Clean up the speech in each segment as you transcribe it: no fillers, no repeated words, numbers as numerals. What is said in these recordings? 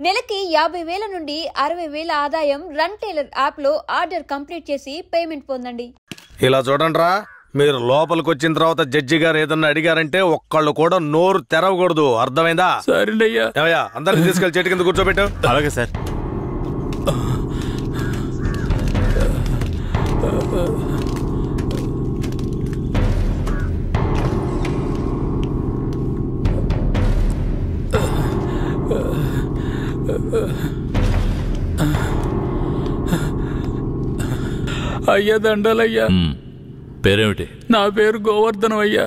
నెలకి 50,000 నుండి 60,000 ఆదాయం రన్ టైలర్ యాప్ లో ఆర్డర్ కంప్లీట్ చేసి పేమెంట్ పొందండి. ఇలా చూడండిరా, మీరు లోపలికి వచ్చిన తర్వాత జడ్జి గారు ఏదన్నా అడిగారంటే ఒక్కళ్ళు కూడా నోరు తెరవకూడదు, అర్థమైందా? సరేనయ్యా. ఏమయ్యా, అందరికి తీసుకెళ్లి చెట్టు కింద కూర్చోబెట్టు. అలాగే సార్. అయ్యా దండాలయ్యా. పేరేమిటి? నా పేరు గోవర్ధనం అయ్యా.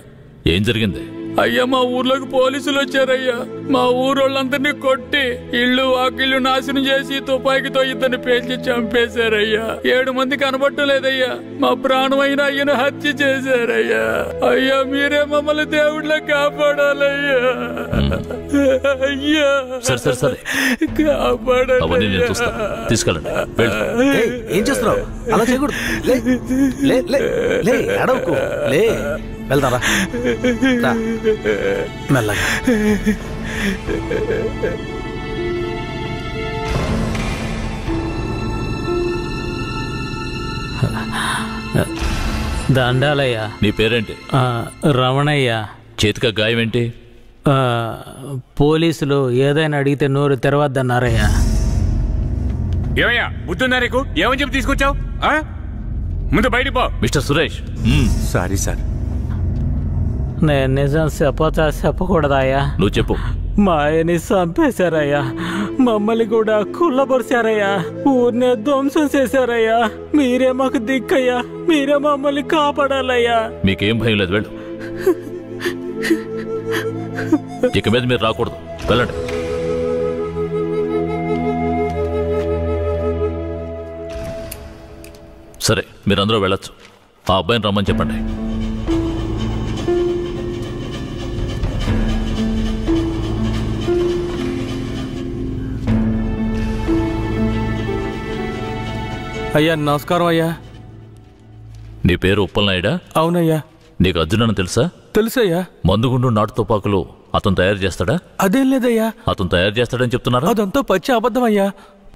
ఏం జరిగింది? అయ్యా, మా ఊర్లోకి పోలీసులు వచ్చారయ్యా. మా ఊరోళ్ళందరినీ కొట్టి ఇళ్ళు వాకిళ్ళు నాశనం చేసి తుపాకీతో ఇద్దరిని పేల్చి చంపేశారయ్యా. 7 మంది కనబట్టలేదయ్యా. మా ప్రాణమైన అయ్యను హత్య చేశారయ్యా. అయ్యా, మీరే మమ్మల్ని దేవుళ్ళ కాపాడాలయ్యా. అయ్యా సరే అవన్నీ నేను చూస్తాను, తీసుకెళ్ళండి. ఏం చేస్తున్నావు? అలా చేయకూడదు. అడవుకు లే, వెళ్తారా? మెల్లగా. దండాలయ్యా. నీ పేరేంటి? రమణయ్య. చేతిక గాయం ఏంటి? పోలీసులు ఏదైనా అడిగితే నోరు తెరవద్దన్నారయ్యా. ఏమయ్యా, బుద్ధుందా నీకు? ఏమని చెప్పి తీసుకొచ్చావు? ముందు బయటికి పో. మిస్టర్ సురేష్. Sorry sir. నేను నిజం చెప్పకూడదాయా? నువ్వు చెప్పు. మా ఆయన్ని చంపేశారయ్యా. మమ్మల్ని కూడా కుళ్ళబొరిశారయ్యా. ఊరినే ధ్వంసం చేశారయ్యా. మీరే మాకు దిక్కయ్యా. మీరే మమ్మల్ని కాపాడాలయ్యా. మీకేం భయం లేదు, వెళ్ళు. ఇక మీద మీరు రాకూడదు, వెళ్ళండి. సరే, మీరందరూ వెళ్ళొచ్చు. ఆ అబ్బాయిని రమ్మని చెప్పండి. అయ్యా, నమస్కారం అయ్యా. నీ పేరు ఉప్పలనాయుడా? అవునయ్యా. నీకు అర్జునని తెలుసా? తెలుసయ్యా. మందుగుండు నాటు తుపాకులు అతను తయారు చేస్తాడా? అదేం లేదయ్యా. అతను తయారు చేస్తాడని చెప్తున్నారా? అదంతా పచ్చి అబద్ధం అయ్యా.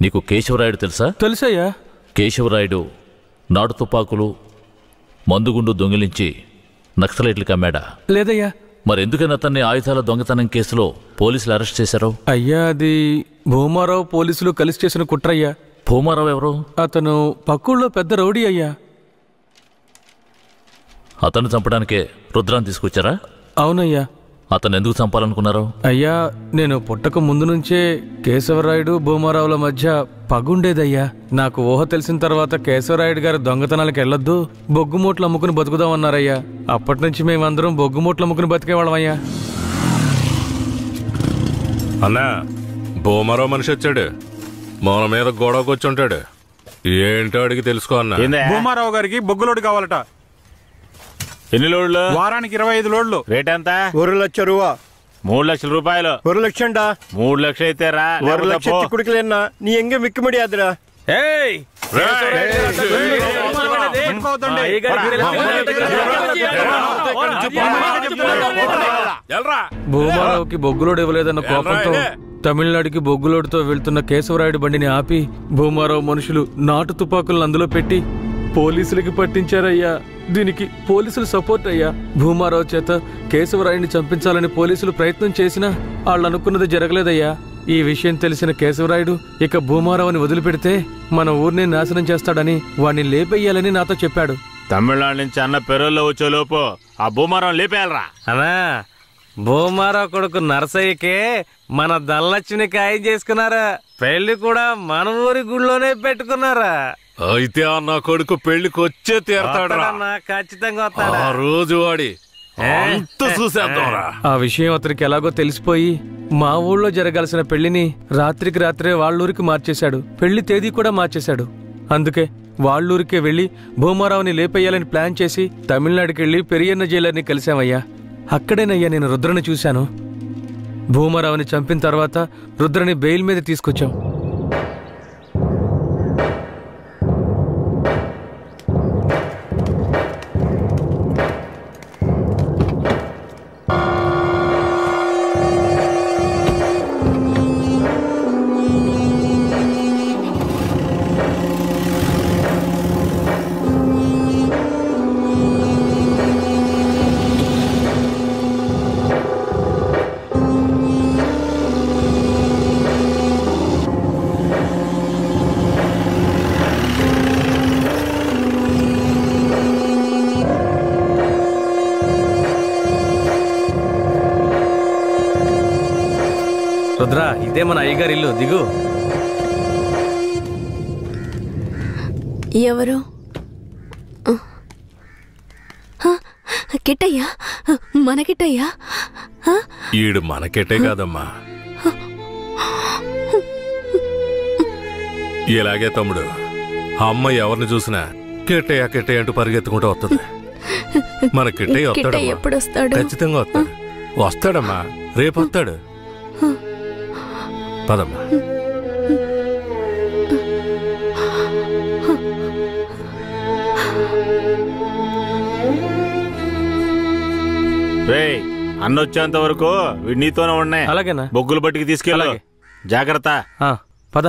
నీకు కేశవరాయుడు తెలుసా? తెలుసయ్యా. కేశవరాయుడు నాటు తుపాకులు మందుగుండు దొంగిలించి నక్సలైట్లకు అమ్మాడా? లేదయ్యా. మరెందుకని అతన్ని ఆయుధాల దొంగతనం కేసులో పోలీసులు అరెస్ట్ చేశారు? అయ్యా, అది భూమారావు పోలీసులు కలిసి చేసిన కుట్రయ్యా. భూమారావు ఎవరు? అతను పక్కూళ్ళో పెద్ద రౌడీ అయ్యా. అతన్ని చంపడానికే రుద్రాన్ని తీసుకొచ్చారా? అవునయ్యా. అతను ఎందుకు చంపాలనుకున్నారు? అయ్యా, నేను పుట్టక ముందు నుంచే కేశవరాయుడు భూమారావుల మధ్య పగుండేదయ్యా. నాకు ఊహ తెలిసిన తర్వాత కేశవరాయుడు గారు దొంగతనాలకు వెళ్ళొద్దు, బొగ్గుమూట్లు అమ్ముకుని బతుకుదామన్నారయ్యా. అప్పటి నుంచి మేమందరం బొగ్గుమూట్లు అమ్ముకుని బతికేవాళ్ళమయ్యా. అన్నా, భూమారావు మనిషి వచ్చాడు. మన మీద గొడవకు వచ్చి ఉంటాడు. ఏంటో అడిగి తెలుసుకో అన్నా. భూమారావు గారికి బొగ్గులోడు కావాలట. ఎన్ని లోడ్లు? వారానికి 25 లోడ్లు. రేట్ ఎంత? 1 లక్ష రూపా. 3 లక్షల రూపాయలు. 1 లక్షండా? 3 లక్షలు అయితే రా. 1 లక్ష చిక్కుడుకులేనా? నీ ఎంగ మిక్కు ముడియాదురా. భూమారావుకి బొగ్గులోడు ఇవ్వలేదన్న కోపంతో తమిళనాడుకి బొగ్గులోడుతో వెళ్తున్న కేశవరాయుడు బండిని ఆపి భూమారావు మనుషులు నాటు తుపాకులను అందులో పెట్టి పోలీసులకి పట్టించారయ్యా. దీనికి పోలీసులు సపోర్ట్ అయ్యా. భూమారావు చేత కేశవరాయుడిని చంపించాలని పోలీసులు ప్రయత్నం చేసినా వాళ్ళు అనుకున్నది జరగలేదయ్యా. ఈ విషయం తెలిసిన కేశవరాయుడు ఇక భూమారావుని వదిలిపెడితే మన ఊరిని నాశనం చేస్తాడని వాణ్ణి లేపేయాలని నాతో చెప్పాడు. తమిళనాడు నుంచి అన్న పెరోల్లో వచ్చేలోపు ఆ భూమారావు లేపేయాలరా. అన్నా, భూమారావు కొడుకు నరసయ్యకే మన ధనలక్ష్మిని ఖాయం చేసుకున్నారా. పెళ్లి కూడా మన ఊరి గుళ్ళోనే పెట్టుకున్నారా. అయితే ఆ నా కొడుకు పెళ్లికి వచ్చే తీరతాడా? ఖచ్చితంగా ఆ రోజు వాడి అంత చూసేద్దాంరా. ఆ విషయం అతనికి ఎలాగో తెలిసిపోయి మా ఊళ్ళో జరగాల్సిన పెళ్లిని రాత్రికి రాత్రే వాళ్ళూరికి మార్చేశాడు. పెళ్లి తేదీ కూడా మార్చేశాడు. అందుకే వాళ్ళూరికే వెళ్లి భూమారావుని లేపేయాలని ప్లాన్ చేసి తమిళనాడుకి వెళ్లి పెరియన్న జైలర్ని కలిశామయ్యా. అక్కడేనయ్యా నేను రుద్రని చూశాను. భూమారావుని చంపిన తర్వాత రుద్రని బెయిల్ మీద తీసుకొచ్చాం. రుద్ర, ఇదే మన అయ్యగారి ఇల్లు, దిగు. ఎవరు? కిట్టయ్యా, మన కిట్టయ్యా? ఈడు మనకెట్టే కాదమ్మా. ఇలాగే తమ్ముడు, అమ్మ ఎవరిని చూసినా కిట్టయ్య కిట్టయ్య అంటూ పరిగెత్తుకుంటూ వస్తుంది. మన కిట్టయ్య వస్తాడు, ఎప్పుడు వస్తాడు? ఖచ్చితంగా వస్తాడు. వస్తాడమ్మా, రేపు వస్తాడు. పదమ్మా. అన్నొచ్చేంత వరకు నీతోనే ఉన్నాయి. అలాగేనా? బొగ్గులు బట్టికి తీసుకెళ్ళి జాగ్రత్త. పద.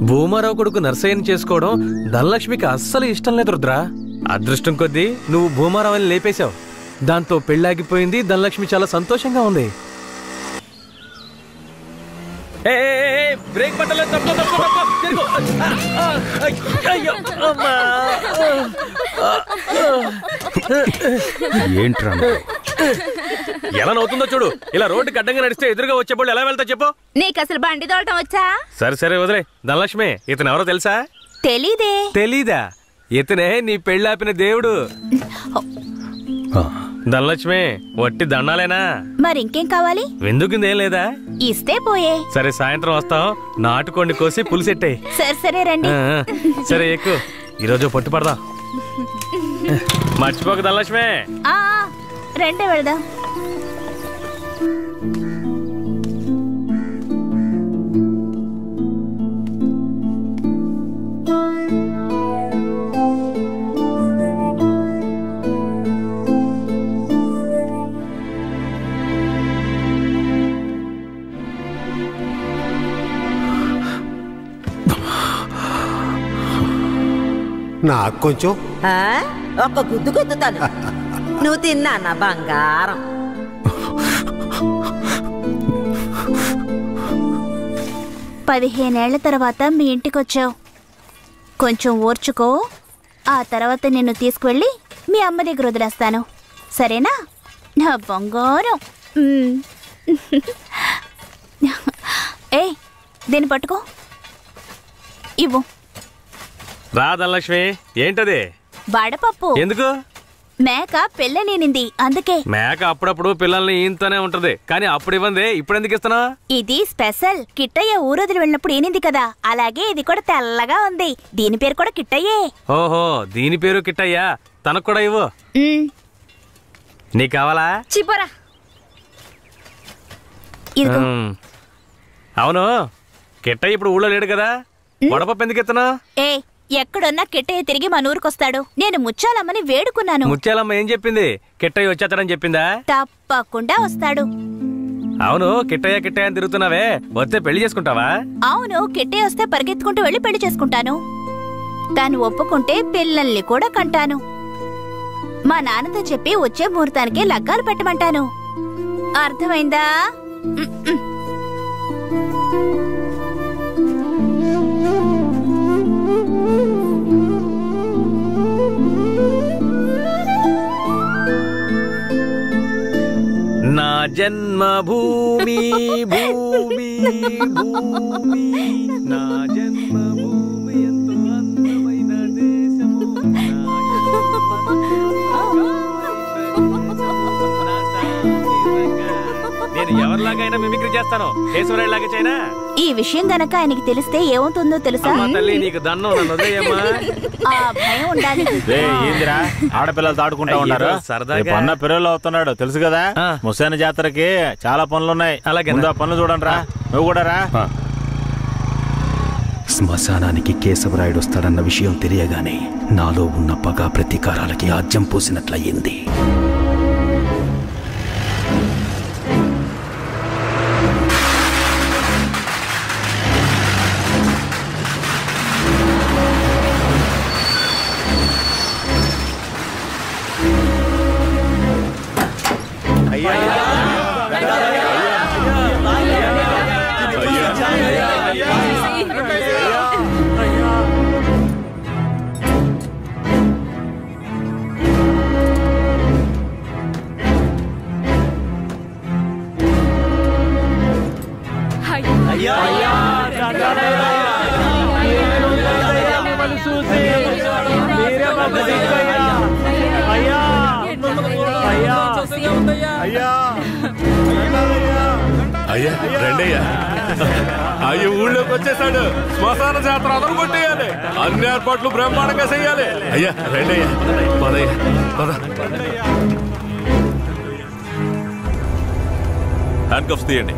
భూమారావు కొడుకు నర్సయ్యని చేసుకోవడం ధనలక్ష్మికి అస్సలు ఇష్టం లేదు రుద్ర. అదృష్టం కొద్దీ నువ్వు భూమారావుని లేపేశావు. దాంతో పెళ్ళాగిపోయింది. ధనలక్ష్మి చాలా సంతోషంగా ఉంది. బ్రేక్ పట్టలేదు. ఏంట్రా ఎలా నవ్వుతుందో చూడు. ఇలా రోడ్డుకి అడ్డంగా నడిస్తే ఎదురుగా వచ్చేప్పుడు ఎలా వెళ్తా చెప్పు. నీకు అసలు బండి తోలటం వచ్చా? సరే సరే వదిలే. ధనలక్ష్మి, ఇతను ఎవరో తెలుసా? తెలీదే. తెలీదా? ఇతనే నీ పెళ్ళాపిన దేవుడు. ధనలక్ష్మి, వట్టి దండాలేనా? మరి ఇంకేం కావాలి? వెందుకుందేం లేదా? ఇస్తే పోయే. సరే, సాయంత్రం వస్తాం. నాటుకోండి కోసి పులిసెట్టాయి. సరే సరే రండి. సరే ఎక్కువ. ఈరోజు పట్టు పడదాం. మర్చిపోక ధనలక్ష్మి. రండి వెళదాం. నాకు కొంచెం ఒక గుద్దు గుద్దుతాను. నువ్వు తిన్నా నా బంగారం. పదిహేనేళ్ల తర్వాత మీ ఇంటికొచ్చావు. కొంచెం ఓర్చుకో. ఆ తర్వాత నిన్ను తీసుకువెళ్ళి మీ అమ్మ దగ్గర వదిలేస్తాను. సరేనా నా బంగారం? ఏ, దీన్ని పట్టుకో. ఇవ్వు. రా ధనలక్ష్మి. ఏంటది? వడపప్పు. ఎందుకు? మేక పెళ్ళనేనింది, అందుకే. మేక అప్పుడప్పుడు పిల్లల్ని ఈయంతోనే ఉంటది, కానీ అప్పుడు ఇవ్వండి. ఇప్పుడు ఎందుకు ఇస్తున్నా? ఇది స్పెషల్. కిట్టయ్య ఊరొదిలి వెళ్ళినప్పుడు ఏనింది కదా, అలాగే ఇది కూడా తెల్లగా ఉంది. దీని పేరు కూడా కిట్టయ్యే. ఓహో, దీని పేరు కిట్టయ్యా. తనకు కూడా ఇవ్వు. నీకు కావాలా? చిపోరా. అవును, కిట్టయ్య ఇప్పుడు ఊళ్ళో లేడు కదా, వడపప్పు ఎందుకు ఇస్తున్నా? ఏ, ఎక్కడున్నా కిట్టయ్య తిరిగి మన ఊరికొస్తాడు. నేను ముచ్చాలమ్మని వేడుకున్నాను. ముత్యాలమ్మ ఏం చెప్పింది? కిట్టయ్య వచ్చేస్తాడని చెప్పిందా? తప్పకుండా వస్తాడు. అవును, కిట్టయ్య కిట్టయ్య అని తిరుగుతున్నావే, వస్తే పెళ్లి చేసుకుంటావా? అవును, కిట్టయ్య వస్తే పరిగెత్తుకుంటూ వెళ్ళి పెళ్లి చేసుకుంటాను. తాను ఒప్పుకుంటే పిల్లల్ని కూడా కంటాను. మా నాన్నతో చెప్పి వచ్చే ముహూర్తానికి లగ్గాలు పెట్టమంటాను. అర్థమైందా? నా జన్మభూమి భూమి భూమి, నా జన్మభూమి ఎంతో అందమైన దేశము. నేను ఎవరిలాగైనా మిమిక్రీ చేస్తాను, కేశవరాయులాగా చేయనా? ఈ విషయం గనక ఆయనకి తెలిస్తే ఏమవుతుందో తెలుసా? తల్లి, నీకు దన్నం, నన్ను వదిలేయమ్మా. ఆ భయం ఉండాలి. ఏందిరా ఆడపిల్లలు తాడుకుంటా ఉన్నారు? సరదాగా అన్న పిల్లలు అవుతున్నాడు తెలుసు కదా. ముసాని జాతరకి చాలా పనులున్నాయి. ముందు ఆ పనులు చూడండి రా. నువ్వు కూడా రా. శ్మశానానికి కేశవరాయుడు వస్తాడన్న విషయం తెలియగానే నాలో ఉన్న పగ ప్రతీకారాలకి ఆజ్యం పోసినట్లయింది. అయ్యా రండయ్యా. అయ్యో ఊళ్ళోకి వచ్చేసాడు. శ్మశాన జాతర అదరు కొట్టేయాలి. అన్ని ఏర్పాట్లు బ్రహ్మాండంగా చెయ్యాలి. అయ్యా రండయ్యా, పదయ్యా పద. హ్యాండ్ కఫ్స్ తీయండి.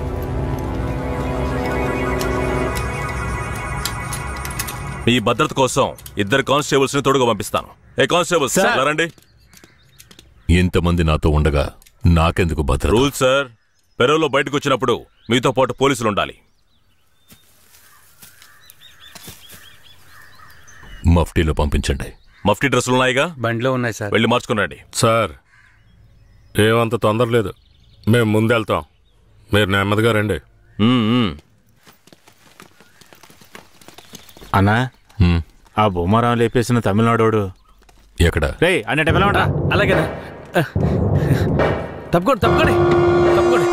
మీ భద్రత కోసం 2 కానిస్టేబుల్స్ ని తోడుగా పంపిస్తాను. ఏ కానిస్టేబుల్స్ రండి. ఇంతమంది నాతో ఉండగా నాకెందుకు భద్రత? రూల్ సార్, పెరోలో బయటకు వచ్చినప్పుడు మీతో పాటు పోలీసులు ఉండాలి. మఫ్టీలో పంపించండి. మఫ్టీ డ్రెస్సులు ఉన్నాయిగా? బండిలో ఉన్నాయి సార్. వెళ్ళి మార్చుకునండి. సార్ ఏమంత తొందర లేదు, మేము ముందెళ్తాం. మీరు నెమ్మదిగా రండి. అన్నా, ఆ భూమారావు లేపేసిన తమిళనాడోడు ఎక్కడ? రే అన్నట్టు పిలవడా? అలాగేనా? తప్పుకోండి తప్పుకోండి తప్పుకోండి.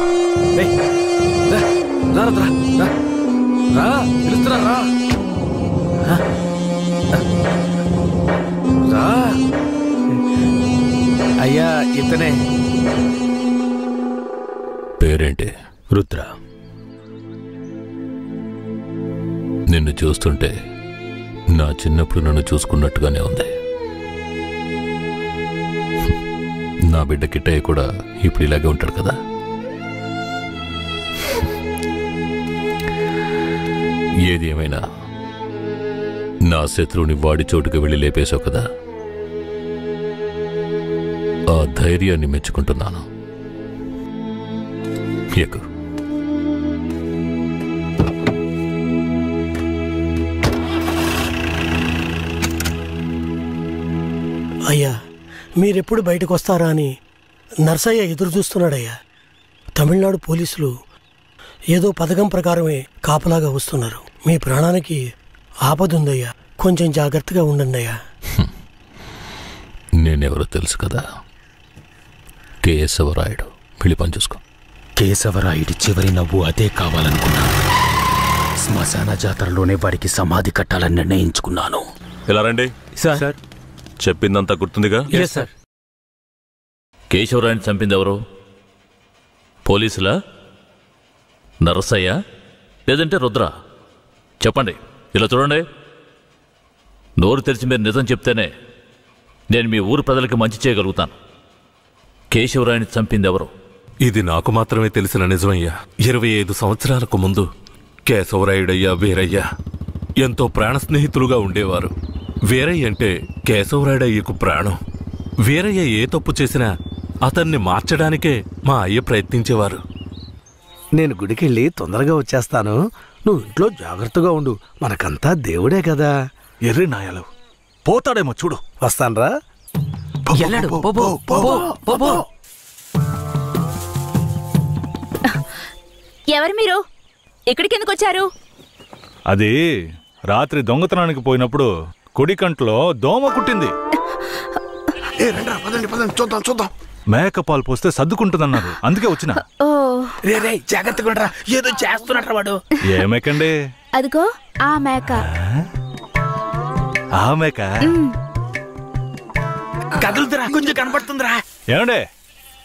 పిలుస్తున్నా రా. అయ్యా ఇతనే. పేరేంటి? రుద్ర. నిన్ను చూస్తుంటే నా చిన్నప్పుడు నన్ను చూసుకున్నట్టుగానే ఉంది. నా బిడ్డ కిట్టయ్య కూడా ఇప్పుడు ఇలాగే ఉంటాడు కదా. ఏది ఏమైనా నా శత్రువుని వాడి చోటుకు వెళ్ళి లేపేశావు కదా, ఆ ధైర్యాన్ని మెచ్చుకుంటున్నాను. ఎక్కు. అయ్యా, మీరెప్పుడు బయటకు వస్తారా అని నర్సయ్య ఎదురు చూస్తున్నాడయ్యా. తమిళనాడు పోలీసులు ఏదో పథకం ప్రకారమే కాపలాగా వస్తున్నారు. మీ ప్రాణానికి ఆపదుందయ్యా, కొంచెం జాగ్రత్తగా ఉండండి అయ్యా. నేనెవరో తెలుసు కదా, కేశవరాయుడు. వెళ్ళి పని చూసుకో. కేశవరాయుడి చివరి నవ్వు అదే కావాలనుకున్నాను. శ్మశాన జాతరలోనే వాడికి సమాధి కట్టాలని నిర్ణయించుకున్నాను. ఇలా రండి. సార్ చెప్పిందంతా గుర్తుందిగా? సార్. కేశవరాయుని చంపింది ఎవరు? పోలీసులా, నరసయ్య, లేదంటే రుద్ర? చెప్పండి. ఇలా చూడండి, నోరు తెరిచి మీరు నిజం చెప్తేనే నేను మీ ఊరు ప్రజలకి మంచి చేయగలుగుతాను. కేశవరాయుని చంపింది ఎవరు? ఇది నాకు మాత్రమే తెలిసిన నిజమయ్యా. 25 సంవత్సరాలకు ముందు కేశవరాయుడయ్యా, వీరయ్య ఎంతో ప్రాణ స్నేహితులుగా ఉండేవారు. వీరయ్య అంటే కేశవరాయుడయ్యకు ప్రాణం. వీరయ్య ఏ తప్పు చేసినా అతన్ని మార్చడానికే మా అయ్య ప్రయత్నించేవారు. నేను గుడికెళ్ళి తొందరగా వచ్చేస్తాను. నువ్వు ఇంట్లో జాగ్రత్తగా ఉండు. మనకంతా దేవుడే కదా. ఎర్రి నాయాలు పోతాడేమో చూడు. వస్తాన్రా. ఎవరు మీరు? ఇక్కడికి ఎందుకు వచ్చారు? అది రాత్రి దొంగతనానికి పోయినప్పుడు కుడి కంట్లో దోమ కుట్టింది. చూద్దాం. మేకపాలు పోస్తే సర్దుకుంటుందన్నారు, అందుకే వచ్చిన. జాగ్రత్తగా ఏదో చేస్తున్నట్టు వాడు. ఏ మేకండి? అదిగో ఆ మేక. ఆ మేక కదులుతురా, కొంచెం కనపడుతుందిరా. ఏమండే,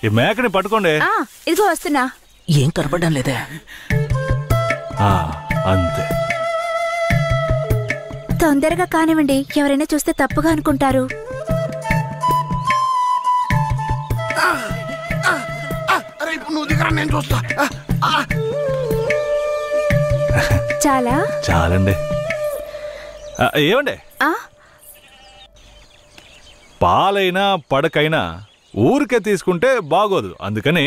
ఈ మేకని పట్టుకోండి. ఇదిగో వస్తున్నా. ఏం కనపడడం లేదే. అంతే. తొందరగా కానివ్వండి, ఎవరైనా చూస్తే తప్పుగా అనుకుంటారు. నేను చూస్తా. చాలా చాలండి. ఏమండే, పాలైనా పడకైనా ఊరికే తీసుకుంటే బాగోదు. అందుకని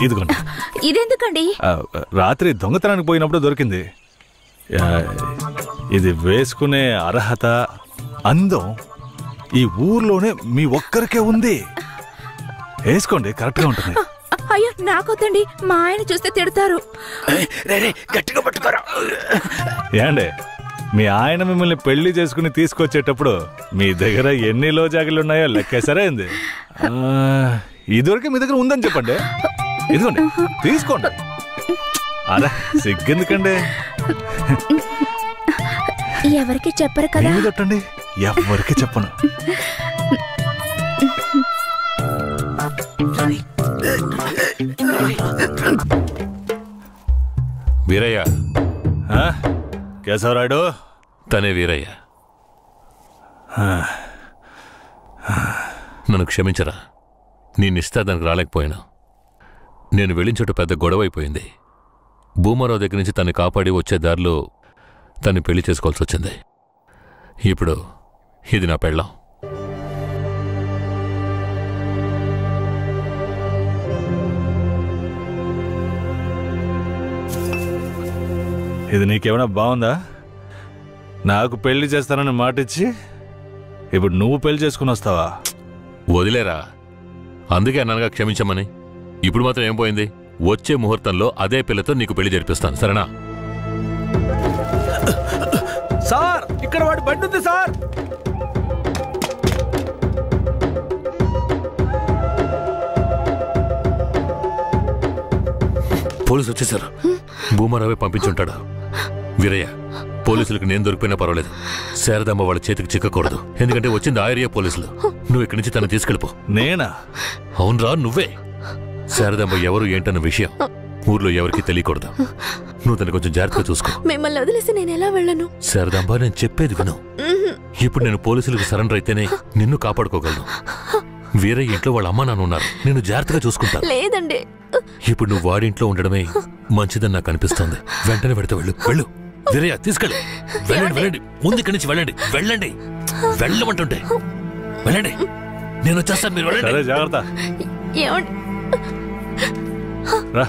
ఇదిగోండి. ఇదెందుకండి? రాత్రి దొంగతనానికి పోయినప్పుడు దొరికింది. ఇది వేసుకునే అర్హత, అందం ఈ ఊర్లోనే మీ ఒక్కరికే ఉంది. వేసుకోండి, కరెక్ట్ గా ఉంటుంది. అయ్యో నాకొద్దండి, మా ఆయన చూస్తే తిడతారు. గట్టిగా పట్టుకోరా. ఏండే, మీ ఆయన మిమ్మల్ని పెళ్లి చేసుకుని తీసుకొచ్చేటప్పుడు మీ దగ్గర ఎన్ని లోజాగిలు ఉన్నాయో లెక్కేసరే ఏంది? ఇదివరకే మీ దగ్గర ఉందని చెప్పండి. ఇదిగోండి, తీసుకోండి. అరే సిగ్గెందుకండి? ఎవరికి చెప్పరు కదా. కొట్టండి, ఎవరికి చెప్పను. వీరయ్య, కేశవరాయుడు తనే వీరయ్య. నన్ను క్షమించరా, నీ నిశ్చితార్థానికి రాలేకపోయినా. నేను వెళ్ళించట పెద్ద గొడవ అయిపోయింది. భూమారావు దగ్గర నుంచి తన్ని కాపాడి వచ్చే దారిలో తన్ని పెళ్లి చేసుకోవాల్సి వచ్చింది. ఇప్పుడు ఇది నా పెళ్ళాం. ఇది నీకేమైనా బాగుందా? నాకు పెళ్లి చేస్తానని మాటిచ్చి ఇప్పుడు నువ్వు పెళ్లి చేసుకుని వస్తావా? వదిలేరా, అందుకే అన్నానుగా క్షమించమని. ఇప్పుడు మాత్రం ఏం పోయింది? వచ్చే ముహూర్తంలో అదే పిల్లతో నీకు పెళ్లి జరిపిస్తాను, సరేనా? సార్, ఇక్కడ వాడి బండి ఉంది సార్. పోలీసు వచ్చేసారు. భూమారావే పంపించుంటాడు. వీరయ్య, పోలీసులకు నేను దొరికిపోయినా పర్వాలేదు, శారదమ్మ వాళ్ళ చేతికి చిక్కకూడదు. ఎందుకంటే వచ్చింది ఆ ఏరియా పోలీసులు. నువ్వు ఇక్కడి నుంచి తను తీసుకెళ్ళిపో. నేనా? అవునరా, నువ్వే. శారదమ్మ ఎవరు ఏంటన్న విషయం ఊర్లో ఎవరికి తెలియకూడదు. నువ్వు తను కొంచెం జాగ్రత్తగా చూసుకో. మిమ్మల్ని వదిలేసి నేను ఎలా వెళ్ళను? శారదమ్మ, నేను చెప్పేది విను. ఇప్పుడు నేను పోలీసులకు సరెండర్ అయితేనే నిన్ను కాపాడుకోగలను. వేరే ఇంట్లో వాళ్ళ అమ్మ నాన్న ఉన్నారు, నేను జాగ్రత్తగా చూసుకుంటాను. లేదండి, ఇప్పుడు నువ్వు వాడింట్లో ఉండడమే మంచిదని నాకు అనిపిస్తోంది. వెంటనే పెడితే వెళ్ళు. వెళ్ళు వీరయ్య, తీసుకెళ్ళు. వెళ్ళండి, వెళ్ళండి, ముందు ఇక్కడి నుంచి వెళ్ళండి. వెళ్ళండి, వెళ్ళమంటుంటే వెళ్ళండి. నేను వచ్చేస్తాను, మీరు వెళ్ళండి. జాగ్రత్త. రా.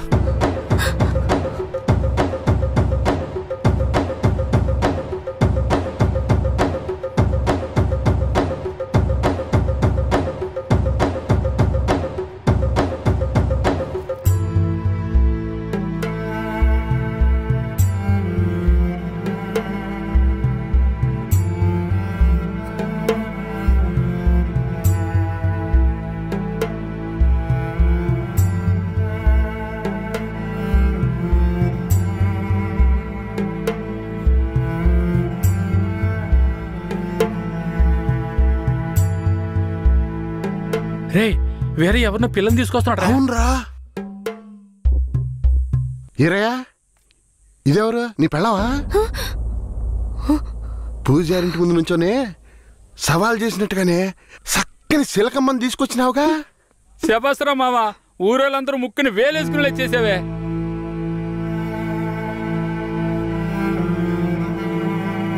రే, వేరే ఎవరినో పిల్లని తీసుకొస్తున్నాడు. అవునరా. ఈరయ్యా, ఇదెవరు? నీ పెళ్ళవా? పూజారింటి ముందు నుంచోనే సవాల్ చేసినట్టుగానే చక్కని శిలకమ్మని తీసుకొచ్చినావుగా. శబాస్రా మావా, ఊరోళ్ళందరూ ముక్కుని వేలేసుకునేలా చేసావే.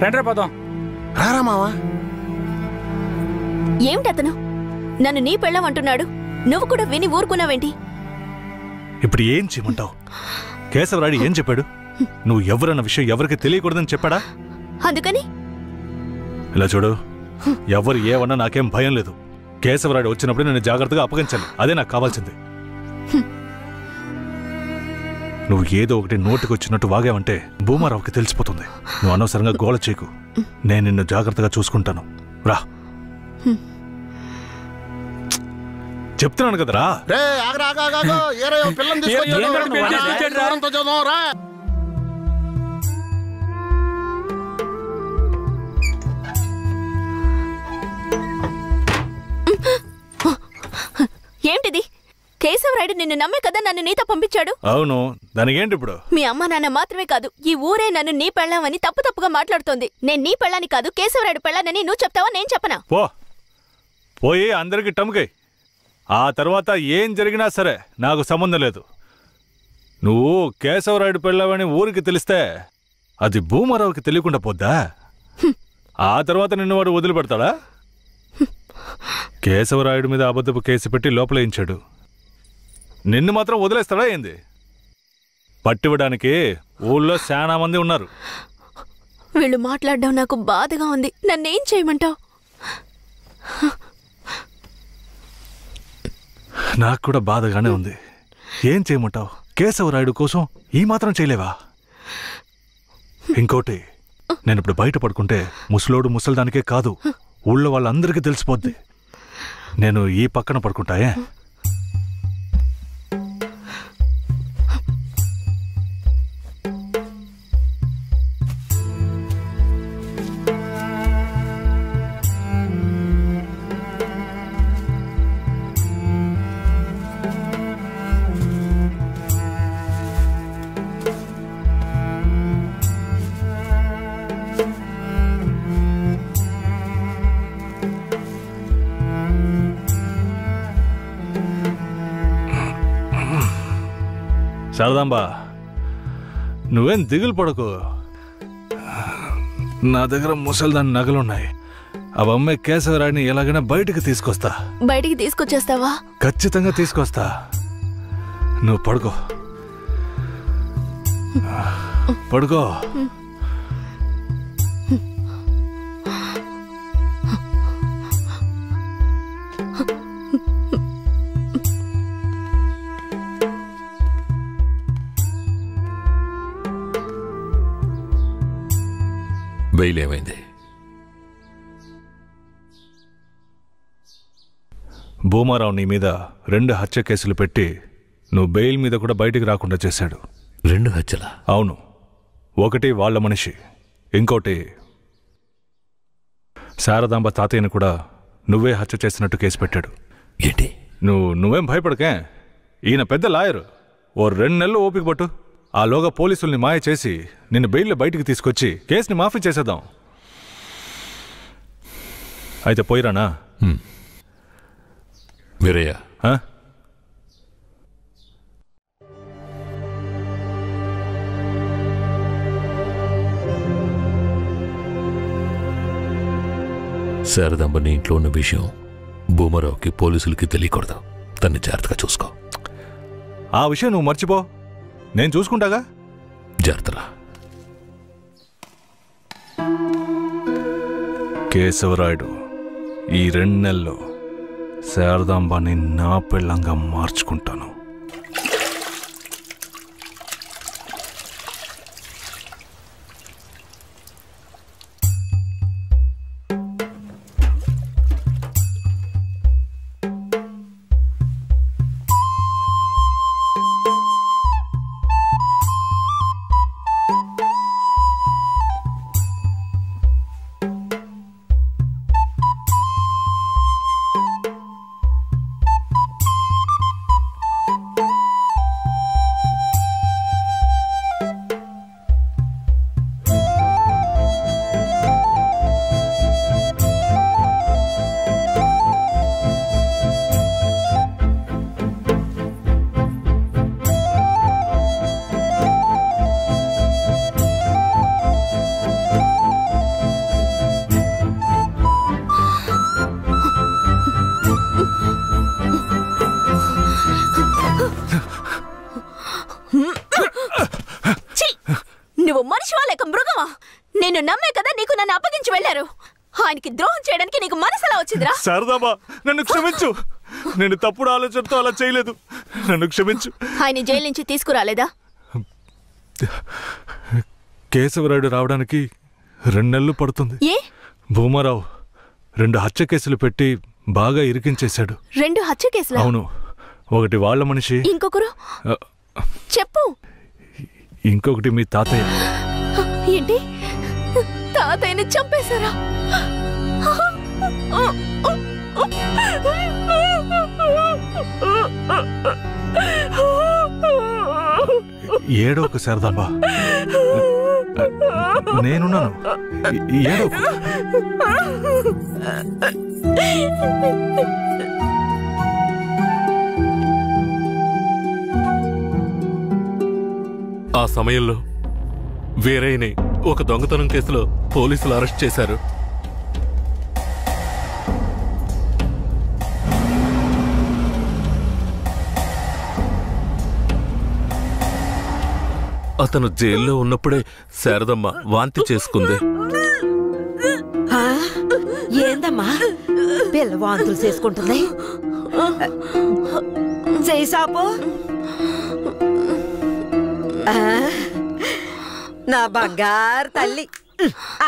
రండ్రా పదం. రారా మావా. ఏమిటతను నన్ను నీ పెళ్ళం అంటున్నాడు? నువ్వు కూడా విని ఊరుకున్నావేంటి? ఇప్పుడు ఏం చేయమంటావు? కేశవరాయుడు ఏం చెప్పాడు? నువ్వు ఎవరన్న విషయం ఎవరికి తెలియకూడదని చెప్పాడా? అందుకని ఇలా చూడు, ఎవరు ఏమన్నా నాకేం భయం లేదు. కేశవరాయుడు వచ్చినప్పుడు నేను జాగ్రత్తగా అప్పగించాలి, అదే నాకు కావాల్సింది. నువ్వు ఏదో ఒకటి నోటికి వచ్చినట్టు వాగావంటే భూమారావుకి తెలిసిపోతుంది. నువ్వు అనవసరంగా గోల చేయకు. నేను నిన్ను జాగ్రత్తగా చూసుకుంటాను. రా, చెప్తున్నాను కదరా. ఏంటిది? కేశవరాయుడు నిన్ను నమ్మే కదా నన్ను నీతో పంపించాడు. అవును, దానికేంటి ఇప్పుడు? మీ అమ్మ నాన్న మాత్రమే కాదు, ఈ ఊరే నన్ను నీ పెళ్ళామని తప్పుగా మాట్లాడుతోంది. నేను నీ పెళ్ళాని కాదు, కేశవరాయుడు పెళ్ళానని నువ్వు చెప్తావా, నేను చెప్పనా? పోయి అందరికి టముకై. ఆ తర్వాత ఏం జరిగినా సరే నాకు సంబంధం లేదు. నువ్వు కేశవరాయుడు పెళ్ళావని ఊరికి తెలిస్తే అది భూమారావుకి తెలియకుండా పోద్దా? ఆ తర్వాత నిన్ను వాడు వదిలిపెడతాడా? కేశవరాయుడు మీద అబద్ధపు కేసు పెట్టి లోపలేయించాడు. నిన్ను మాత్రం వదిలేస్తాడా ఏంది? పట్టివ్వడానికి ఊళ్ళో చాలా మంది ఉన్నారు. వీళ్ళు మాట్లాడడం నాకు బాధగా ఉంది. నన్నేం చేయమంటావు? నాకు కూడా బాధగానే ఉంది. ఏం చేయమంటావు? కేశవరాయుడు కోసం ఈ మాత్రం చేయలేవా? ఇంకోటి, నేను ఇప్పుడు బయట పడుకుంటే ముసలోడు ముసలిదానికే కాదు, ఊళ్ళో వాళ్ళందరికీ తెలిసిపోద్ది. నేను ఈ పక్కన పడుకుంటాయే. శారదాంబా, నువ్వేం దిగులు పడకు. నా దగ్గర ముసల్దాని నగలున్నాయి. అవి అమ్మే కేశవరాయుడిని ఎలాగైనా బయటికి తీసుకొస్తా. బయటికి తీసుకొచ్చేస్తావా? ఖచ్చితంగా తీసుకొస్తా. నువ్వు పడుకో, పడుకో. బెయిల్ ఏమైంది? భూమారావు నీ మీద 2 హత్య కేసులు పెట్టి నువ్వు బెయిల్ మీద కూడా బయటికి రాకుండా చేశాడు. 2 హత్యలా? అవును. ఒకటి వాళ్ళ మనిషి, ఇంకోటి శారదాంబ తాతయ్యను కూడా నువ్వే హత్య చేసినట్టు కేసు పెట్టాడు. ఏంటి? నువ్వేం భయపడకే. ఈయన పెద్ద లాయరు. ఓ 2 నెలలు ఓపిక పట్టు. ఆలోగా పోలీసుల్ని మాయ చేసి నిన్ను బెయిల్లో బయటికి తీసుకొచ్చి కేసుని మాఫీ చేసేద్దాం. అయితే పోయిరానా? వీరయ్య, శారదాంబని ఇంట్లో ఉన్న విషయం భూమారావుకి పోలీసులకి తెలియకూడదు. తన్ని జాగ్రత్తగా చూసుకో. ఆ విషయం నువ్వు మర్చిపో, నేను చూసుకుంటాగా. జాగ్రత్తరా. కేశవరాయుడు ఈ 2 నెలల్లో శారదాంబాని నా పెళ్ళంగా మార్చుకుంటాను. నువ్వు మనిషివా లేక మృగమా? నేను నమ్మే కదా నీకు నన్ను అప్పగించి వెళ్లారు. ఆయనకి ద్రోహం చేయడానికి నీకు మనసులా వచ్చిందిరా? శారదాంబా, నన్ను క్షమించు. నేను తప్పుడు ఆలోచనతో అలా చేయలేదు. నన్ను క్షమించు. ఆయన జైలు నుంచి తీసుకురాలేదా? కేశవరాయుడు రావడానికి 2 నెలలు పడుతుంది. ఏ? భూమారావు 2 హత్య కేసులు పెట్టి బాగా ఇరికించేశాడు. 2 హత్య కేసులా? అవును. ఒకటి వాళ్ళ మనిషి, ఇంకొకరు చెప్పు. ఇంకొకటి మీ తాతయ్య. ఏంటి? తాతయ్యని చంపేశారా? ఏడోకు శారదాంబా, నేనున్నాను. ఏడోకు. ఆ సమయంలో వీరయ్యని ఒక దొంగతనం కేసులో పోలీసులు అరెస్ట్ చేశారు. అతను జైల్లో ఉన్నప్పుడే శారదమ్మ వాంతి చేసుకుంది. ఏందమ్మా పిల్ల వాంతులు చేసుకుంటుంది? చెయ్యి సాపు. నా బంగారు తల్లి,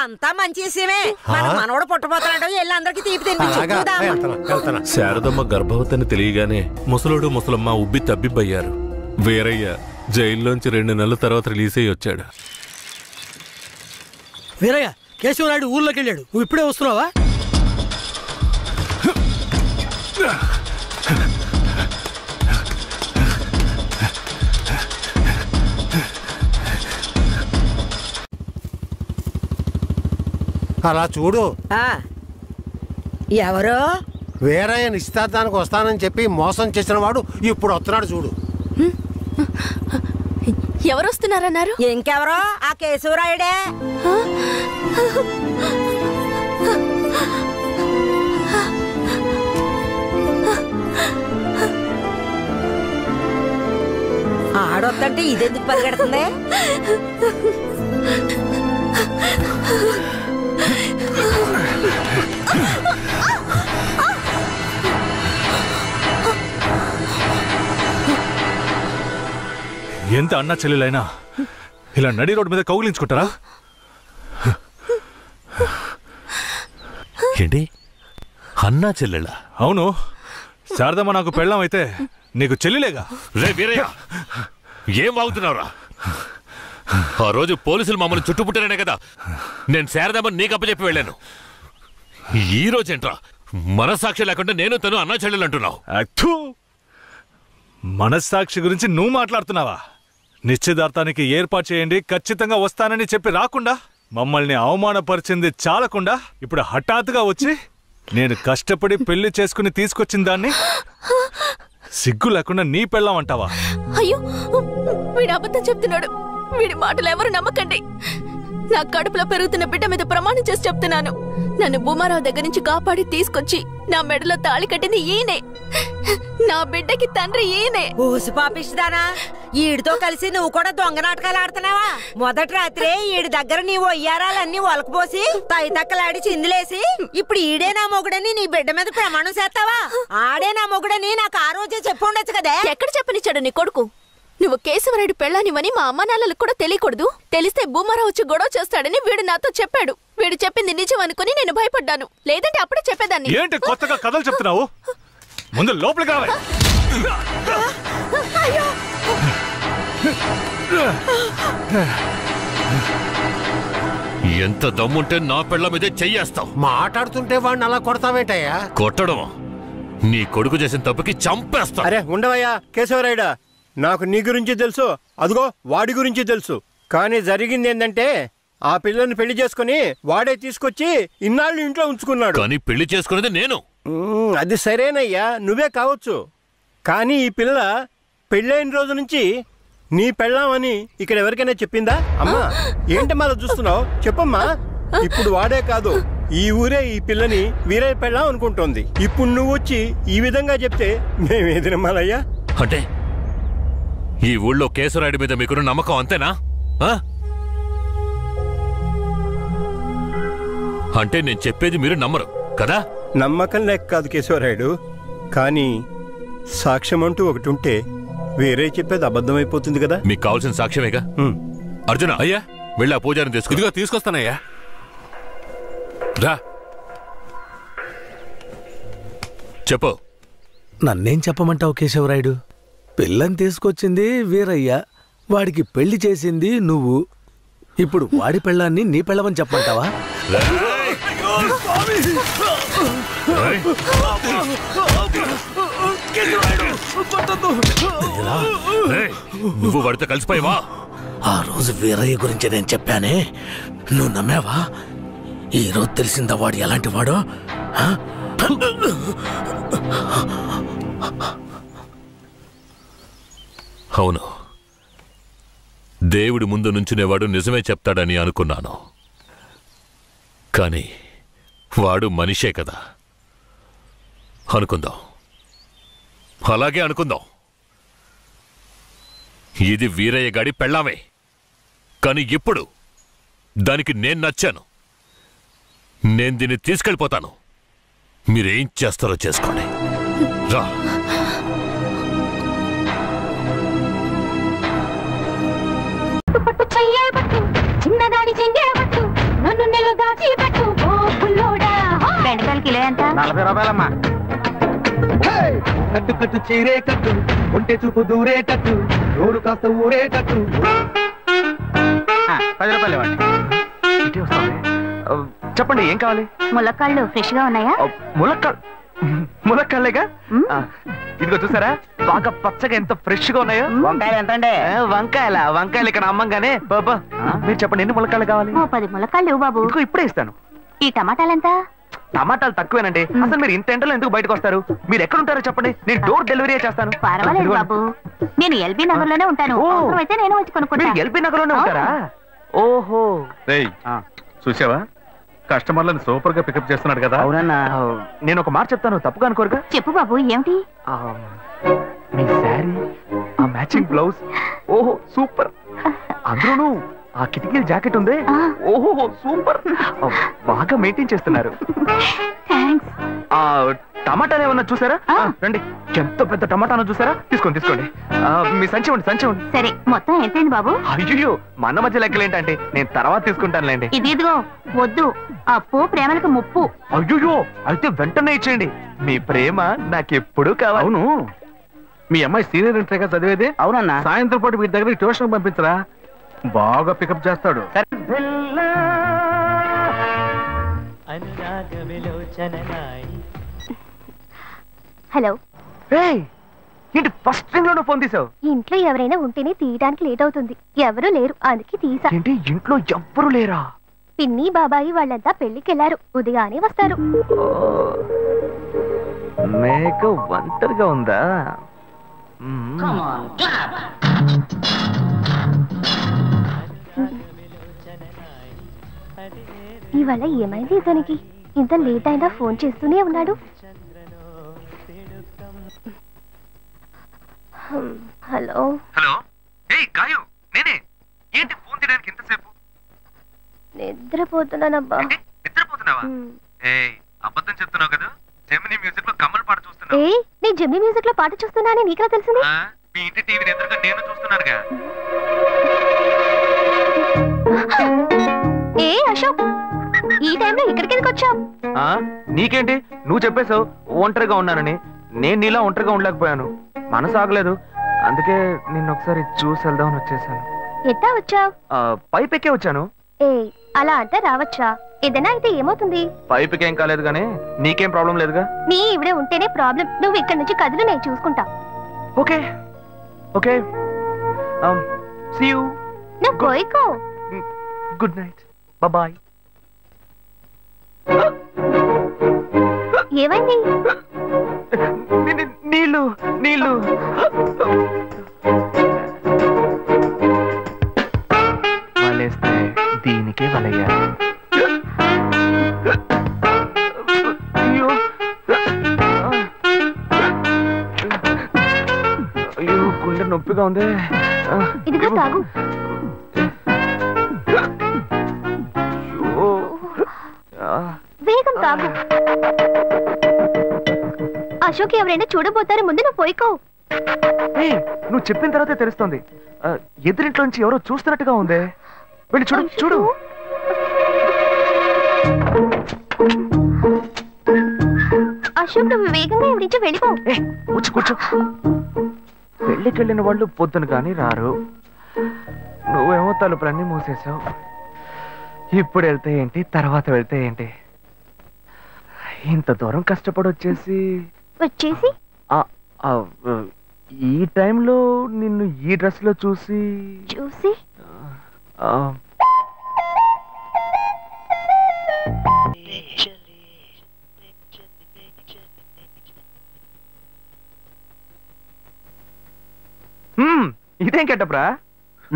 అంతా మంచి విషయమే. మన మనవడు పుట్టబోతున్నాడు, వెళ్ళి అందరికి తీపి తినిపించు. శారదమ్మ గర్భవతిని తెలియగానే ముసలోడు ముసలమ్మ ఉబ్బి తబ్బిబ్బయ్యారు. వీరయ్య జైల్లోంచి 2 నెలల తర్వాత రిలీజ్ అయ్యి వచ్చాడు. వీరయ్య, కేశవరాయుడు ఊర్లోకి వెళ్ళాడు, నువ్వు ఇప్పుడే వస్తున్నావా? అలా చూడు. ఎవరో వీరయ్య నిశ్చితార్థానికి వస్తానని చెప్పి మోసం చేసిన వాడు ఇప్పుడు వస్తున్నాడు చూడు. ఎవరు వస్తున్నారన్నారు? ఇంకెవరో ఆ కేశవరాయుడే. ఆడొద్దంటే ఇదెందుకు పరిగెడుతుంది? ఎంత అన్నా చెల్లెలైనా ఇలా నడి రోడ్డు మీద కౌగిలించుకుంటారా? ఏంటి అన్నా చెల్లెళ్ళా? అవును, శారదమ్మ నాకు పెళ్ళం అయితే నీకు చెల్లిలేగా. రే వీరయ్య, ఏం వాగుతున్నావురా? ఆ రోజు పోలీసులు మమ్మల్ని చుట్టుముట్టారనే కదా నేను శారదమ్మని నీకు అప్పచెప్పి వెళ్ళాను. ఈ రోజేంట్రా మనస్సాక్షి లేకుండా నేను తను అన్నా చెల్లెలు అంటున్నావు? మనస్సాక్షి గురించి నువ్వు మాట్లాడుతున్నావా? నిశ్చితార్థానికి ఏర్పాటు చేయండి, ఖచ్చితంగా వస్తానని చెప్పి రాకుండా మమ్మల్ని అవమానపరిచింది చాలకుండా ఇప్పుడు హఠాత్తుగా వచ్చి నేను కష్టపడి పెళ్లి చేసుకుని తీసుకొచ్చిన దాన్ని సిగ్గు లేకుండా నీ పెళ్ళాం అంటావా? అయ్యో, వీడు అబద్ధం చెప్తున్నాడు. వీడి మాటలు ఎవరు నమ్మకండి. నా కడుపులో పెరుగుతున్న బిడ్డ మీద ప్రమాణం చేసి చెప్తున్నాను. నన్ను భూమారావు దగ్గర నుంచి కాపాడి తీసుకొచ్చి నా మెడలో తాళి కట్టింది ఈయనే. నా బిడ్డకి తండ్రి ఈయనే. ఊసి పాపిస్తానా? ఈడితో కలిసి నువ్వు కూడా దొంగ నాటకాలు ఆడుతున్నావా? మొదటి రాత్రే ఈడి దగ్గర నీ ఒయ్యారాలన్నీ ఒలకపోసి తైతక్కలాడి చిందులేసి ఇప్పుడు ఈడే నా మొగుడని నీ బిడ్డ మీద ప్రమాణం చేస్తావా? ఆడే నా మొగుడని నాకు ఆ రోజే చెప్పు ఉండొచ్చు కదే. ఎక్కడ చెప్పనిచ్చాడు నీ కొడుకు? నువ్వు కేశవరాయుడు పెళ్ళానివని మా అమ్మ నాన్నలకు కూడా తెలియకూడదు. తెలిస్తే భూమారావు వచ్చి గొడవ చేస్తాడని వీడు నాతో చెప్పాడు. వీడు చెప్పింది నిజం అనుకుని నేను భయపడ్డాను. లేదంటే అప్పుడే చెప్పేదాన్ని. ఏంటి కొత్తగా కథలు చెప్తున్నావు? ముందు లోపలికి రావాలి. ఎంత దమ్ముంటే నా పెళ్ళ మీదే చెయ్యేస్తావు? మాట్లాడుతుంటే వాడిని అలా కొడతావేటయ్యా? కొట్టడమా? నీ కొడుకు చేసిన తప్పుకి చంపేస్తా. అరే ఉండవయ్యా కేశవరాయుడా, నాకు నీ గురించి తెలుసు, అదిగో వాడి గురించి తెలుసు. కానీ జరిగింది ఏంటంటే ఆ పిల్లని పెళ్లి చేసుకుని వాడే తీసుకొచ్చి ఇన్నాళ్ళు ఇంట్లో ఉంచుకున్నాడు. కానీ పెళ్లి చేసుకునేది నేను. అది సరేనయ్యా, నువ్వే కావచ్చు. కానీ ఈ పిల్ల పెళ్ళైన రోజు నుంచి నీ పెళ్ళామని ఇక్కడ ఎవరికైనా చెప్పిందా? అమ్మా ఏంటి మళ్ళీ చూస్తున్నావు? చెప్పమ్మా. ఇప్పుడు వాడే కాదు, ఈ ఊరే ఈ పిల్లని వీరయ్య పెళ్ళాం అనుకుంటోంది. ఇప్పుడు నువ్వు వచ్చి ఈ విధంగా చెప్తే మేమేది నమ్మాలయ్యా? అంటే ఈ ఊళ్ళో కేశవరాయుడి మీద మీకున్న నమ్మకం అంతేనా? అంటే నేను చెప్పేది మీరు నమ్మరు కదా? నమ్మకం లేక కాదు కేశవరాయుడు, కానీ సాక్ష్యం అంటూ ఒకటి ఉంటే వేరే చెప్పేది అబద్ధమైపోతుంది కదా. మీకు కావాల్సిన సాక్ష్యమేగా. అర్జున, అయ్యా వెళ్ళి ఆ పూజారిని తీసుకు. ఇదిగో తీసుకొస్తానయ్యా. రా చెప్పు. నన్నేం చెప్పమంటావు కేశవరాయుడు? పిల్లని తీసుకొచ్చింది వీరయ్య, వాడికి పెళ్లి చేసింది నువ్వు. ఇప్పుడు వాడి పెళ్ళాన్ని నీ పెళ్ళమని చెప్పమంటావా? నువ్వు వాడితో కలిసిపోయావా? ఆ రోజు వీరయ్య గురించి నేను చెప్పానే, నువ్వు నమ్మావా? ఈ రోజు తెలిసిందా వాడు ఎలాంటి వాడో? అవును, దేవుడి ముందు నుంచునేవాడు నిజమే చెప్తాడని అనుకున్నాను. కానీ వాడు మనిషే కదా. అనుకుందాం, అలాగే అనుకుందాం. ఇది వీరయ్య గాడి పెళ్ళామే. కానీ ఇప్పుడు దానికి నేను నచ్చాను. నేను దీన్ని తీసుకెళ్ళిపోతాను. మీరేం చేస్తారో చేసుకోండి. రా. బెండకాయలు కిలో ఎంత? 40 రూపాయలమ్మా. కట్టు కట్టు చీరే కట్టు, ఒంటె చూపు దూరేటట్టు, నోరు కాస్త ఊరేటట్టు. 10 రూపాయలు ఇవ్వండి. చెప్పండి, ఏం కావాలి? ములక్కాళ్ళు ఫ్రెష్ గా ఉన్నాయా? ములక్కాళ్ళేగా. ఇదిగో చూసారా, బాగా పచ్చగా ఎంత ఫ్రెష్ గా ఉన్నాయో. వంకాయలు ఎంత అండి? వంకాయలు ఇక్కడ అమ్మంగానే. బాబా మీరు చెప్పండి, ఎన్ని ములక్కాళ్ళు కావాలి? 10 ములక్కాళ్ళు బాబు. ఇదిగో ఇప్పుడే ఇస్తాను. ఈ టమాటాలు ఎంత? టమాటాలు తక్కువేనండి. అసలు మీరు ఇంత ఎండలో ఎందుకు బయటకు వస్తారు? మీరు ఎక్కడ ఉంటారో చెప్పండి, నేను డోర్ డెలివరీ చేస్తాను. పర్వాలేదు బాబు, నేను ఎల్బీ నగర్ లోనే ఉంటాను. అయితే నేను వచ్చి కొనుక్కుంటా. ఎల్బీ నగర్ లోనే ఉంటారా? ఓహో. చూసావా, కస్టమర్లను సూపర్ గా పికప్ చేస్తున్నాడు కదా. అవునన్నా. నేను ఒక మాట చెప్తాను, తప్పుగా అనుకోరుగా? చెప్పు బాబు, ఏమిటి? మీ శారీ, ఆ మ్యాచింగ్ బ్లౌజ్, ఓహో సూపర్. అందులోనూ ఆ కిటికీల జాకెట్ ఉంది, ఓహో సూపర్. బాగా మెయింటైన్ చేస్తున్నారు. టమాటాలు ఏమన్నా చూసారా? రండి, ఎంత పెద్ద టమాటాను చూసారా? తీసుకోండి తీసుకోండి. మీ సంచి ఉండి. సరే, మొత్తం ఎంతైంది బాబు? అయ్యో, మన మధ్య లెక్కలు ఏంటంటే నేను తర్వాత తీసుకుంటానులేండి. ఇదిగో వద్దు, అప్పు ప్రేమలకు ముప్పు. అయ్యో, అయితే వెంటనే ఇచ్చేయండి. మీ ప్రేమ నాకెప్పుడు కావాలి. అవును, మీ అమ్మాయి సీనియర్ ఇంటర్గా చదివేది? అవునన్నా. సాయంత్రం పాటు వీటి దగ్గర ట్యూషన్ పంపించరా, బాగా పికప్ చేస్తాడు. హలో. ఏంటి ఫస్ట్ రింగ్ లోనే ఫోన్ తీసావు? ఇంట్లో ఎవరైనా ఉంటేనే తీయడానికి లేట్ అవుతుంది. ఎవరూ లేరు, అందుకే తీసా. ఏంటి ఇంట్లో ఎవ్వరు లేరా? పిన్ని బాబాయి వాళ్ళంతా పెళ్లికెళ్లారు, ఉదయానే వస్తారు. మేక ఒంటరిగా ఉందా? ఇవాళ ఏమైంది ఇతనికి? ఇంత లేట్ అయినా ఫోన్ చేస్తూనే ఉన్నాడు. హలో. హలో. ఏయ్ గాయు, నేనే. ఏంటి ఫోన్ తీయడానికి ఎంతసేపు? నిద్రపోతున్నానబ్బా. నిద్రపోతున్నావా? ఏయ్, అబద్ధం చెప్తున్నావు కదా. జెమినీ మ్యూజిక్ లో కమల్ పాట చూస్తున్నావు. ఏ, నేను జెమినీ మ్యూజిక్ లో పాట చూస్తున్నానని నీకెలా తెలిసింది? మీ ఇంటి టీవీని ఎదురుగా నేను చూస్తున్నానుగా. ఏ అశోక్, ఈ టైంలో ఇక్కడికి ఎందుకు వచ్చావు? నీకేంటి, నువ్వు చెప్పేశావు ఒంటరిగా ఉన్నానని. నేను నీలా ఒంటరిగా ఉండలేకపోయాను, మనసు ఆగలేదు. అందుకే నిన్న ఒకసారి చూసి వెళ్దామని వచ్చేసాను. ఎట్టా వచ్చావు? పైపెక్కే వచ్చాను. ఏ, అలా అంటే రావచ్చా? ఏదైనా అయితే ఏమవుతుంది? పైపుకేం కాలేదు గానీ నీకేం ప్రాబ్లం లేదుగా. నీ ఇవిడే ఉంటేనే ప్రాబ్లం. నువ్వు ఇక్కడ నుంచి కదులు, నేను చూసుకుంటా. Okay okay, see you. నువ్వు కోయికో. Good night, bye. ఏమైంది? నీళ్ళు నీళ్ళు. వలేస్తే దీనికే వలయ్యా. అయ్యో అయ్యో, గుండె నొప్పిగా ఉంది. ఇదిగో తాగు. వేగం తాగు. అశోక్ ఎవరైనా చూడబోతారు, ముందు నువ్వు పోయికో. నువ్వు చెప్పిన తర్వాతే తెలుస్తుంది. ఎదురింట్లో నుంచి ఎవరో చూస్తున్నట్టుగా ఉంది. వెళ్ళి చూడు చూడు. అశోక్, నువ్వు వేగంగా ఇవి నుంచి వెళ్ళిపో. కూర్చో. పెళ్ళికెళ్ళిన వాళ్ళు పొద్దున కానీ రారు. నువ్వేమో తలుపులన్నీ మూసేసావు. ఇప్పుడు వెళ్తే ఏంటి, తర్వాత వెళ్తే ఏంటి? ఇంత దూరం కష్టపడి వచ్చేసి ఈ టైంలో నిన్ను ఈ డ్రెస్ లో చూసి ఇదేం గెటప్రా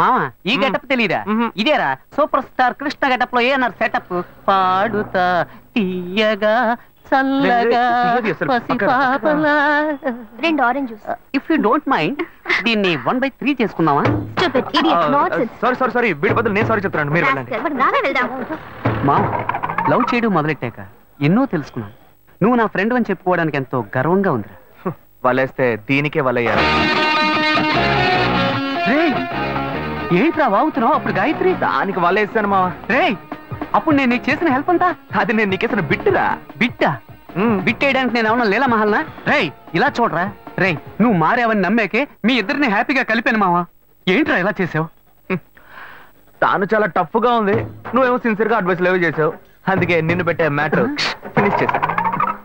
మామా? ఈ గెటప్ తెలీదా? ఇదేరా సూపర్ స్టార్ కృష్ణ గెటప్ లో ఏనారు సెటప్. పాడుతా తీయగా చల్లగా రెండు orange juice. If you don't mind దీన్ని 1/3 చేసుకుందామా? సారీ, వీడి బదులు నేను సారీ చెప్తున్నాను, మీరు వెళ్ళండి. మా లవ్ చేయడం మొదలెట్టాక ఎన్నో తెలుసుకున్నాను. నువ్వు నా ఫ్రెండ్ అని చెప్పుకోవడానికి ఎంతో గర్వంగా ఉందిరా. వలేస్తే దీనికే వలయ్యారు. ఏంట్రా వాగుతున్నావు? అప్పుడు గాయత్రి దానికి వలేసాను మా. అప్పుడు నేను నీకు చేసిన హెల్ప్ అంతా అది నేను నీకేసిన బిట్టురా. బిట్టా బిట్టేయడానికి నేను ఏమన్నా లీలా మహల్నా? రేయ్ ఇలా చూడరా. రేయ్ నువ్వు మారావని నమ్మేకే మీ ఇద్దరిని హ్యాపీగా కలిపాను మావా. ఏంట్రా ఇలా చేసావు? తాను చాలా టఫ్ గా ఉంది, నువ్వేమో సిన్సియర్ గా అడ్వైస్ లేవు చేసావు. అందుకే నిన్ను పెట్టే మ్యాటర్ ఫినిష్ చేసా.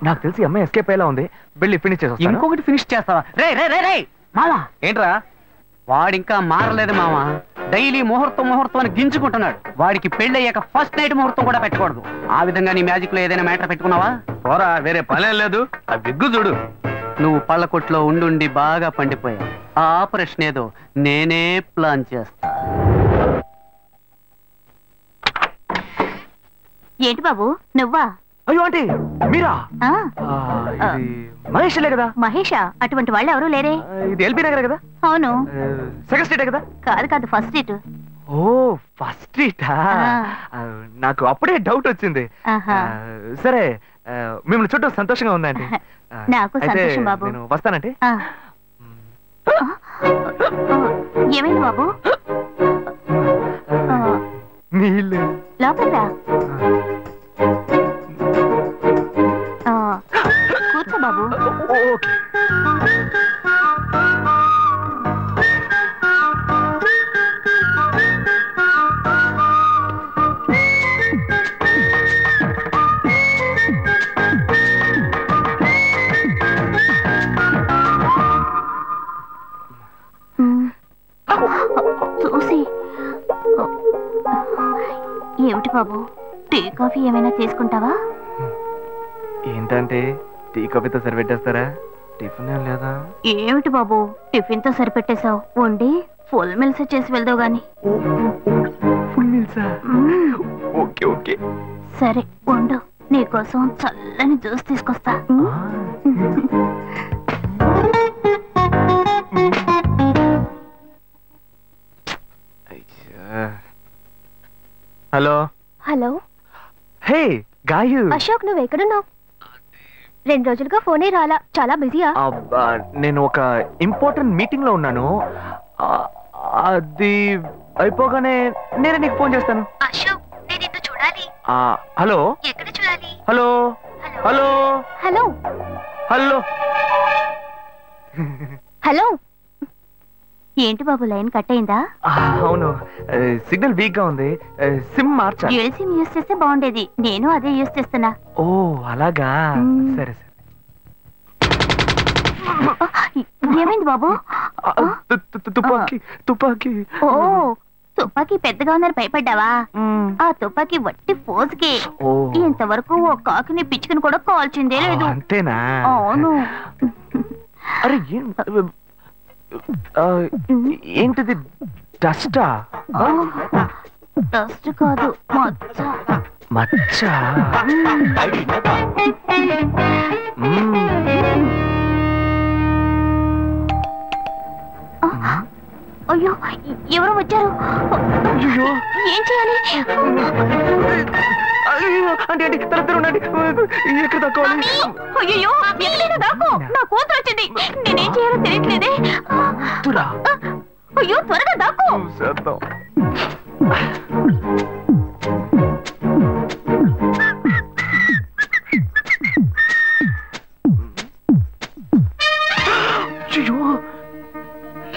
నాకు తెలిసి అమ్మాయి ఎస్కేప్ అయ్యేలా ఉంది, వెళ్ళి ఫినిష్ చేసా. ఇంకొకటి ఫినిష్ చేస్తావా? రే రే రే రే మావా. ఏంట్రా? వాడింకా మారలేదు మావా. డైలీ ముహూర్తం అని గింజుకుంటున్నాడు. వాడికి పెళ్ళయ్యాక ఫస్ట్ నైట్ ముహూర్తం కూడా పెట్టకూడదు. ఆ విధంగా నీ మ్యాజిక్ లో ఏదైనా మ్యాటర్ పెట్టుకున్నావా? పోరా, వేరే పనే లేదు. ఆ విగ్గు చూడు. నువ్వు పళ్ళ కొట్లో ఉండి బాగా పండిపోయావు. ఆ ఆపరేషన్ ఏదో నేనే ప్లాన్ చేస్తా. ఏంటి బాబు నువ్వా? అయ్యో ఆంటీ మీరా? మహేష్లే కదా? మహేషా? అటువంటి వాళ్ళు ఎవరూ లేరే. ఇది ఎల్బీ నగర్ కదా? అవును. సెకండ్ స్ట్రీటే కదా? కాదు ఫస్ట్ స్ట్రీట్. ఓ ఫస్ట్ స్ట్రీటా? నాకు అప్పుడే డౌట్ వచ్చింది. సరే మిమ్మల్ని చుట్టూ సంతోషంగా ఉందండి. నాకు సంతోషం బాబు. నేను వస్తానంటే. ఏమైంది బాబు? నీళ్ళు లోపలికి రా. కూర్చో బాబు. ఓకే. చూసి ఏమిటి బాబు, టీ కాఫీ ఏమైనా తీసుకుంటావా? ఏంటంటే టీ కాఫీతో సరిపెట్టేస్తారా? టిఫిన్ ఏం లేదా? ఏమిటి బాబు టిఫిన్ తో సరిపెట్టేశావు? వండి ఫుల్ మిల్స్ చేసి వెళ్దావు గాని. ఫుల్ మిల్సా? ఓకే ఓకే సరే వండు, నీకోసం చల్లని జ్యూస్ తీసుకొస్తా. హలో. హలో. హే గాయు. అశోక్ నువ్వు ఎక్కడున్నావు? 2 రోజులుగా ఫోనే రాలా, చాలా బిజీయా? నేను ఒక ఇంపార్టెంట్ మీటింగ్ లో ఉన్నాను. అది అయిపోగానే నేనే నీకు ఫోన్ చేస్తాను. అశోక్ నేను నిన్ను చూడాలి. హలో. ఎక్కడ చూడాలి? Hello hello hello hello hello. ఏంటి బాబు లైన్ కట్ అయిందా? అవును, సిగ్నల్ వీక్ గా ఉంది. సిమ్ మార్చా. డ్యూయల్ సిమ్ యూస్ చేస్తే బాగుండేది. నేను అదే యూస్ చేస్తున్నా. ఓ అలాగా, సరే సరే. ఏమైంది బాబు? తుపాకీ తుపాకీ. ఓ తుపాకీ పెద్దగా ఉందని భయపడ్డావా? ఆ తుపాకీ వట్టి ఫోజుకే. ఇంతవరకు ఓ కాకిని పిచ్చుకుని కూడా కాల్చిందే లేదు. అంతేనా? అవును. అరే ఏంటిది? డస్టా? డస్ట్ కాదు, మచ్చ. మచ్చ? అయ్యో ఎవరో వచ్చారు. ఏం చేయాలి? అంటే ఎక్కడ తక్కువాలి? అయ్యో ఎక్కడైనా దాకో, నా కూతురు వచ్చింది. నేనేం చేయాలో తెలియట్లేదే. అయ్యో త్వరగా దాకో.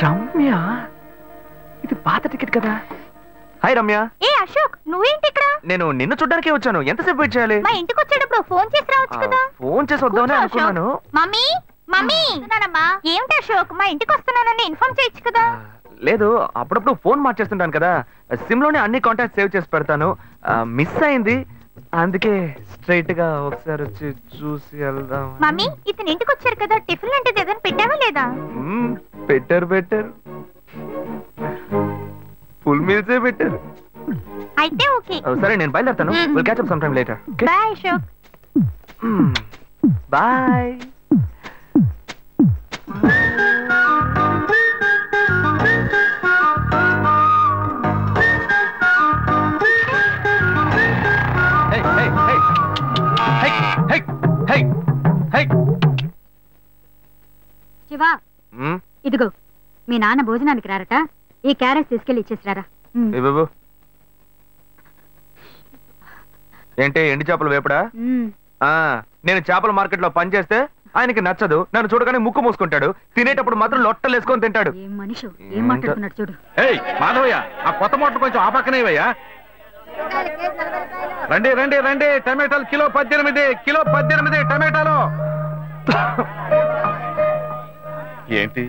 రమ్య, ఇది పాత టికెట్ కదా? హాయ్ రమ్య. ఏ అశోక్ నువ్వేంటి ఇక్కడ? నేను నిన్ను చూడ్డానికే వచ్చాను. ఎంతసేపు వెయిట్ చేయాలి? మా ఇంటికి వచ్చేటప్పుడు ఫోన్ చేసి రావచ్చు కదా. ఫోన్ చేసి వద్దామని అనుకున్నాను. మమ్మీ మమ్మీ ఏమిటి అశోక్ మా ఇంటికి వస్తున్నానని ఇన్ఫార్మ్ చేయొచ్చు కదా. లేదు, అప్పుడప్పుడు ఫోన్ మార్చేస్తుంటాను కదా, సిమ్ లోనే అన్ని కాంటాక్ట్ సేవ్ చేసి పెడతాను. మిస్ అయింది, అందుకే స్ట్రైట్ గా ఒకసారి వచ్చి చూసి వెళ్దాం. మమ్మీ ఇతను ఇంటికి వచ్చారు కదా, టిఫిన్ లాంటిది ఏదైనా పెట్టావా లేదా? పెట్టారు ఫుల్ మీల్సే పెట్టారు. అయితే ఓకే. సరే నేను బయలుదేరుతాను. Will catch up some time later. Bye Ashok. Bye. Shiva ఇదిగో మీ నాన్న భోజనానికి రారట, ఈ క్యారెట్ తీసుకెళ్లి ఇచ్చేసిరారా. ఏంటి ఎండి చేపలు వేపడా? నేను చేపల మార్కెట్ లో పనిచేస్తే ఆయనకి నచ్చదు, నన్ను చూడగానే ముక్కు మూసుకుంటాడు, తినేటప్పుడు మాత్రం లొట్టలు వేసుకొని తింటాడు. మనిషి ఏం మాట్లాడుతున్నాడు చూడు. ఏయ్ మాధవయ్య, ఆ కొత్త మోటార్ కొంచెం ఆ పక్కనేవయ్యా. రండి రండి రండి, టమాటాలు కిలో 18 టమాటాలు. ఏంటి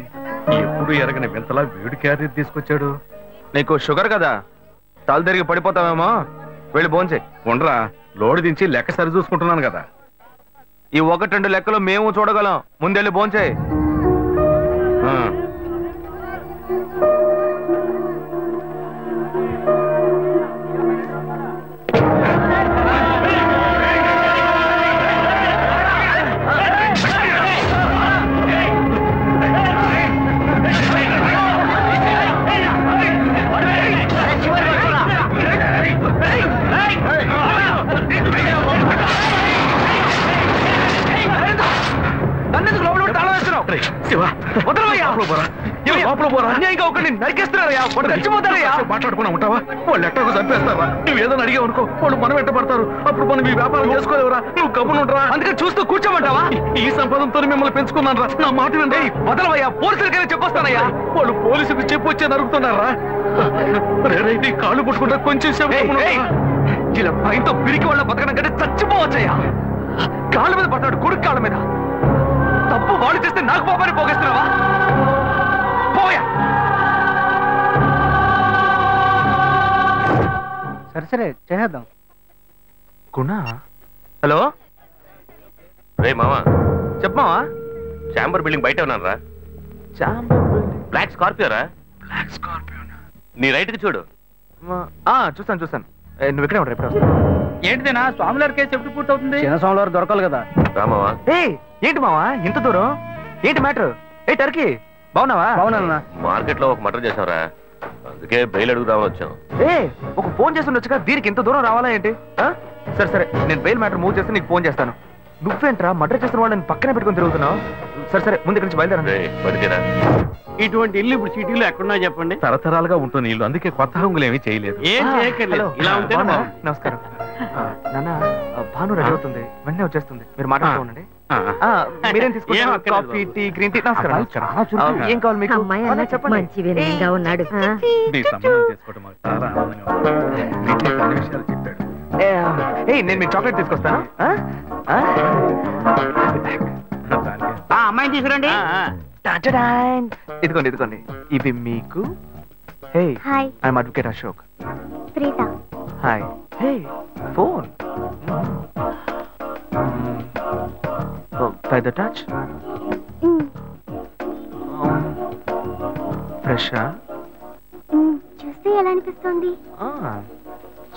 ఎప్పుడు ఎరగని వింతలా వేడి క్యారీ తీసుకొచ్చాడు? నీకు షుగర్ కదా, తల తిరిగి పడిపోతావేమో, వెళ్ళి భోంచే. ఉండరా, లోడు దించి లెక్క సరి చూసుకుంటున్నాను కదా. ఈ 1-2 లెక్కలు మేము చూడగలం, ముందెళ్ళి భోంచే. మాట్లాడుకున్నా ఉంటావా? వాళ్ళు ఎట్టకు చంపేస్తారా? నువ్వు ఏదైనా అడిగావు అనుకో, వాళ్ళు మనం ఎట్టబడతారు. అప్పుడు మనం ఈ వ్యాపారం చేసుకోలేవురా. నువ్వు గమ్మునుంటరా, అందుకని చూస్తూ కూర్చోమంటావా? ఈ సంపాదనతో మిమ్మల్ని పెంచుకున్నాను రా. నా మాట వినండి. వదలవయ్యా, పోలీసులకైనా చెప్పొస్తానయ్యా. వాళ్ళు పోలీసులకు చెప్పి వచ్చే నరుగుతున్నారా? నీ కాళ్ళు పుట్టుకుంటా కొంచెం ఇలా భయంతో పిరికి వాళ్ళ బతకడం కంటే చచ్చిపోవచ్చయ్యా. కాళ్ళ మీద పడతాడు, కొడుకు కాళ్ళ మీద. తప్పు వాళ్ళు చేస్తే నాకు పాపాన్ని పోగేస్తున్నావా? పోయా. సరే చేద్దాం. గుణ, హలో. రే మామా, చెప్పమావా. చాంబర్ బిల్డింగ్ బయట ఉన్నాను రా. బ్లాక్ స్కార్పియో రా. బ్లాక్ స్కార్పియో నీ రైట్ కి చూడు. చూస్తాను. నువ్వు ఇక్కడే ఉంటావు, ఎప్పుడు వస్తావు? ఏంటిదేనా స్వామివారి కేసు ఎప్పుడు పూర్తవుతుంది? చిన్న స్వామివారు దొరకాలి కదా. రామావా, ఏంటి మావా ఇంత దూరం? ఏంటి మ్యాటర్? టర్కీ బాగున్నావా? బాగున్నా. మార్కెట్ లో ఒక మర్డర్ చేసావురా, అందుకే బెయిల్ అడుగుదామని వచ్చాం. ఒక ఫోన్ చేసి ఉండొచ్చుగా, దీనికి ఇంత దూరం రావాలా ఏంటి? సరే నేను బెయిల్ మ్యాటర్ మూవ్ చేస్తే నీకు ఫోన్ చేస్తాను. నువ్వేంట్రా మర్డర్ చేసిన వాళ్ళని పక్కనే పెట్టుకుని తిరుగుతున్నావు? సరే ముందు ఇక్కడి నుంచి బయలుదేరా. ఇటువంటి ఇల్లు ఇప్పుడు సిటీలో ఎక్కడున్నా చెప్పండి. తరతరాలుగా ఉంటుంది ఇల్లు, అందుకే కొత్త హంగులు ఏమీ చేయలేదు. ఏం చేయక్కర్లేదు, ఇలా ఉంటే నమస్కారం నాన్న. భాను రెడీ అవుతుంది, వెంటనే వచ్చేస్తుంది, మీరు మాట్లాడుతూ ఉండండి. మీరేం తీసుకుంటారు? Coffee, tea, green tea? నమస్కారం. ఏం కావాలి మీకు? చెప్పండి. మంచి వినయంగా ఉన్నాడు. నీ సంబంధం చేసుకోవడం మాకు చాలా ఆనందంగా ఉంది. నీకు కొన్ని విషయాలు చెప్పాడు. నేను మీకు చాక్లెట్ తీసుకొస్తాను. అమ్మాయిని తీసుకురండి. ఇదిగోండి, ఇవి మీకు. I'm advocate Ashok. Hi. Phone by the touch. Fresh చూస్తే ఎలా అనిపిస్తుంది?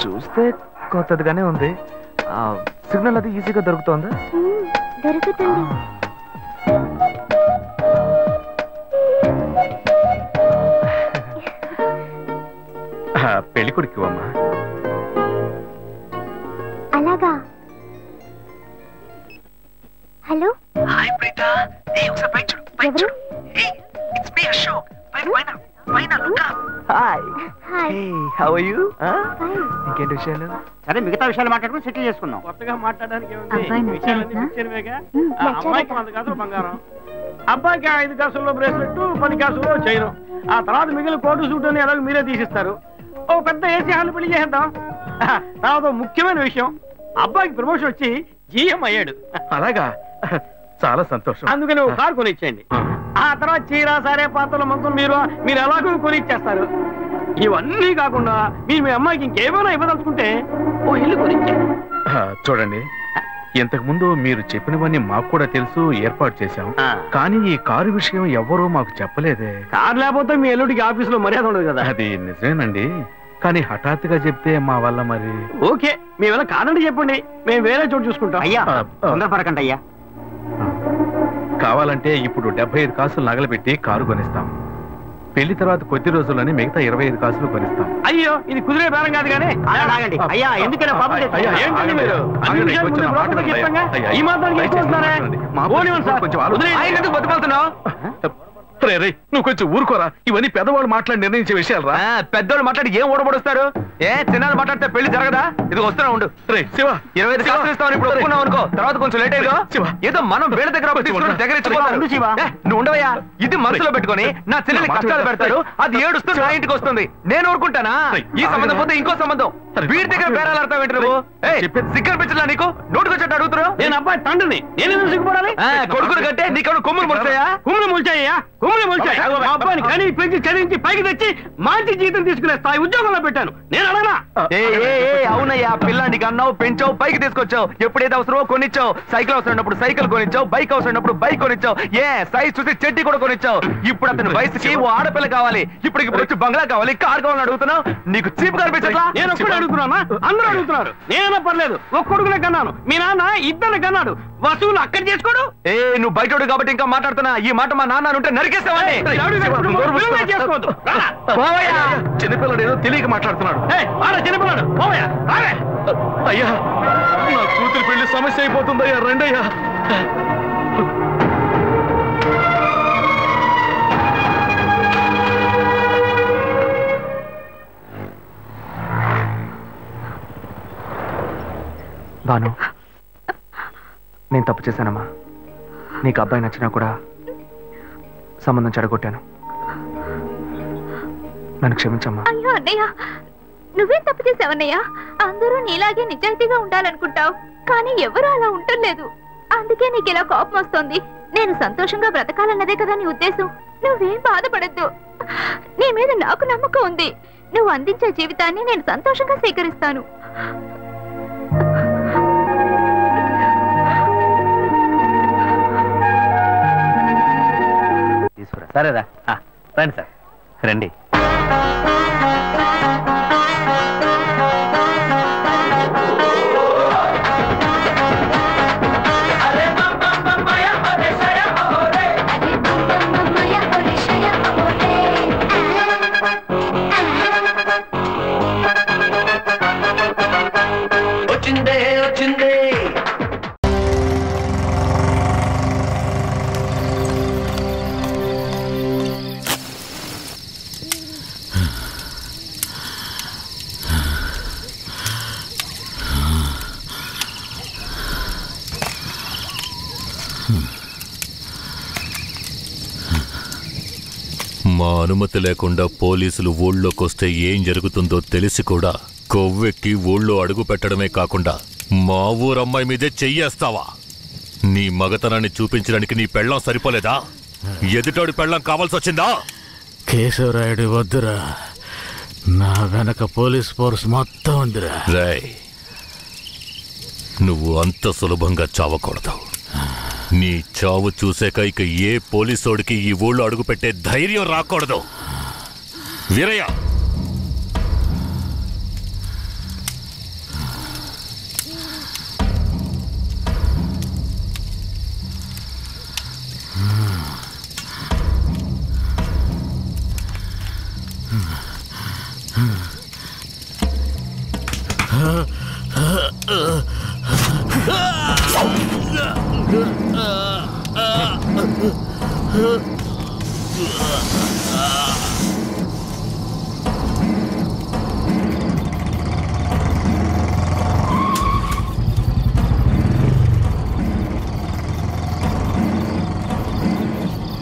చూస్తే కొత్తదిగానే ఉంది. సిగ్నల్ అది ఈజీగా దొరుకుతోందా? దొరుకుతుంది. పెళ్లి కొడుకు అమ్మా. అలాగా. హలో. హాయ్ ప్రీత. ఒకసారి పైన చూడు, పైన చూడు. It's me Ashok. పైన look up. Hi. How are you? ఇంకేంటి విషయాలు? సరే మిగతా విషయాలు మాట్లాడుకుని సెటిల్ చేసుకుందాం. కొత్తగా మాట్లాడడానికి అమ్మాయికి 100 కాసులు బంగారం, అబ్బాయికి 5 కాసుల్లో బ్రేస్లెట్, 10 కాసుల్లో చైన్. ఆ తర్వాత మిగిలిన కోటు సూట్ అని ఎలాగో మీరే తీసిస్తారు. ఓ పెద్ద ఏసీ హాల్ పెళ్లి చేద్దాం. తర్వాత ముఖ్యమైన విషయం, అబ్బాయికి ప్రమోషన్ వచ్చి జీఎం అయ్యాడు. అలాగా, చాలా సంతోషం. అందుకని ఒక కారు కొనిచ్చేయండి. ఆ తర్వాత చీర, సరే పాత్రల మొత్తం మీరు ఎలాగో కొనిచ్చేస్తారు. ఇవన్నీ కాకుండా మీరు మీ అమ్మాయికి ఇంకేమైనా ఇవ్వదలుచుకుంటే ఓ ఇల్లు కొనిచ్చేయండి. చూడండి, ఇంతకు ముందు మీరు చెప్పినవన్నీ మాకు కూడా తెలుసు, ఏర్పాటు చేశాం. కానీ ఈ కారు విషయం ఎవ్వరూ మాకు చెప్పలేదే. కారు లేకపోతే మీ ఎల్లుడికి ఆఫీసులో మర్యాద ఉండదు కదా. అది నిజమేనండి, కానీ హఠాత్తుగా చెప్తే మా వల్ల మరి. ఓకే, మేము ఎలా కాదండి చెప్పండి, మేము వేరే చోటు చూసుకుంటాం. అయ్యా తొందరపడకండి అయ్యా. కావాలంటే ఇప్పుడు 75 కాసులు నగలబెట్టి కారు కొనిస్తాం. పెళ్లి తర్వాత కొద్ది రోజుల్లోనే మిగతా 25 కాసులు కొనిస్తాం. అయ్యో, ఇది కుదిరే బేరం కాదు కానీ. అయ్యా ఎందుకైనా ఈ నువ్వు కొంచెం ఊరుకోరా. ఇవన్నీ పెద్దవాళ్ళు మాట్లాడి నిర్ణయించే విషయాలు రా. పెద్దవాళ్ళు మాట్లాడి ఏం ఓడబడుస్తారు? ఏ చిన్న మాట్లాడితే పెళ్లి జరగదా? ఇది వస్తున్నా ఉండు. శివ 25 కాసులు ఇస్తామని ఇప్పుడు ఒప్పుకున్నావు అనుకో, తర్వాత కొంచెం లేట్ అయ్యో. ఏదో మనం వేళ దగ్గర దగ్గర నువ్వు ఉండవయ్యా. ఇది మనసులో పెట్టుకొని నా చెల్లెలి కష్టాలు పెడతాడు, అది ఏడుస్తుంది నా ఇంటికి వస్తుంది. నేను ఊరుకుంటానా? ఈ సంబంధం పోతే ఇంకో సంబంధం. వీడి దగ్గర బేరాలు ఆడతావు ఏంటి నువ్వు? సిగ్గర్ పిచ్చలా నీకు? నోటుకొచ్చేట్టు అడుగుతున్నావు. నేను అబ్బాయి తండ్రిని, నేను సిగ్గుపడాలి? కొడుకుని కంటే నీకు కొమ్ములు ముల్చాయా? కుమ్ములు ముల్చాయ్యా, కుమ్ములు ముల్చాయి. మా అబ్బాయిని కనీ పెంచి చదివించి పైకి తెచ్చి మంచి జీతం తీసుకునే స్థాయి ఉద్యోగంలో పెట్టాను. నేను అడగనా? అవునయ్యా, పిల్లానికి అన్నావు, పెంచావు, పైకి తీసుకొచ్చావు. ఎప్పుడైతే అవసరమో కొనిచ్చావు. సైకిల్ అవసరమైనప్పుడు సైకిల్ కొనిచ్చావు, బైక్ అవసరమైనప్పుడు బైక్ కొనిచ్చావు. సైజ్ చూసి చెట్టి కూడా కొనిచ్చావు. ఇప్పుడు అతని వయసుకి ఓ ఆడపిల్ల కావాలి, ఇప్పుడు వచ్చి బంగ్లా కావాలి, కార్ కావాలని అడుగుతున్నావు. నీకు చీప్ కనిపించట్లా? నేను ఒక్కడే అడుగుతున్నా, అందరూ అడుగుతున్నారు. నేనైనా పర్లేదు, ఒక్కొడుకునే కన్నాను, మీ నాన్న ఇద్దరు కన్నాడు. వసూలు అక్కడ చేసుకోడు. నువ్వు బయటోడు కాబట్టి ఇంకా మాట్లాడుతున్నా. ఈ మాట మా నాన్న ఉంటే నరికేస్తావని. చిన్నపిల్లడు ఏదో తెలియక మాట్లాడుతున్నాడు. చిన్నపిల్లడు అయ్యా, నా కూతురు పెళ్లి సమస్య అయిపోతుందయ్యా, రండయ్యా. భాను, నేను తప్పు చేశానమ్మా. నీకు అబ్బాయి నచ్చినా కూడా సంబంధం చెడగొట్టాను. నన్ను క్షమించమ్మా. అయ్యో అన్నయ్య, నువ్వేం తప్పు చేసావన్నయ్య? అందరూ నీలాగే నిజాయితీగా ఉండాలనుకుంటావు, కానీ ఎవరు అలా ఉండలేదు. అందుకే నీకు ఇలా కోపం వస్తుంది. నేను సంతోషంగా బ్రతకాలన్నదే కదా నీ ఉద్దేశం. నువ్వేం బాధపడద్దు. నీ మీద నాకు నమ్మకం ఉంది. నువ్వు అందించే జీవితాన్ని నేను సంతోషంగా స్వీకరిస్తాను. సరేరా, రండి సార్, రండి. వచ్చిందే వచ్చిందే. మా అనుమతి లేకుండా పోలీసులు ఊళ్ళోకొస్తే ఏం జరుగుతుందో తెలిసి కూడా కొవ్వెక్కి ఊళ్ళో అడుగు పెట్టడమే కాకుండా మా ఊరమ్మాయి మీదే చెయ్యేస్తావా? నీ మగతనాన్ని చూపించడానికి నీ పెళ్ళం సరిపోలేదా? ఎదుటోడి పెళ్ళం కావాల్సి వచ్చిందా? కేశవరాయుడు వద్దురా, నా వెనక పోలీస్ ఫోర్స్ మొత్తం ఉందిరా. రేయ్, నువ్వు అంత సులభంగా చావకూడదు. నీ చావు చూసాక ఇక ఏ పోలీసోడికి ఈ ఊళ్ళో అడుగుపెట్టే ధైర్యం రాకూడదు. వీరయ్య,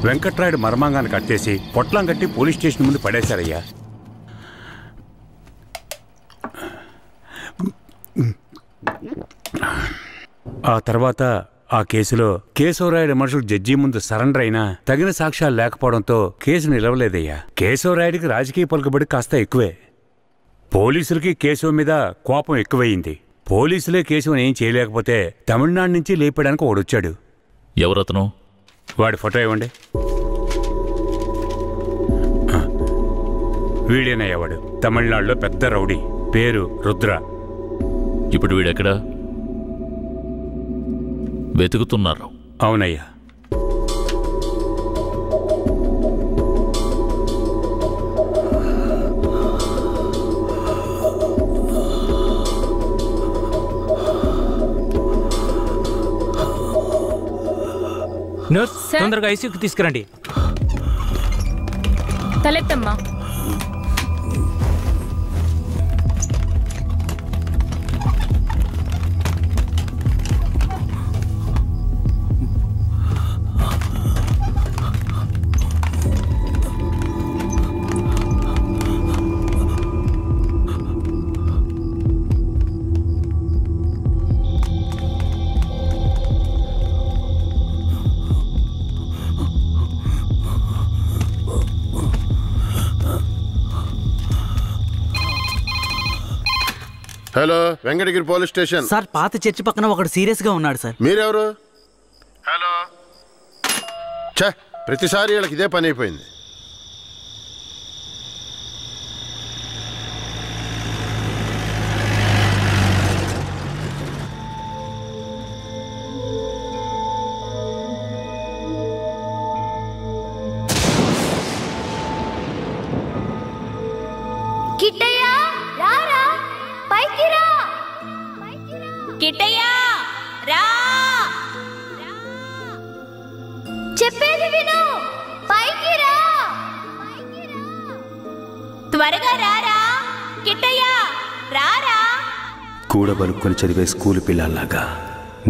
వెంకట్రాయుడు మర్మాంగాన్ని కట్టేసి పొట్లం కట్టి పోలీస్ స్టేషన్ ముందు పడేశారయ్యా. ఆ తర్వాత ఆ కేసులో కేశవరాయుడు మనుషులు జడ్జి ముందు సరెండర్ అయినా తగిన సాక్ష్యాలు లేకపోవడంతో కేసు నిలవలేదయ్యా. కేశవరాయుడికి రాజకీయ పలుకుబడి కాస్త ఎక్కువే. పోలీసులకి కేశవ మీద కోపం ఎక్కువయింది. పోలీసులే కేశవని ఏం చేయలేకపోతే తమిళనాడు నుంచి లేపడానికి వాడొచ్చాడు. ఎవరతను? వాడి ఫోటో ఇవ్వండి. వీడేనయ్యా వాడు. తమిళనాడులో పెద్ద రౌడీ, పేరు రుద్ర. ఇప్పుడు వీడెక్కడా? వెతుకుతున్నారు. అవునయ్యా. నర్స్, తొందరగా ఐసీయూకి తీసుకురండి. తలెత్తమ్మా. Hello, Venkatagiri police station sir. పాత చర్చి పక్కన ఒకడు సీరియస్ గా ఉన్నాడు సార్. మీరెవరు? హలో. ఛ, ప్రతిసారి వీళ్ళకి ఇదే పని అయిపోయింది. కిట్టయ్య రారా, పైకి రా. కిట్టయ్య రా, చెప్పేది విను, పైకి రా. త్వరగా రారా. కిట్టయ్య రారా. కూడబలుక్కొని చదివే స్కూలు పిల్లల్లాగా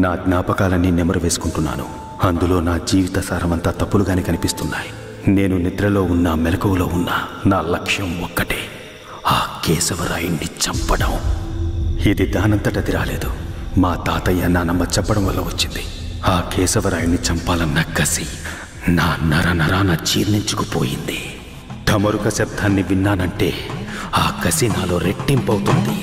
నా జ్ఞాపకాలన్నీ నెమరు వేసుకుంటున్నాను. అందులో నా జీవిత సారమంతా తప్పులుగానే కనిపిస్తున్నాయి. నేను నిద్రలో ఉన్నా మెలకువలో ఉన్నా నా లక్ష్యం ఒక్కటే, ఆ కేశవరాయుణ్ణి చంపడం. ఇది దానంతటది రాలేదు, మా తాతయ్య నానమ్మ చెప్పడం వల్ల వచ్చింది. ఆ కేశవరాయుణ్ణి చంపాలన్న కసి నా నరనరాన జీర్ణించుకుపోయింది. ఢమరుక శబ్దాన్ని విన్నానంటే ఆ కసి నాలో రెట్టింపవుతుంది.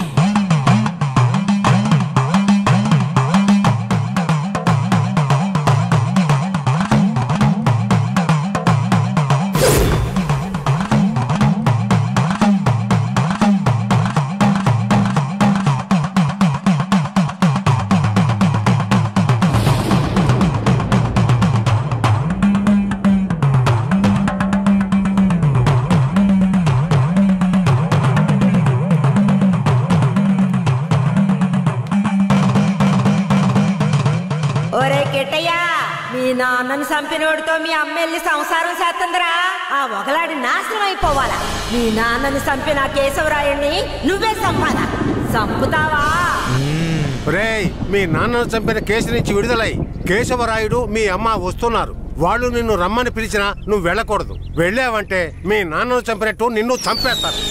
నాన్నను చంపినోడితో మీ అమ్మ వెళ్ళి సంసారం చేస్తుందిరా. ఆ ఒకలాడి నాశనం అయిపోవాలా. మీ నాన్నని చంపిన కేశవరాయుణ్ణి నువ్వే చంపాలా? చంపుతావా? రేయ్, మీ నాన్నను చంపిన కేసు నుంచి విడుదలై కేశవరాయుడు మీ అమ్మ వస్తున్నారు. వాళ్ళు నిన్ను రమ్మని పిలిచినా నువ్వు వెళ్ళకూడదు. వెళ్ళావంటే మీ నాన్నను చంపినట్టు నిన్ను చంపేస్తారు.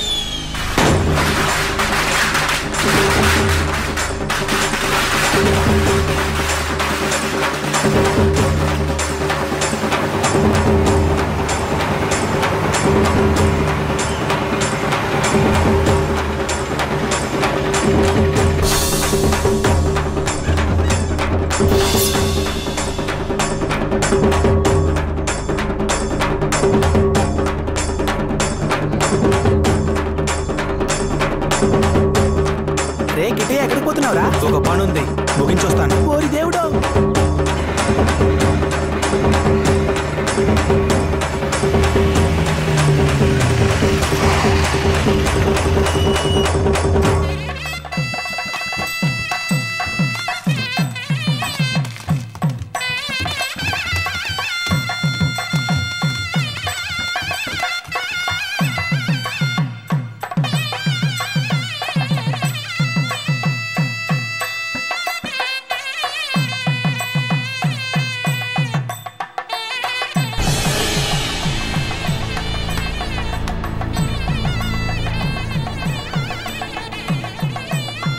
రే కిటే, ఎక్కడికి పోతున్నావురా? ఒక పని ఉంది, ముగించొస్తాను. ఓరి దేవుడు.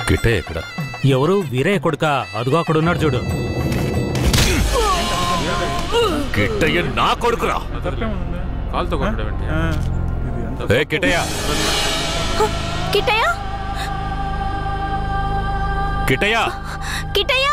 కిట్టయ్య ఎక్కడ? ఎవరు? వీరయ్య కొడుక? అదుగో అక్కడున్నాడు చూడు. కిట్టయ్య నా కొడుకురా. ఏ కిట్టయ్య, కిట్టయ్య, కిట్టయ్య, కిట్టయ్య.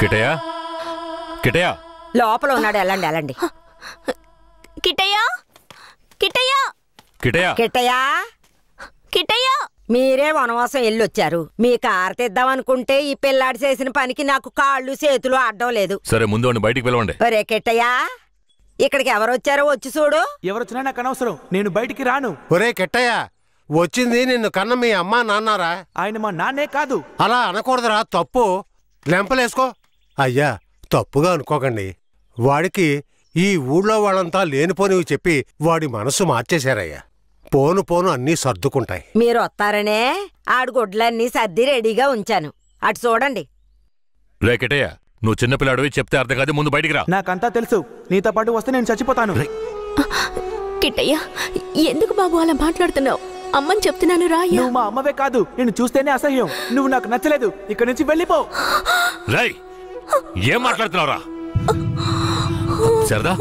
కిట్టయ్య, కిట్టయ్య. లోపల ఉన్నాడు. వెళ్ళండి వెళ్ళండి. కిట్టయ్య, కిట్టయ్య, కిట్టయ్య, కిట్టయ్య, కిట్టయ్య. మీరే వనవాసం వెళ్ళొచ్చారు. మీ కారు తెద్దామనుకుంటే ఈ పిల్లాడి చేసిన పనికి నాకు కాళ్ళు చేతులు అడ్డం లేదు. సరే, ముందు వాడిని బయటికి పిలవండి. ఒరే కిట్టయ్య, ఇక్కడికి ఎవరొచ్చారో వచ్చి చూడు. ఎవరొచ్చినా నాకు అనవసరం, నేను బయటికి రాను. ఒరే కిట్టయ్య, వచ్చింది నిన్ను కన్న మీ అమ్మా నాన్నారా? ఆయన మా నాన్నే కాదు. అలా అనకూడదురా, తప్పు. లెంపలేసుకో. అయ్యా, తప్పుగా అనుకోకండి. వాడికి ఈ ఊళ్ళో వాళ్ళంతా లేనిపోనివి చెప్పి వాడి మనసు మార్చేశారయ్యా. పోను పోను అన్నీ సర్దుకుంటాయి. మీరు వస్తారనే ఆడు గుడ్లన్నీ సర్ది రెడీగా ఉంచాను. అటు చూడండి. రేకెటయ్యా, నువ్వు చిన్నపిల్లాడివి, చెప్తే అర్థం కాదు, ముందు బయటికి రా. నాకంతా తెలుసు. నీతో పాటు వస్తే నేను చచ్చిపోతాను. కిట్టయ్య, ఎందుకు బాబు అలా మాట్లాడుతున్నావు? అమ్మని చెప్తున్నాను రా. నువ్వు మా అమ్మవే కాదు, నేను చూస్తేనే అసహ్యం. నువ్వు నాకు నచ్చలేదు, ఇక్కడి నుంచి వెళ్ళిపో. రై, ఏం మాట్లాడుతున్నావురా? సరదా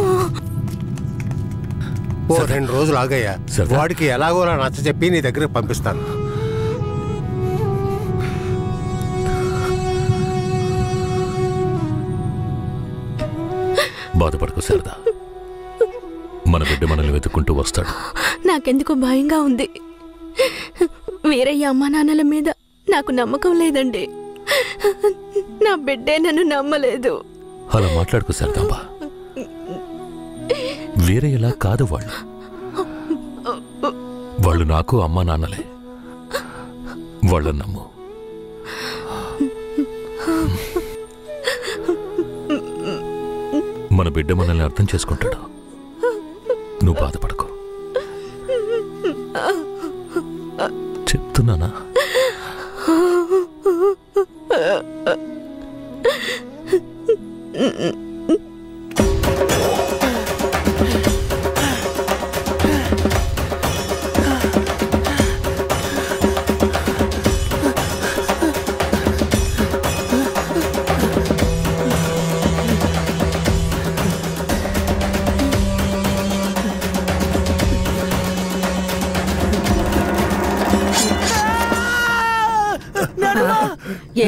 ఓ 2 రోజులు ఆగయ్యా. వాడికి ఎలాగోలా నచ్చ చెప్పి నీ దగ్గరకు పంపిస్తాను. బాధపడకు సరదా, మన బిడ్డ మనల్ని వెతుక్కుంటూ వస్తాడు. నాకెందుకు భయంగా ఉంది. వీరయ్య అమ్మా నాన్నల మీద నాకు నమ్మకం లేదండి. నా బిడ్డే నన్ను నమ్మలేదు. అలా మాట్లాడుకో సరదాంబా. వేరే ఎలా కాదు వాళ్ళు నాకు అమ్మా నాన్నలే. వాళ్ళని నమ్ము. మన బిడ్డ మనల్ని అర్థం చేసుకుంటాడు. నువ్వు బాధపడకు, చెప్తున్నానా?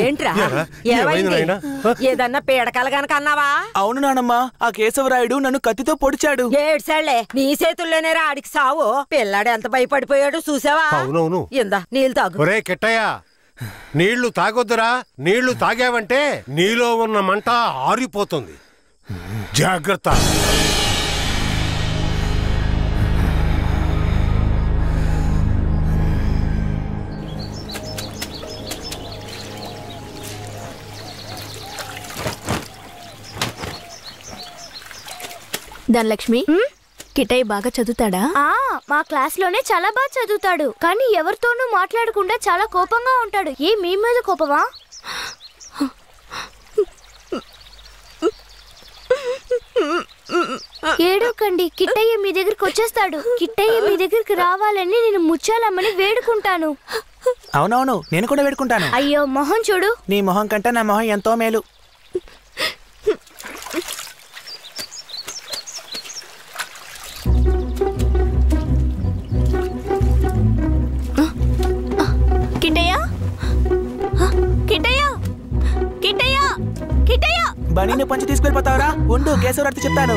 ఏంట్రా ఏమైంది? ఏదన్నా పీడకల గనక అన్నావా? అవును నానమ్మా, ఆ కేశవరాయుడు నన్ను కత్తితో పొడిచాడు. ఏడ్సాళ్లే, నీ చేతుల్లోనే ఆడికి సావు. పిల్లాడు ఎంత భయపడిపోయాడు చూసావా? అవునవును. ఇందా నీళ్ళు తాగు. ఒరే కిట్టయ్య, నీళ్లు తాగొద్దురా. నీళ్లు తాగావంటే నీలో ఉన్న మంట ఆరిపోతుంది. జాగ్రత్త. ధనలక్ష్మి, కిట్టయ్య బాగా చదువుతాడా? మా క్లాస్ లోనే చాలా బాగా చదువుతాడు, కానీ ఎవరితోనూ మాట్లాడకుండా చాలా కోపంగా ఉంటాడు. మీ మీద కోపమా? ఏడోకండి, కిట్టయ్య మీ దగ్గరికి వచ్చేస్తాడు. కిట్టయ్య మీ దగ్గరికి రావాలని నేను ముచ్చాలమ్మని వేడుకుంటాను. అవునవును, నేను కూడా వేడుకుంటాను. అయ్యో మొహం చూడు. నీ మొహం కంటే నా మొహం ఎంతో మేలు. బనీని పంచి తీసుకెళ్ళిపోతావరా? ఉండు, కేశవరాడితో చెప్తాను.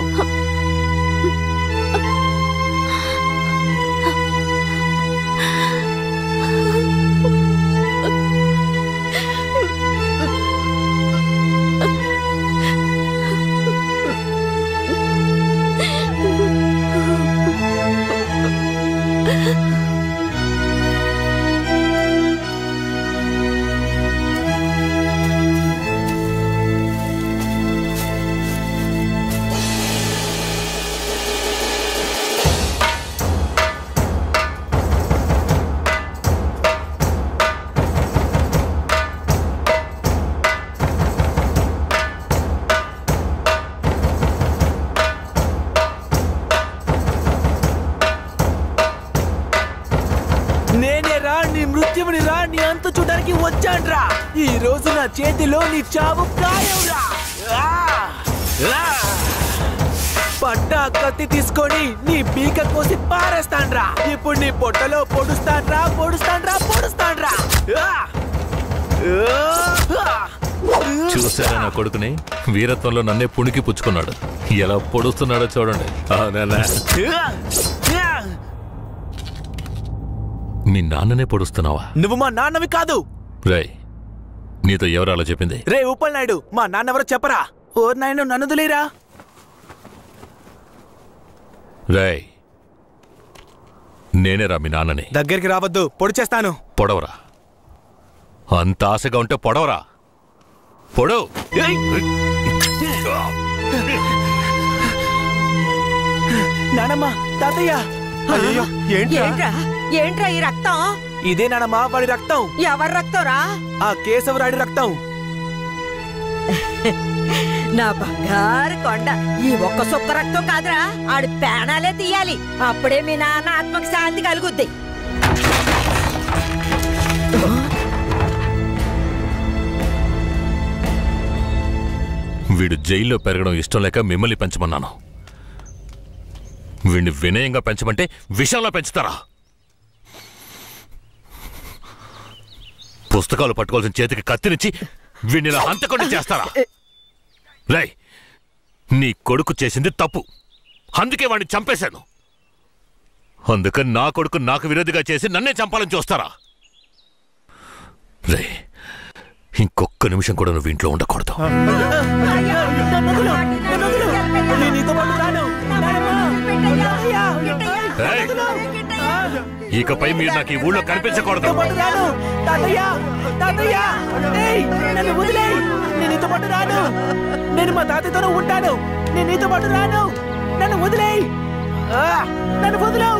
వచ్చాన్రా, ఈ రోజు నా చేతిలో నీ చావు ఖాయంరా. పట్టా కత్తి తీసుకొని నీ పీక కోసి పారేస్తాన్రా. ఇప్పుడు నీ పొట్టలో పొడుస్తాన్రా. చూసారా నా కొడుకుని? వీరత్వంలో నన్నే పుణికి పుచ్చుకున్నాడు. ఎలా పొడుస్తున్నాడో చూడండి. మీ నాన్ననే పొడుస్తున్నావా? నువ్వు మా నాన్నవి కాదు. రే, నీతో ఎవరు అలా చెప్పింది? రే ఉప్పల్ నాయుడు, మా నాన్నెవరో చెప్పరా? ఓ నాయన నన్ను దులేరా. రే, నేనేరా మీ నాన్నని. దగ్గరికి రావద్దు, పొడి చేస్తాను. పొడవరా, అంత ఆశగా ఉంటే పొడవరా. పొడవు. నానమ్మ తాతయ్య అయ్యో ఏంట్రా ఏంట్రా ఈ రక్తం? ఇదే నానమ్మ వాడి రక్తం. ఎవరి రక్తంరా? ఆ కేశవరాయుడి రక్తం. నా బంగారు కొండ, ఈ ఒక్క సుక్క రక్తం కాదురా, ఆడి ప్రాణాలే తీయాలి. అప్పుడే మీ నాన్న ఆత్మకు శాంతి కలుగుద్ది. వీడు జైల్లో పెరగడం ఇష్టం లేక మిమ్మల్ని పెంచమన్నాను. వీడిని వినయంగా పెంచమంటే విషంలో పెంచుతారా? పుస్తకాలు పట్టుకోవాల్సిన చేతికి కత్తినిచ్చి వీడిని ఇలా హంతకుండా చేస్తారా? రై, నీ కొడుకు చేసింది తప్పు, అందుకే వాడిని చంపేశాను. అందుకని నా కొడుకు నాకు విరోధిగా చేసి నన్నే చంపాలని చూస్తారా? రే, ఇంకొక్క నిమిషం కూడా నువ్వు ఇంట్లో ఉండకూడదు. ఇకపై మీరు నాకు ఈ ఊళ్ళో కనిపించకూడదు. నేను మా తాతయ్యతోనే ఉంటాను. నేను నీతో పాటు రాను. నన్ను వదిలేయ్. నన్ను వదులు.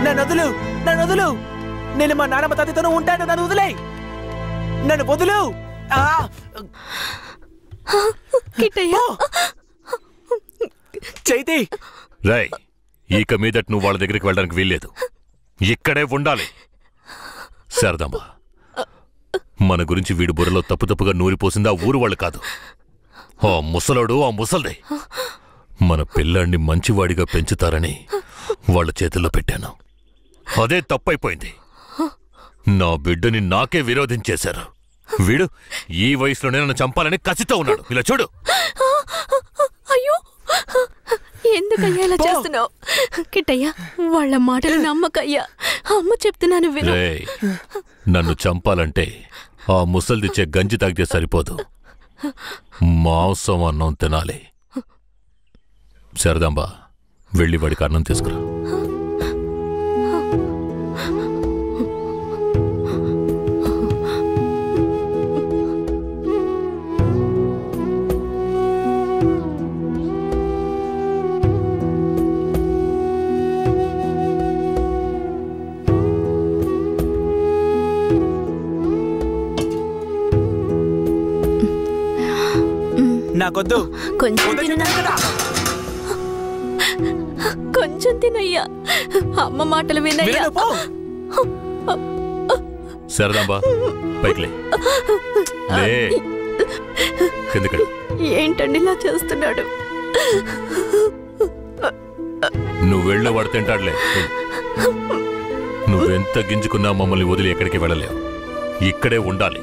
నన్ను వదులు. నన్ను వదులు. నేను మా నాన్నమ్మ తాతయ్యతోనే ఉంటాను. నన్ను వదిలేయ్. నన్ను వదులు. చైతి. రై, ఇక మీదట నువ్వు వాళ్ళ దగ్గరికి వెళ్ళడానికి వీల్లేదు. ఇక్కడే ఉండాలి. శారదమ్మ, మన గురించి వీడి బుర్రలో తప్పుగా నూరిపోసింది ఆ ఊరు వాళ్ళు కాదు, ఆ ముసలోడు, ఆ ముసల్దే. మన పిల్లాన్ని మంచివాడిగా పెంచుతారని వాళ్ళ చేతుల్లో పెట్టాను. అదే తప్పైపోయింది. నా బిడ్డని నాకే విరోధించేశారు. వీడు ఈ వయసులోనే నన్ను చంపాలని కసితో ఉన్నాడు. ఇలా చూడు. అయ్యో, ఎందుకయ్యా ఇలా చేస్తున్నావు? కిట్టయ్యా, వాళ్ళ మాటలు నమ్మకయ్యా. అమ్మ చెప్తున్నాను విను. నన్ను చంపాలంటే ఆ ముసల్దిచ్చే గంజి తాగితే సరిపోదు, మాంసం అన్నం తినాలి. శారదాంబ, వెళ్ళి వాడికి అన్నం తీసుకురా. నాకొద్దు. కొంచెం తినయ్యా. అమ్మ మాటలు వినయ్యా. శారదాంబ, పైకి లే. ఏంటండి ఇలా చేస్తున్నాడు? నువ్వు వెళ్ళి వాడు తింటాడులే. నువ్వెంత గింజుకున్నా మమ్మల్ని వదిలి ఎక్కడికి వెళ్ళలేవు. ఇక్కడే ఉండాలి.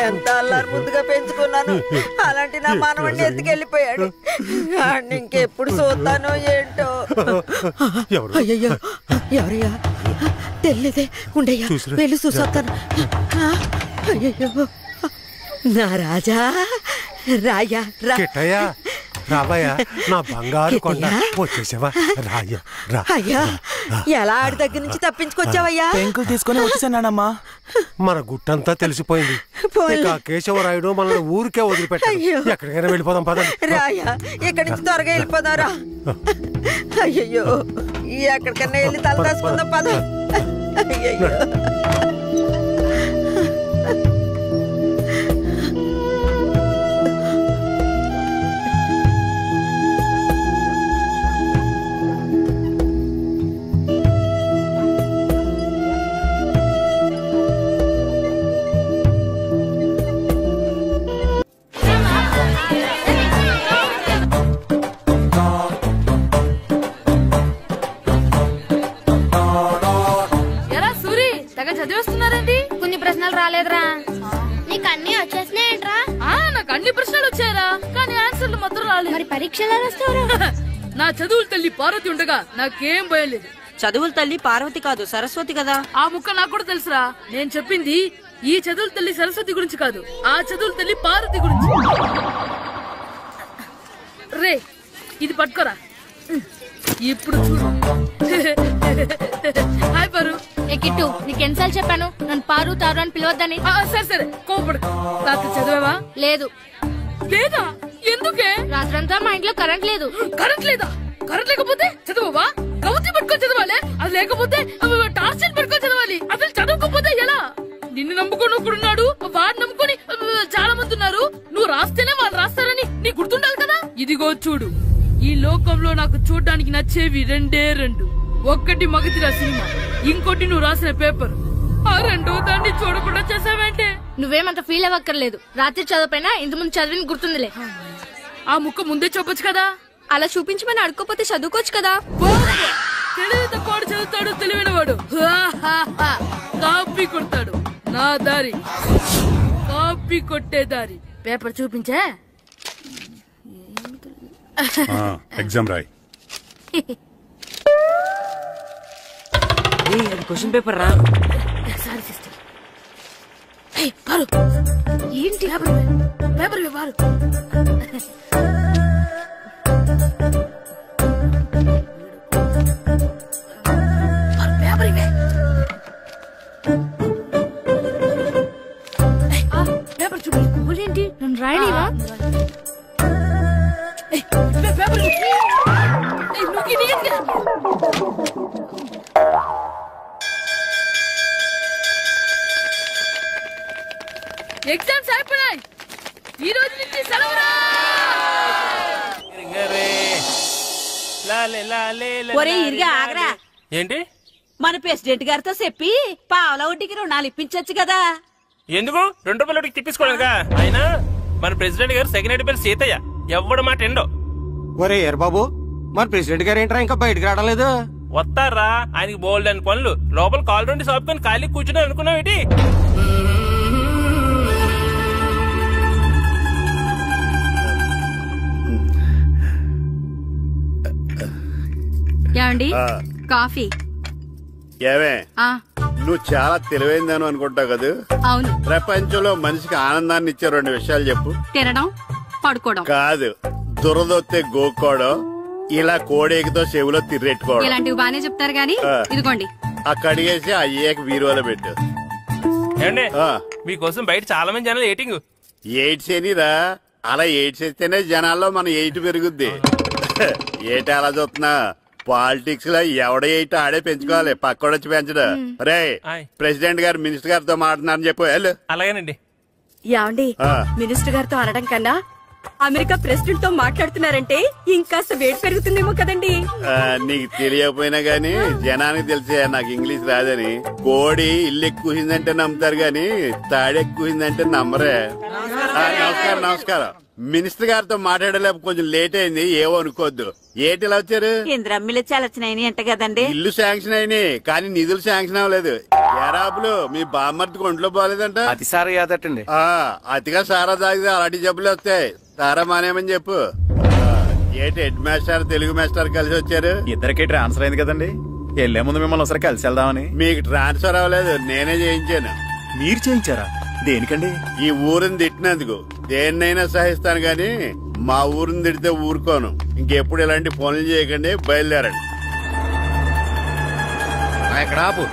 ఎంత అల్లారు ముందుగా పెంచుకున్నాను, అలాంటి నా మనవడిని ఎత్తుకెళ్ళిపోయాడు. ఇంకెప్పుడు చూస్తానో ఏంటో. అయ్యయ్యో, ఎవరయ్యా? తెలియదే. ఉండయ్యా, వెళ్ళి చూసొస్తాను. అయ్యయ్యో, నా రాజా, రాయ్యా రా. రావయ్యా, నా బంగారు కొండ. వచ్చేసావా? రాయ్యా రా. అయ్యా, ఎలా ఆడి దగ్గర నుంచి తప్పించుకొచ్చావయ్యా? పెంకులు తీసుకొని వచ్చేసానమ్మా. మన గుట్టంతా తెలిసిపోయింది. ఇక కేశవరాయుడు మనల్ని ఊరికే వదిలిపెట్టాడు. ఎక్కడికైనా వెళ్ళిపోదాం పద. రాయ్యా, ఇక్కడి నుంచి త్వరగా వెళ్ళిపోదారా. అయ్యయ్యో, ఎక్కడికన్నా వెళ్ళి తల దాచుకుందాం పద. అయ్యయ్యో, చదివేస్తున్నారండి? కొన్ని ప్రశ్నలు రాలేదురా. నీకు అన్ని వచ్చేసినాయంట్రా? నాకు అన్ని ప్రశ్నలు వచ్చాయరా, కానీ ఆన్సర్లు మాత్రం రాలేదు. మరి పరీక్షలు రాస్తారా? నా చదువుల తల్లి పార్వతి ఉండగా నాకేం భయం లేదు. చదువుల తల్లి పార్వతి కాదు, సరస్వతి కదా. ఆ ముక్క నాకు కూడా తెలుసురా. నేను చెప్పింది ఈ చదువుల తల్లి సరస్వతి గురించి కాదు, ఆ చదువుల తల్లి పార్వతి గురించి. రే, ఇది పట్టుకోరా. ఇప్పుడు చూడు. హాయ్ పరు. కిట్టు నీకు ఎన్నిసార్లు చెప్పాను నన్ను పారు తారు అని పిలవద్దని. సరే కోపడు. రాత్రి చదివావా? లేదు. లేదా? ఎందుకే? రాత్రంతా మా ఇంట్లో కరెంట్ లేదు. కరెంట్ లేదా? కరెంట్ లేకపోతే చదవవా? కవిత పట్టుకొని చదవాలి. అది లేకపోతే టార్చర్ పట్టుకొని చదవాలి. అసలు చదవకపోతే ఎలా? నిన్ను నమ్ముకొని ఒకడున్నాడు, వాడు నమ్ముకొని చాలా మంది ఉన్నారు. నువ్వు రాస్తేనే వాళ్ళు రాస్తారని నీ గుర్తుండాలి కదా. ఇదిగో చూడు, ఈ లోకంలో నాకు చూడ్డానికి నచ్చేవి రెండే రెండు. ఒక్కటి మగతిరా సినిమా, ఇంకోటి నువ్వు రాసిన పేపర్. ఆ రెండో దాన్ని చూడకుండా చేసావేంటే? నువ్వేమంత ఫీల్ అవ్వక్కర్లేదు. రాత్రి చదవపోయినా ఇంతకుముందు చదివిన గుర్తుందిలే. ఆ ముక్క ముందే చూపొచ్చు కదా. అలా చూపించమని అడుక్కోపోతే చదువుకోవచ్చు కదా. తెలివి తక్కువాడు చదువుతాడు, తెలివైన వాడు కాపీ కొడతాడు. నా దారి కాపీ కొట్టే దారి. పేపర్ చూపించే. ఎగ్జామ్ రాయ్. క్వశ్చన్ పేపర్ రా. Sorry sister. ఏంటి పేపర్ పారు. పేపర్ ఇవే. పేపర్ చూపి. ఏంటి నన్ను రాయనివా? పేపర్ ఎగ్జామ్స్ అయిపోయాయి. ఈ రోజు నుంచి సెలవురా. ఒరే ఇరిగా ఆగరా. ఏంటి? మన ప్రెసిడెంట్ గారితో చెప్పి పావుల వడ్డీకి రుణాలు ఇప్పించొచ్చు కదా. ఎందుకు? 2 రూపాయల వడ్డీకి తిప్పించుకోలేదుగా. అయినా మన ప్రెసిడెంట్ గారు సెకండ్ హెడ్ పేరు సీతయ్య. ఎవ్వడు మాట ఎండో. ఒరే ఎర్ బాబు, మన ప్రెసిడెంట్ గారు ఏంట్రా ఇంకా బయటకు రావడం లేదు? వస్తారా? ఆయనకి బోల్డ్ అని పనులు. లోపల కాల్ నుండి సాపుకొని ఖాళీ కూర్చుని అనుకున్నావు ఏంటి? ఏమండి కాఫీ? ఏమే నువ్వు చాలా తెలివైందని అనుకుంటావు కదా. అవును. ప్రపంచంలో మనిషికి ఆనందాన్ని ఇచ్చే 2 విషయాలు చెప్పు. తినడం, పడుకోవడం. కాదు, దురదొత్తే గోక్కోవడం, ఇలా కోడేకితో చెవులో తిర్రెట్టుకోవడం. ఇలాంటివి బానే చెప్తారు గానీ ఇదిగోండి. అక్కడిగేసి అయ్యాక వీరువలో పెట్టు. ఏమండి మీకోసం బయట చాలా మంది జనాలు ఎయిటింగ్. ఎయిడ్స్ ఏనిరా? అలా ఎయిడ్స్ ఇస్తేనే జనాల్లో మన ఎయిట్ పెరుగుద్ది. ఏటి అలా చూస్తున్నా? పాలిటిక్స్ లో ఎవడ ఎయిట్ ఆడే పెంచుకోవాలి, పక్కడొచ్చి పెంచడు. రే ప్రెసిడెంట్ గారు మినిస్టర్ గారితో మాట్లాడుతున్నారని చెప్పు. వెళ్ళు. అలాగేనండి. ఏమండి మినిస్టర్ గారితో అనడం కన్నా అమెరికా ప్రెసిడెంట్ తో మాట్లాడుతున్నారంటే ఇంకాస్త వేడి పెరుగుతుందేమో కదండి. నీకు తెలియకపోయినా గానీ జనానికి తెలిసే నాకు ఇంగ్లీష్ రాదని. కోడి ఇల్లు ఎక్కువసిందంటే నమ్ముతారు గాని తాడెక్కువసిందంటే నమ్మరే. నమస్కారం. నమస్కారం. మినిస్టర్ గారితో మాట్లాడలేక కొంచెం లేట్ అయింది, ఏవో అనుకోవద్దు. ఏటి ఇలా వచ్చారు? ఇంద్రమ్మిలు చాలా వచ్చినాయి అంట కదండి. ఇల్లు శాంక్షన్ అయినాయి కానీ నిధులు శాంక్షన్ అవ్వలేదు. ఎరాబులు మీ బామ్మర్తికి ఒంట్లో పోలేదంట. అతి సారా యాదటండి. అతిగా సారా తాగితే అలాంటి జబ్బులు వస్తాయి. సారా మానేమని చెప్పు. ఏటి హెడ్ మాస్టర్ తెలుగు మాస్టర్ కలిసి వచ్చారు? ఇద్దరికి ట్రాన్స్ఫర్ అయింది కదండి. వెళ్లే ముందు మిమ్మల్ని ఒకసారి కలిసి వెళ్దామని. మీకు ట్రాన్స్ఫర్ అవ్వలేదు, నేనే చేయించాను. మీరు చేయించారా? దేనికండి? ఈ ఊరిని తిట్టినందుకు. దేన్నైనా సహిస్తాను గాని మా ఊరిని తిడితే ఊరుకోను. ఇంకెప్పుడు ఇలాంటి పనులు చేయకండి, బయలుదేరండి. ఇక్కడ ఆపు.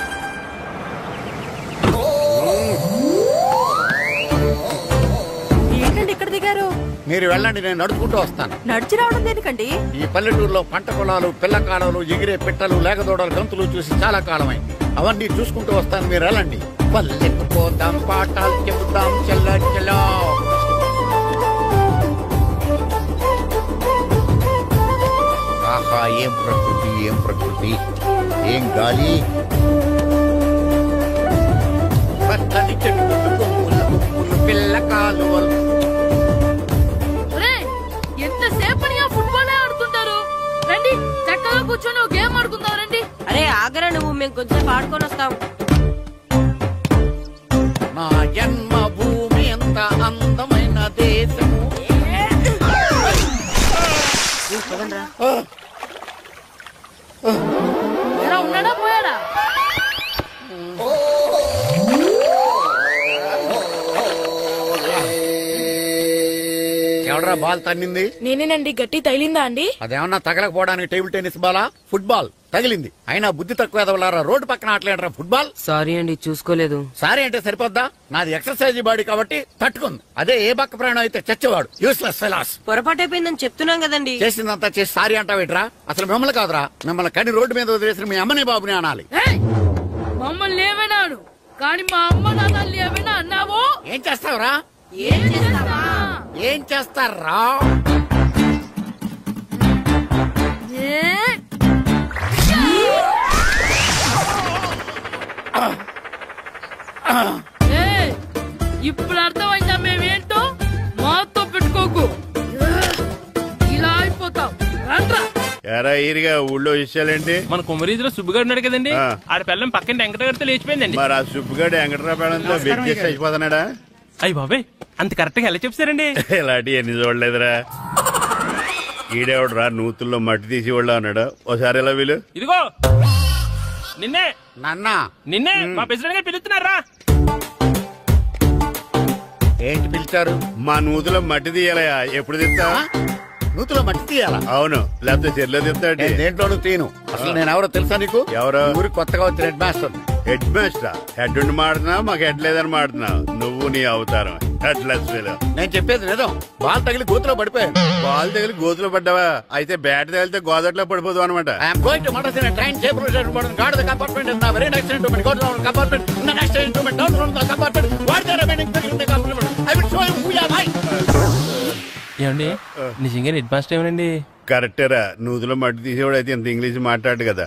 ఏంటండి ఇక్కడ దిగారు? మీరు వెళ్ళండి, నేను నడుచుకుంటూ వస్తాను. నడిచి రావడం దేనికండి? ఈ పల్లెటూరులో పంట పొలాలు, పిల్ల కాడలు, ఎగిరే పిట్టలు, లేకదోడలు, గంతులు చూసి చాలా కాలమైంది. అవన్నీ చూసుకుంటూ వస్తాను, మీరు వెళ్ళండి. పల్లెకు పోతాం, పాఠాలు చెబుతాం, చెల్లో. ఆహా, ఏం ప్రకృతి, ఏం ప్రకృతి, ఏం గాలి. పచ్చని చెట్లు, కొమ్ములు, పిల్ల కాలువలు. ఎంతసేపని ఫుట్బాల్ ఆడుతుంటారు? రండి చక్కగా కూర్చొని గేమ్ ఆడుకుందాం. రండి. అరే ఆగరా నువ్వు, మేము కొంచెం ఆడుకొని వస్తాం. నా జన్మ భూమి ఎంత అందమైన దేశము. ఉన్నాడా పోయాడా? ఎవడరా ఎవరా బాల్ తన్నింది? నేనేనండి. గట్టి తగిలిందా అండి? అదేమన్నా తగలకపోవడానికి టేబుల్ టెన్నిస్ బాలా, ఫుట్బాల్ తగిలింది. అయినా బుద్ధి తక్కువ ఎదవలారా, రోడ్డు పక్కన ఆటలేడరా ఫుట్బాల్. సారీ అండి, చూసుకోలేదు. సారీ అంటే సరిపోద్దా? నాది ఎక్సర్సైజ్ బాడీ కాబట్టి తట్టుకుంది. అదే ఏ బక్క ప్రాణం అయితే చచ్చేవాడు. Useless fellas. పొరపాటు అయిపోయిందని చెప్తున్నాం కదండి. చేసిందంతా చేసి సారీ అంటావేట్రా? అసలు మిమ్మల్ని కాదురా, మిమ్మల్ని కని రోడ్డు మీద వదిలేసిన మీ అమ్మని బాబుని అనాలి. మమ్మల్ని ఏమైనాడు కానీ మా అమ్మ నాన్నల్ని ఏమైనా అన్నావో ఏం చేస్తావురా? ఏం చేస్తారా? ఇప్పుడు అర్థమైందా మేమేంటో? మాతో పెట్టుకోకు, ఇలా అయిపోతావు. ఎరా ఈరిగా ఊళ్ళో విషయాలేంటి? మన కుమరీజులో సుబ్బుగాడు ఉన్నాడు కదండి, ఆడ పిల్లం పక్కన వెంకటగారితో లేచిపోయిందండి. మరి ఆ సుబ్బుగాడు వెంకటరావు పిల్లంతో వెయిట్ చేసి అయిపోతున్నాడా? అయ్యి బాబాయ్, అంత కరెక్ట్ గా ఎలా చెప్తారండి? ఇలాంటి ఎన్ని చూడలేదురా. ఈడేవడరా నూతుల్లో మట్టి తీసి వాళ్ళు అన్నాడు. ఓసారి ఎలా వీలు? ఇదిగో నిన్నే నాన్నా, నిన్నే మా ప్రెసిడెంట్ గారు పిలుస్తున్నారా? ఏంటి పిలిచారు? మా నూతులో మట్టి తీయాలయా. ఎప్పుడు తీస్తా? నూతులో మట్టి తీయాలా? అవును, లేకపోతే చెర్లో తీస్తాడు. దేంట్లోనూ తీను. అసలు నేను ఎవరో తెలుసా నీకు? ఎవరో ఊరికి కొత్తగా వచ్చిన head master. Head master? Head ఉండి మాడుతున్నావు, మాకు హెడ్ లేదని మాడుతున్నావు. నువ్వు నీ అవతారం నేను చెప్పేది నిజం. బాల్ తగిలి గోతులో పడిపోయాను. బాల్ తగిలి గోతులో పడ్డావా? అయితే బ్యాట్ తగిలితే గోదట్లో పడిపోదు అనమాట. ఏమండి నిజంగా హెడ్ మాస్టర్ ఏమనండి? కరెక్టరా, నూతులో మట్టి తీసేవాడు అయితే ఇంత ఇంగ్లీష్ మాట్లాడు కదా.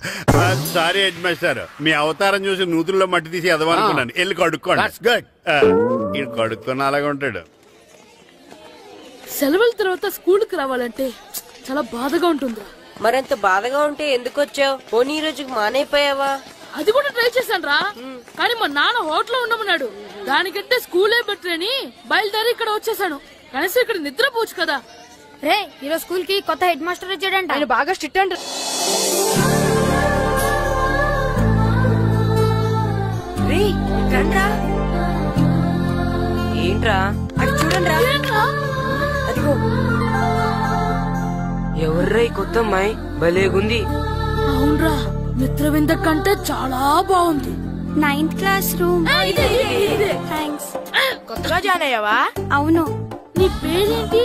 సారీ హెడ్ మాస్టర్, మీ అవతారం చూసి నూతుల్లో మట్టి తీసి ఎదవనుకున్నాను. వెళ్ళి కడుక్కోండి. కడుక్కొని అలాగే ఉంటాడు. సెలవుల తర్వాత స్కూల్ కి రావాలంటే చాలా బాధగా ఉంటుందిరా. మరంత బాధగా ఉంటే ఎందుకు వచ్చావు? పోనీ ఈ రోజుకి మానైపోయావా? అది కూడా ట్రై చేశాను రా, కానీ మా నాన్న హోటల్లో ఉండమన్నాడు. దానికంటే స్కూలే బెటర్ అని బయలుదేరి ఇక్కడ వచ్చేసాను. కనీసం ఇక్కడ నిద్రపోవచ్చు కదా. రే, ఈరోజు స్కూల్ కి కొత్త హెడ్ మాస్టర్ వచ్చాడంట. ఆయన బాగా స్ట్రిక్ట్ అంట. ఏంట్రా అది చూడండి. అదిగో ఎవర్రా ఈ కొత్త అమ్మాయి? భలేగుంది. అవునరా, మిత్రవింద కంటే చాలా బాగుంది. 9th class room. థ్యాంక్స్. కొత్తగా జాయిన్ అయ్యావా? అవును. నీ పేరేంటి?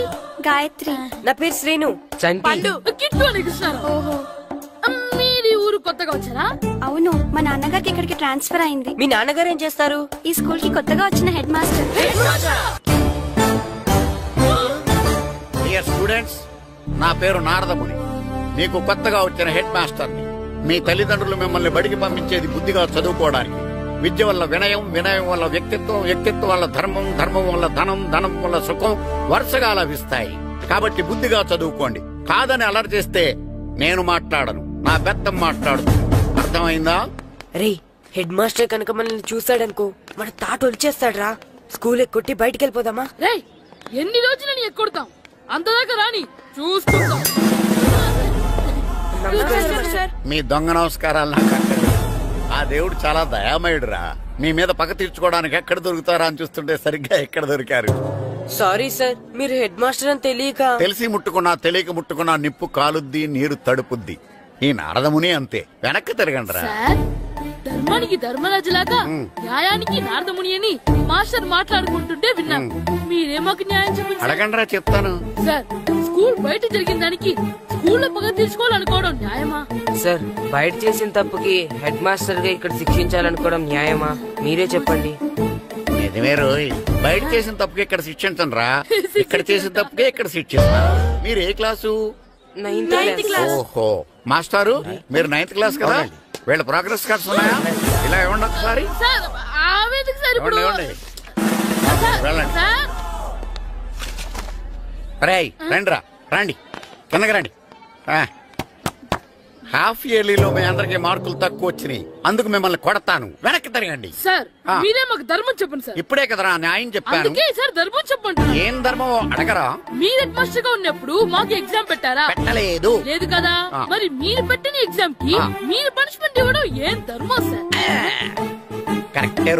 గాయత్రి. నా పేరు శ్రీను. పండు కిట్టు అని పిలుస్తున్నారు. ఓహో, మీరు ఊరు కొత్తగా వచ్చారా? అవును, మా నాన్నగారికి ఇక్కడికి ట్రాన్స్ఫర్ అయింది. మీ నాన్నగారు ఏం చేస్తారు? ఈ స్కూల్ కి కొత్తగా వచ్చిన హెడ్ మాస్టర్. డియర్ స్టూడెంట్స్, నా పేరు నారదముని. మీకు కొత్తగా వచ్చిన హెడ్ మాస్టర్ని. మీ తల్లిదండ్రులు మిమ్మల్ని బడికి పంపించేది బుద్ధిగా చదువుకోవడానికి. విద్య వల్ల వినయం, వినయం వల్ల వ్యక్తిత్వం, వ్యక్తిత్వం వల్ల ధర్మం, ధర్మం వల్ల ధనం, ధనం వల్ల సుఖం వరుసగా లభిస్తాయి. కాబట్టి బుద్ధిగా చదువుకోండి. కాదని అలర్ చేస్తే నేను మాట్లాడను, నా బెత్తం మాట్లాడుతుంది. అర్థమైందా? రే, హెడ్ మాస్టర్ కనుక మనల్ని చూసాడనుకో మన తాట వచ్చేస్తాడ్రా. స్కూల్ ఎక్కొట్టి బయటికి వెళ్ళిపోదామా? రే, ఎన్ని రోజులు నీ ఎక్కొడతాం? అంతదాకా రాని చూసుకుంటాం. మీ దొంగ నమస్కారాలు నాకు అక్కర్లేదు. ఆ దేవుడు చాలా దయామయుడురా. మీ మీద పగ తీర్చుకోవడానికి ఎక్కడ దొరుకుతారా అని చూస్తుంటే సరిగ్గా ఎక్కడ దొరికారు. సారీ సార్, మీరు హెడ్ మాస్టర్ అని తెలియక. తెలిసి ముట్టుకున్నా తెలియక ముట్టుకున్నా నిప్పు కాలుద్ది, నీరు తడుపుద్ది. ఈ నారదముని అంతే. వెనక్కి తిరగండిరా. ధర్మానికి ధర్మరాజులాగా న్యాయానికి నారదముని అని మాస్టర్ మాట్లాడుకుంటుంటే విన్నాం. మీరేమాకు న్యాయం చెప్పండి. అడగండిరా, చెప్తాను. సార్, స్కూల్ బయట జరిగిన దానికి స్కూల్లో పగ తీర్చుకోవాలనుకోవడం న్యాయమా? సార్, బయట చేసిన తప్పుకి హెడ్ మాస్టర్ గా ఇక్కడ శిక్షించాలనుకోవడం న్యాయమా? మీరే చెప్పండి. నిజమే రోయ్, బయట చేసిన తప్పుకి ఇక్కడ శిక్షించండి రా. ఇక్కడ చేసిన తప్పుకే ఇక్కడ శిక్షిస్తున్నారు. మీరు ఏ క్లాసు? 9th class. ఓహో, మాస్టారు మీరు 9th క్లాస్ కదా? వీళ్ళ ప్రోగ్రెస్ కార్డ్స్ ఉన్నాయా? ఇలా ఇవ్వండి ఒకసారి. వెళ్ళండి. రేయ్, రండిరా, రండి, కిందకి రండి. హాఫ్ ఇయర్లీలో మీ అందరికి మార్కులు తక్కువ వచ్చినాయి. అందుకు మిమ్మల్ని కొడతాను. వెనక్కి తిరగండి. సార్, మీరే మాకు ధర్మం చెప్పండి సార్. ఇప్పుడే కదరా న్యాయం చెప్పాను. అందుకే సార్ ధర్మం చెప్పండి. ఏం ధర్మం అడగరా? మీరు హెడ్ మాస్టర్ గా ఉన్నప్పుడు మాకు ఎగ్జామ్ పెట్టారా? పెట్టలేదు. లేదు కదా. మరి మీరు పెట్టిన ఎగ్జామ్ కి మీరు పనిష్మెంట్ ఇవ్వడం ఏం ధర్మం సార్? కరెక్టే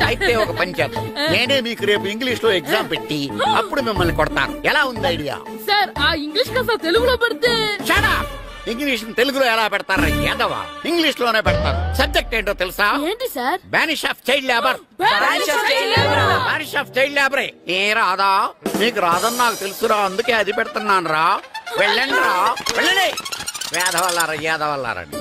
అయితే ఒక పని చేద్దాం, నేనే మీకు రేపు ఇంగ్లీష్ లో ఎగ్జామ్ పెట్టి అప్పుడు మిమ్మల్ని కొడతాను. ఎలా ఉంది ఐడియా? సార్ ఆ ఇంగ్లీష్ కాస్త తెలుగులో పెడితే. ఇంగ్లీష్ తెలుగులో ఎలా పెడతారా యాదవా? ఇంగ్లీష్ లోనే పెడతారు. సబ్జెక్ట్ ఏంటో తెలుసా? ఏంటి sir? Banish of child labour. Banish of child లేబరే. ఏ రాదా? నీకు రాదని నాకు తెలుసురా, అందుకే అది పెడుతున్నాను రా. వెళ్ళండి రా, వెళ్ళండి. వేదవల్లారా యాదవల్లారండి.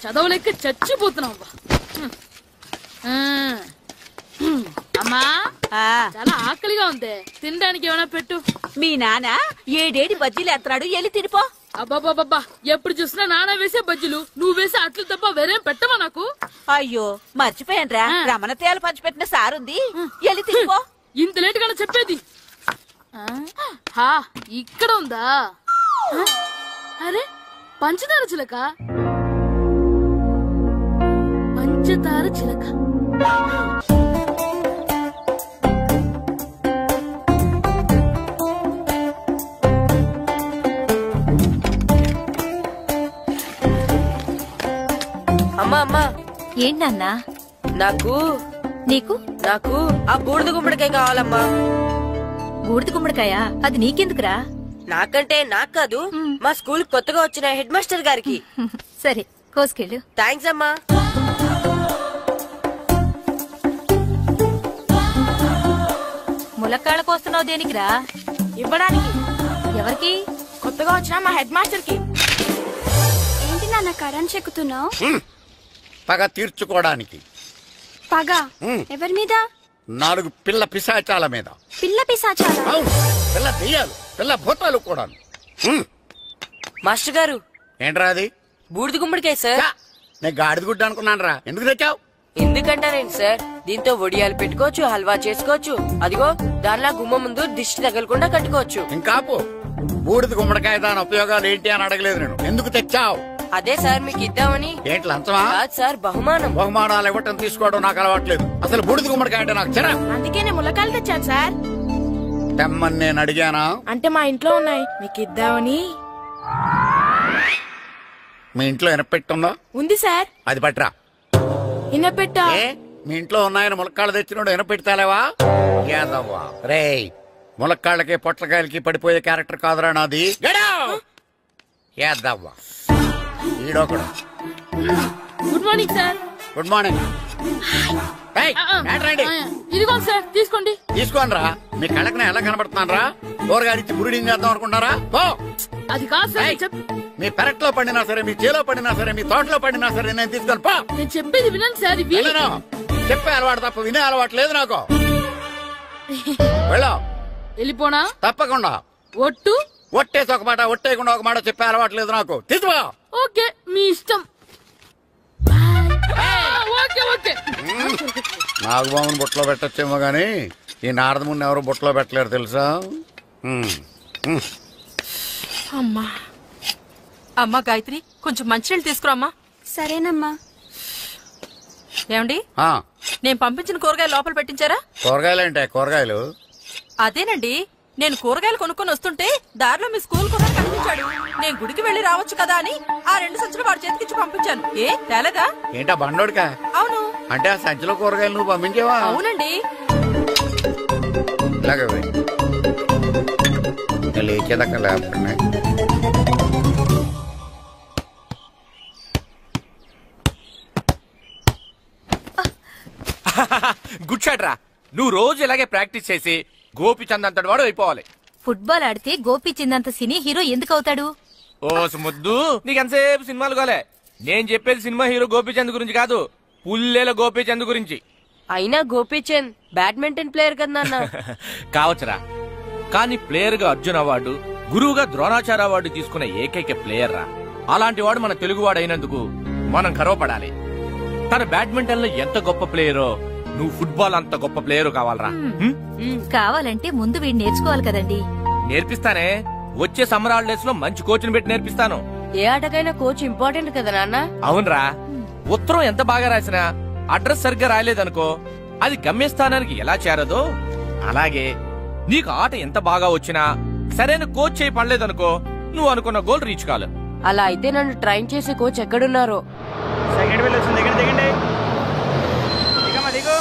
చదవలేక చచ్చిపోతున్నావు. అమ్మా చాలా ఆకలిగా ఉంది, తినడానికి ఏమైనా పెట్టు. మీ నాన్న ఏడేడి బజ్జీలు ఎత్తాడు, వెళ్ళి తినిపో. అబ్బాబాబ్బా, ఎప్పుడు చూసినా నాన్న వేసే బజ్జీలు, నువ్వు వేసే అట్లు తప్ప వేరేం పెట్టవా నాకు? అయ్యో మర్చిపోయానురా, రమణ తేలు పంచిపెట్టిన సారుంది, వెళ్ళి తినిపో. ఇంత లేట్ గా చెప్పేది. ఇక్కడ ఉందా? అరే పంచదార చిలక, పంచదార చిలక. అమ్మా అమ్మా. ఏంటన్నా? నాకు నీకు నాకు ఆ బూడిద గుమ్మడికాయ కావాలమ్మా. బూడిద గుమ్మడికాయ? అది నీకెందుకురా? నాకంటే నాకు కాదు, మా స్కూల్ కొత్తగా వచ్చిన హెడ్ మాస్టర్ గారికి. సరే కోసుకెళ్ళు. థ్యాంక్స్ అమ్మా. ములక్కాళ్ళ కోస్తున్నావు దేనికిరా? ఇవ్వడానికి. ఎవరికి? కొత్తగా వచ్చిన మా హెడ్ మాస్టర్ కి. ఏంటి నాన్న కరెంట్ చెక్కుతున్నావు? పగ తీర్చుకోవడానికి. పగ ఎవరి మీద? 4 పిల్ల పిశాచాల మీద. పిల్ల పిశాచాలా? పిల్ల దెయ్యాలు, పిల్ల భూతాలు కూడా. మాస్టర్ గారు. ఏంట్రా అది? బూడిద గుమ్మడికాయ సార్. నేను గాడిద గుడ్డ అనుకున్నాను రా. ఎందుకు తెచ్చావు? ఎందుకంటారేంటి సార్, దీంతో వడియాలు పెట్టుకోవచ్చు, హల్వా చేసుకోవచ్చు. అదిగో దానిలా గుమ్మ ముందు దిష్టి తగలకుండా కట్టుకోవచ్చు. ఇంకాపు బూడిద గుమ్మడికాయ దాని ఉపయోగాలు ఏంటి అని అడగలేదు నేను. ఎందుకు తెచ్చావు? అదే సార్ మీకు ఇద్దామని. ఏంటి లంచమా? సార్ బహుమానం. బహుమానాలు ఇవ్వటం తీసుకోవడం నాకు అలవాట్లేదు. అసలు బూడిద గుమ్మడికాయ అంటే నాకు చిరా. అందుకే నేను ములకాయలు తెచ్చాను సార్. తెమ్మని నేను అడిగానా? అంటే మా ఇంట్లో ఉన్నాయి, మీకు ఇద్దామని. మీ ఇంట్లో ఎనపెట్టుందా? ఉంది సార్. అది పట్రా. ఇనపెట్టా? మీ ఇంట్లో ఉన్నాయని ములక్కాళ్ళు తెచ్చినోడు ఎనపెడతాలేవా? యాదవ్వా రేయ్, ములక్కాళ్ళకి పొట్లకాయలకి పడిపోయే క్యారెక్టర్ కాదురా నాది. యాదవ్వా ఈడొకడు. Good morning sir. Good morning. ఇదిగో సార్ తీసుకోండి. తీసుకోండి రా. మీ కళ్ళకి నేను ఎలా కనబడుతున్నాను రా? కూరగాడిచ్చి బ్రూడింగ్ చేద్దాం అనుకుంటారా? అది కాదు సార్. మీ పెరట్లో పండినా సరే, మీ చేలో పండినా సరే, మీ తోటలో పండినా సరే నేను తీసుకొని పో. నేను చెప్పేది వినండి సార్. చెప్పే అలవాటు తప్ప వినే అలవాటు లేదు నాకు. వెళ్ళిపోనా? తప్పకుండా. ఒట్టు? ఒట్టేసి ఒక మాట, ఒట్టేయకుండా ఒక మాట చెప్పే అలవాటు లేదు నాకు. తీసుకో. ఓకే మీ ఇష్టం. నాగబాబుని బుట్టలో పెట్టచ్చేమో గాని ఈ నారదముని ఎవరు బుట్టలో పెట్టలేరు తెలుసా? అమ్మా అమ్మా గాయత్రి, కొంచెం మంచినీళ్ళు తీసుకురామ్మా. సరేనమ్మా. ఏమండి, నేను పంపించిన కూరగాయలు లోపల పెట్టించారా? కూరగాయలు అంటే కూరగాయలు? అదేనండి, నేను కూరగాయలు కొనుక్కొని వస్తుంటే దారిలో మీ స్కూల్ కుర్రాడు కనిపించాడు. నేను గుడికి వెళ్లి రావచ్చు కదా అని ఆ 2 సంచులు వాడి చేతికిచ్చి పంపించాను. ఏ తేలేదా? ఏంటా బండోడికా? అవును. అంటే ఆ సంచిలో కూరగాయలు నువ్వు పంపించావా? అవునండి. లేచేదాకా లేకపోతే గుడ్ షాట్ రా. నువ్వు రోజు ఇలాగే ప్రాక్టీస్ చేసి గోపిచంద్ అంతటి వాడు అయిపోవాలి. ఫుట్బాల్ ఆడితే గోపిచంద్ సినీ హీరో ఎందుకు అవుతాడు? ఓ ముద్దు, నీకెంతసేపు సినిమాలు కాలే. నేను చెప్పేది సినిమా హీరో గోపిచంద్ గురించి కాదు, పుల్లేల గోపిచంద్ గురించి. అయినా గోపిచంద్ బ్యాడ్మింటన్ ప్లేయర్ కదా నాన్న. కావచ్చురా, కానీ ప్లేయర్ గా అర్జున్ అవార్డు, గురువుగా ద్రోణాచార్య అవార్డు తీసుకున్న ఏకైక ప్లేయర్ రా. అలాంటి వాడు మన తెలుగువాడు అయినందుకు మనం గర్వపడాలి. తన బ్యాడ్మింటన్ లో ఎంత గొప్ప ప్లేయరో నువ్వు ఫుట్బాల్ అంత గొప్ప ప్లేయర్ కావాలరా. కావాలంటే ముందు వీడు నేర్చుకోవాలి కదండి. నేర్పిస్తానే, వచ్చే సమ్మర్ హాలిడేస్ లో మంచి కోచ్ని పెట్టి నేర్పిస్తాను. ఏ ఆటకైనా కోచ్ ఇంపార్టెంట్ కదా నాన్న. అవునరా, ఉత్తరం ఎంత బాగా రాసినా అడ్రస్ సరిగ్గా రాయలేదనుకో, అది గమ్యస్థానానికి ఎలా చేరదో అలాగే నీకు ఆట ఎంత బాగా వచ్చినా సరైన కోచ్ చేయి పడలేదనుకో నువ్వు అనుకున్న గోల్ రీచ్ కాదు. అలా అయితే నన్ను ట్రైన్ చేసే కోచ్ ఎక్కడున్నారో. సెకండ్ వెళ్ళి వచ్చింది, దిగండి దిగండి. దిగమ్మా దిగు.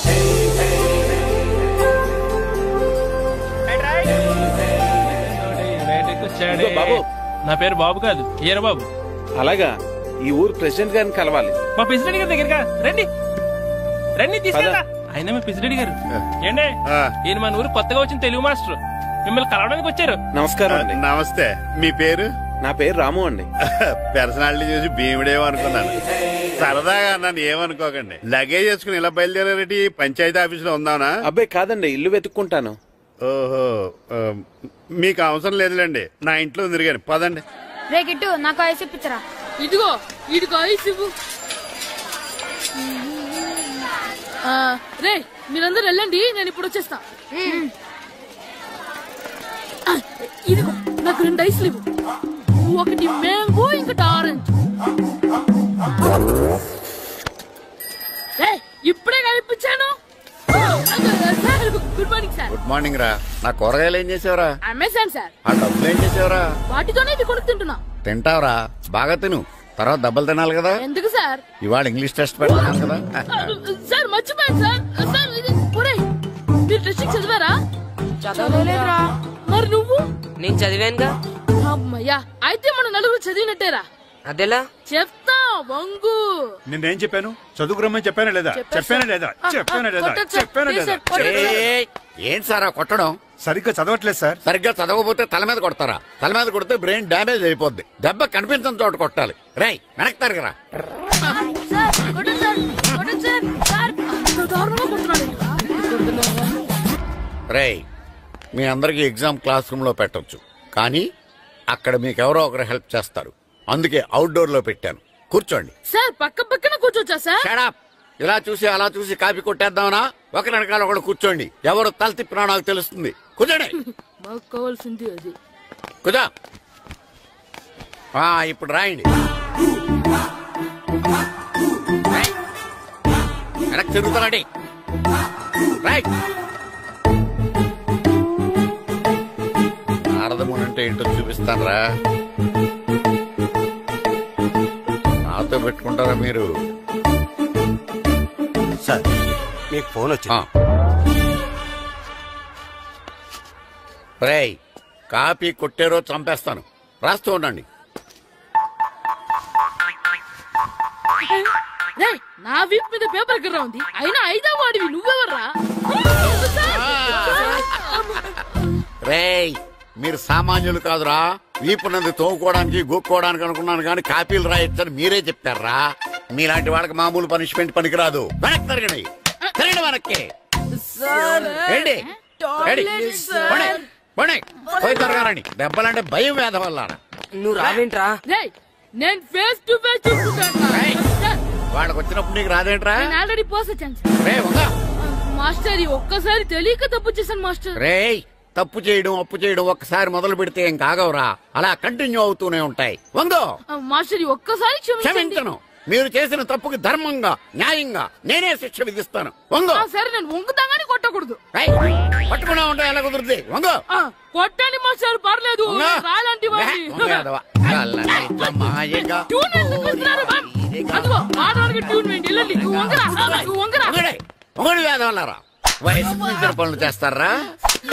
బాబు నా పేరు బాబు కాదు, ఈర బాబు. అలాగా, ఈ ఊరు ప్రెసిడెంట్ గారిని కలవాలి. మా ప్రెసిడెంట్ గారి దగ్గరగా రండి రండి తీసుకెళ్తా. ఆయన మా ప్రెసిడెంట్ గారు ఏండే, ఈయన మన ఊరు కొత్తగా వచ్చిన తెలుగు మాస్టర్, మిమ్మల్ని కలవడానికి వచ్చారు. నమస్కారం అండి. నమస్తే. మీ పేరు? నా పేరు రాము అండి. పర్సనాలిటీ చూసి భీముడేమో అనుకున్నాను. సరదాగా నన్ను ఏమనుకోకండి. లగేజ్ చేసుకుని ఇలా బయలుదేరేటి పంచాయతీ ఆఫీస్ లో ఉందానా? అబ్బాయి కాదండి, ఇల్లు వెతుక్కుంటాను. ఓహో, మీకు అవసరం లేదులేండి, నా ఇంట్లో ఉంది కానీ పదండి. రే గిట్టు, నాకు ఐస్ ఇప్పించరా. ఇదిగో ఇదిగో ఐస్ ఇవ్వు. రే మీరందరూ వెళ్ళండి, నేను ఇప్పుడు వచ్చేస్తా. ఇదిగో నాకు 2 ఐస్లు ఇవ్వు. ఒకటి మ్యాంగో, ఇంకటి ఆరెంజ్. ఇప్పుడే కనిపించాను. Good morning sir. Good morning రా. నా కూరగాయలు ఏం చేసావురా? Amazon sir. ఆ డబ్బులు ఏం చేసావురా? వాటితోనే ఇది కొనుక్కు తింటున్నా. తింటావురా, బాగా తిను, తర్వాత దెబ్బలు తినాలి కదా. ఎందుకు సార్? ఇవాళ ఇంగ్లీష్ టెస్ట్ పెడతాను కదా. సార్ మర్చిపోయాను సార్. సార్ ఇది మీరు టెస్టింగ్ చదివారా? చదవలేదురా. మరి నువ్వు? నేను చదివానుగా. అమ్మయ్యా, అయితే మన నలుగురు చదివినట్టేరా. అదెలా చెప్తా వంగు. నిన్నేం చెప్పాను? చదువుకురమ్మని చెప్పానా లేదా? చెప్పానా లేదా? చెప్పానా లేదా? చెప్పానా లేదా? ఏం సార్ కొట్టడం? సరిగ్గా చదవట్లేదు సార్. సరిగ్గా చదవకపోతే తల మీద కొడతారా? తల మీద కొడితే బ్రెయిన్ డ్యామేజ్ అయిపోద్ది. దెబ్బ కనిపించని చోట కొట్టాలి. రై వెనక్కి తరగరా. రై మీ అందరికి ఎగ్జామ్ క్లాస్ రూమ్ లో పెట్టొచ్చు, కానీ అక్కడ మీకు ఎవరో ఒకరు హెల్ప్ చేస్తారు. అందుకే అవుట్డోర్ లో పెట్టాను. కూర్చోండి. సార్ పక్క పక్కన కూర్చోచ్చా సార్? Shut up. ఇలా చూసి అలా చూసి కాపీ కొట్టేద్దామనా? ఒకరి వెనకాల ఒకడు కూర్చోండి. ఎవరు తల తిప్పినా నాకు తెలుస్తుంది. కూర్చోండి. మాకు కావాల్సింది అది. కూర్చో. ఇప్పుడు రాయండి. వెనక్కి తిరుగుతానండి. రైట్. నారదముని అంటే ఏంటో చూపిస్తానరా. నాతో పెట్టుకుంటారా మీరు? సార్ మీకు ఫోన్ వచ్చింది. రేయ్ కాపీ కొట్టారో చంపేస్తాను. రాస్తూ ఉండండి. నా వీప్ మీద పేపర్ కర్ర ఉంది, అయినా 5వ వాడివి నువ్వెవర్రా? రేయ్ మీరు సామాన్యులు కాదురా. వీపున్నది తోముకోవడానికి గోక్కోవడానికి అనుకున్నాను, కానీ కాపీలు రాయొచ్చని మీరే చెప్పారా. మీలాంటి వాళ్ళకి మామూలు పనిష్మెంట్ పనికిరాదు. వెనక్కి తిరగండి. తిరగండి వెనక్కి. పోయి తిరగారండి. దెబ్బలంటే భయం వేద వల్ల. నువ్వు రావేంట్రా? నేను ఫేస్ టు ఫేస్ చూసుకుంటాను. వాళ్ళకి వచ్చినప్పుడు నీకు రాదేంట్రా? Already పోసొచ్చాను master. ఒక్కసారి తెలియక తప్పు చేశాను మాస్టర్. రేయ్ తప్పు చేయడం అప్పు చేయడం ఒక్కసారి మొదలు పెడితే ఏం కాగవరా, అలా కంటిన్యూ అవుతూనే ఉంటాయి. వందో మాస్టర్, ఒక్కసారి క్షమించను. మీరు చేసిన తప్పుకి ధర్మంగా న్యాయంగా నేనే శిక్ష విధిస్తాను. వంగో. సరే నేను వంగుతాగాని కొట్టకూడదు. పట్టుకున్నా ఉంటా ఎలా కుదురుతుంది? వంగో. కొట్టండి మాస్టర్, పర్లేదు. రాలాంటి ఒకటి వేదవల్లారా వయసు మించిన పనులు చేస్తారా?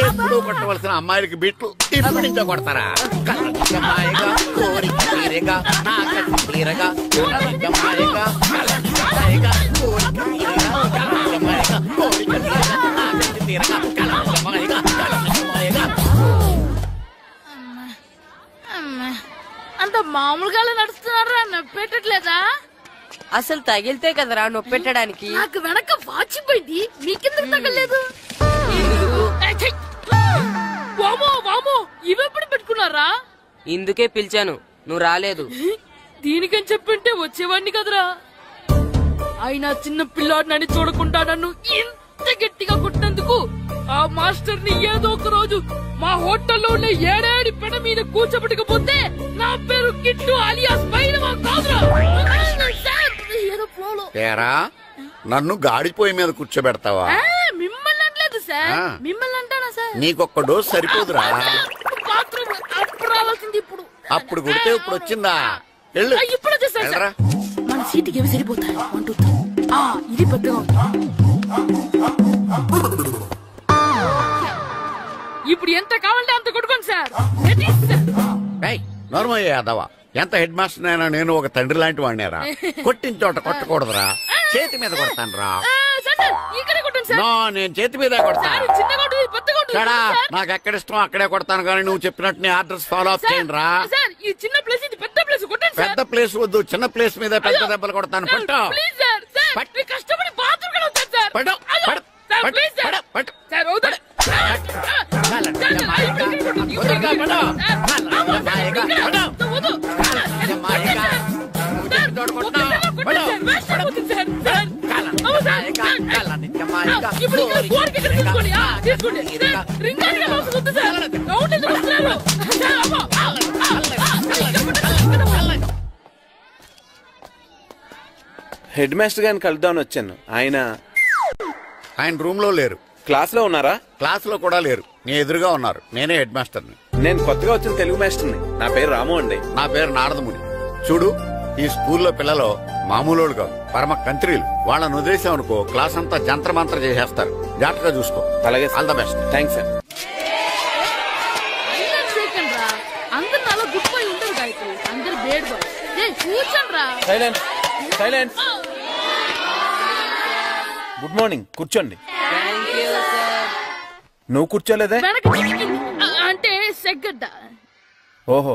ఎప్పుడు కొట్టవలసిన అమ్మాయిలకి బిట్లు ఇప్పుడు నుంచో కొడతారా? కలజమాయగా కోరిక తీరగా నా కట్టు తీరగా కలజమాయగా కలజమాయగా కోరిక తీరగా కలజమాయగా కోరిక తీరగా నా కట్టు తీరగా కలజమాయగా కలజమాయగా. అంత మామూలుగా నడుస్తున్నారా? నొప్పెట్టట్లేదా? అసలు తగిలితే కదరా నొప్పెట్టడానికి. నాకు వెనక వాచిపోయింది, మీకెందుకు తగలేదు? వామో వామో, ఇవెప్పుడు పెట్టుకున్నారా? ఇందుకే పిలిచాను, నువ్వు రాలేదు. దీనికని చెప్పింటే వచ్చేవాడిని కదరా. అయినా చిన్న పిల్లాడినని చూడకుండా నన్ను ఇంత గట్టిగా కొట్టినందుకు ఆ మాస్టర్ ని ఏదో ఒక రోజు మా హోటల్లో ఉన్న 7 పెడ మీద కూర్చోబెట్టకపోతే నా పేరు కిట్టు అలియాస్ బైరవా కాదురా. తేరా నన్ను గాడిపోయి మీద కూర్చోబెడతావా? మిమ్మల్ని అనలేదు సార్. మిమ్మల్ని అంటానా సార్? నీకొక్క డోస్ సరిపోదురా. బాత్రూమ్ అప్పుడు రావాల్సింది ఇప్పుడు. అప్పుడు కొడితే ఇప్పుడు వచ్చిందా? వెళ్ళు. ఇప్పుడు వచ్చేసా వెళ్ళరా. మన సీటుకి ఏమి సరిపోతాయి? 1 2 3. ఇది పెద్దగా ఉంది. ఇప్పుడు ఎంత కావాలంటే అంత కొట్టుకోండి సార్. నోర్మయ్య యాదవ, ఎంత హెడ్ మాస్టర్ అయినా నేను ఒక తండ్రి లాంటి వాడినేరా. కొట్టిన చోట కొట్టకూడదురా, చేతి మీద కొడతాను రా. నో, నేను చేతి మీద కొడతాను. నాకు ఎక్కడ ఇష్టం అక్కడే కొడతాను, కానీ నువ్వు చెప్పినట్టు నీ ఆర్డర్స్ ఫాలో అప్ చేయండి రా. పెద్ద ప్లేస్ వద్దు, చిన్న ప్లేస్ మీద పెద్ద దెబ్బలు కొడతాను. పట్టు హెడ్ మాస్టర్ గారిని కలుద్దామని వచ్చాను. ఆయన రూమ్ లో లేరు. క్లాస్ లో ఉన్నారా? క్లాస్ లో కూడా లేరు, నీ ఎదురుగా ఉన్నారు. నేనే హెడ్ మాస్టర్ని. నేను కొత్తగా వచ్చిన తెలుగు మాస్టర్ని. నా పేరు రాము అండి. నా పేరు నారదముని. చూడు, ఈ స్కూల్లో పిల్లలు మామూలు కాదు, పరమ కంత్రీలు. వాళ్ళని వదిలేసామనుకో క్లాస్ అంతా జంత్ర మంత్ర చేసేస్తారు. జాగ్రత్తగా చూసుకో. అలాగే, all the best. Thanks sir. అందరు అలా గుర్తుపోయి ఉండరు గాయత్రి, అందరు బేడ్ బాయ్. కూర్చోండి రా. Silence, silence. గుడ్ మార్నింగ్, కూర్చోండి. నువ్వు కూర్చోలేదే? అంటే సెగ్గడ్డ. ఓహో,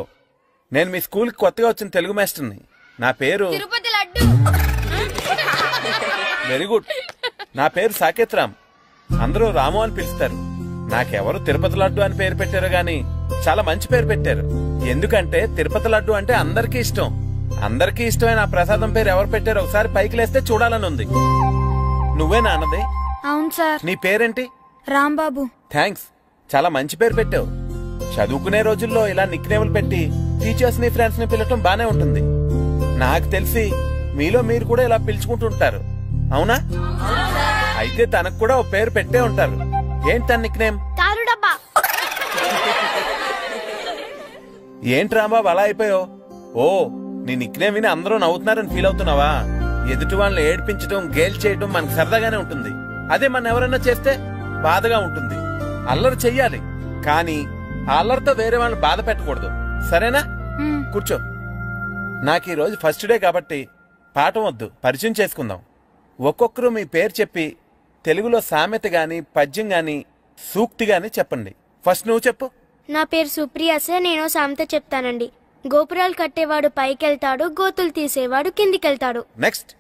నేను మీ స్కూల్ కి కొత్తగా వచ్చిన తెలుగు మాస్టర్ని. నా పేరు వెరీ గుడ్. నా పేరు సాకేత్ రామ్. అందరూ రాము అని పిలుస్తారు. నాకెవరు తిరుపతి లడ్డు అని పేరు పెట్టారు గాని చాలా మంచి పేరు పెట్టారు. ఎందుకంటే తిరుపతి లడ్డు అంటే అందరికీ ఇష్టం. అందరికీ ఇష్టమైన ఆ ప్రసాదం పేరు ఎవరు పెట్టారో ఒకసారి పైకి లేస్తే చూడాలని ఉంది. నువ్వే నాన్నది? అవును సార్. నీ పేరేంటి? రాంబాబు. థ్యాంక్స్, చాలా మంచి పేరు పెట్టావు. చదువుకునే రోజుల్లో ఇలా నిక్నేములు పెట్టి టీచర్స్ ని ఫ్రెండ్స్ ని పిలవటం బానే ఉంటుంది. నాకు తెలిసి మీలో మీరు కూడా ఇలా పిలుచుకుంటుంటారు, అవునా? అయితే తనకు కూడా ఓ పేరు పెట్టే ఉంటారు. ఏంటి తన నిక్నేమ్? ఏంటి రాంబాబు అలా అయిపోయావు? ఓ, నీ నిక్నేమ్ విని అందరూ నవ్వుతున్నారని ఫీల్ అవుతున్నావా? ఎదుటి వాళ్ళని ఏడ్పించడం, గేల్ చేయడం మనకు సరదాగానే ఉంటుంది. అదే మన ఎవరైనా చేస్తే బాధగా ఉంటుంది. అల్లరి చెయ్యాలి, కానీ ఆ అల్లరితో వేరే వాళ్ళని బాధ పెట్టకూడదు, సరేనా? కూర్చో. నాకు ఈ రోజు ఫస్ట్ డే కాబట్టి పాఠం వద్దు, పరిచయం చేసుకుందాం. ఒక్కొక్కరు మీ పేరు చెప్పి తెలుగులో సామెత గాని, పద్యం గాని, సూక్తి గాని చెప్పండి. ఫస్ట్ నువ్వు చెప్పు. నా పేరు సుప్రియ సార్. నేను సామెత చెప్తానండి. గోపురాలు కట్టేవాడు పైకెళ్తాడు, గోతులు తీసేవాడు కిందికెళ్తాడు. నెక్స్ట్.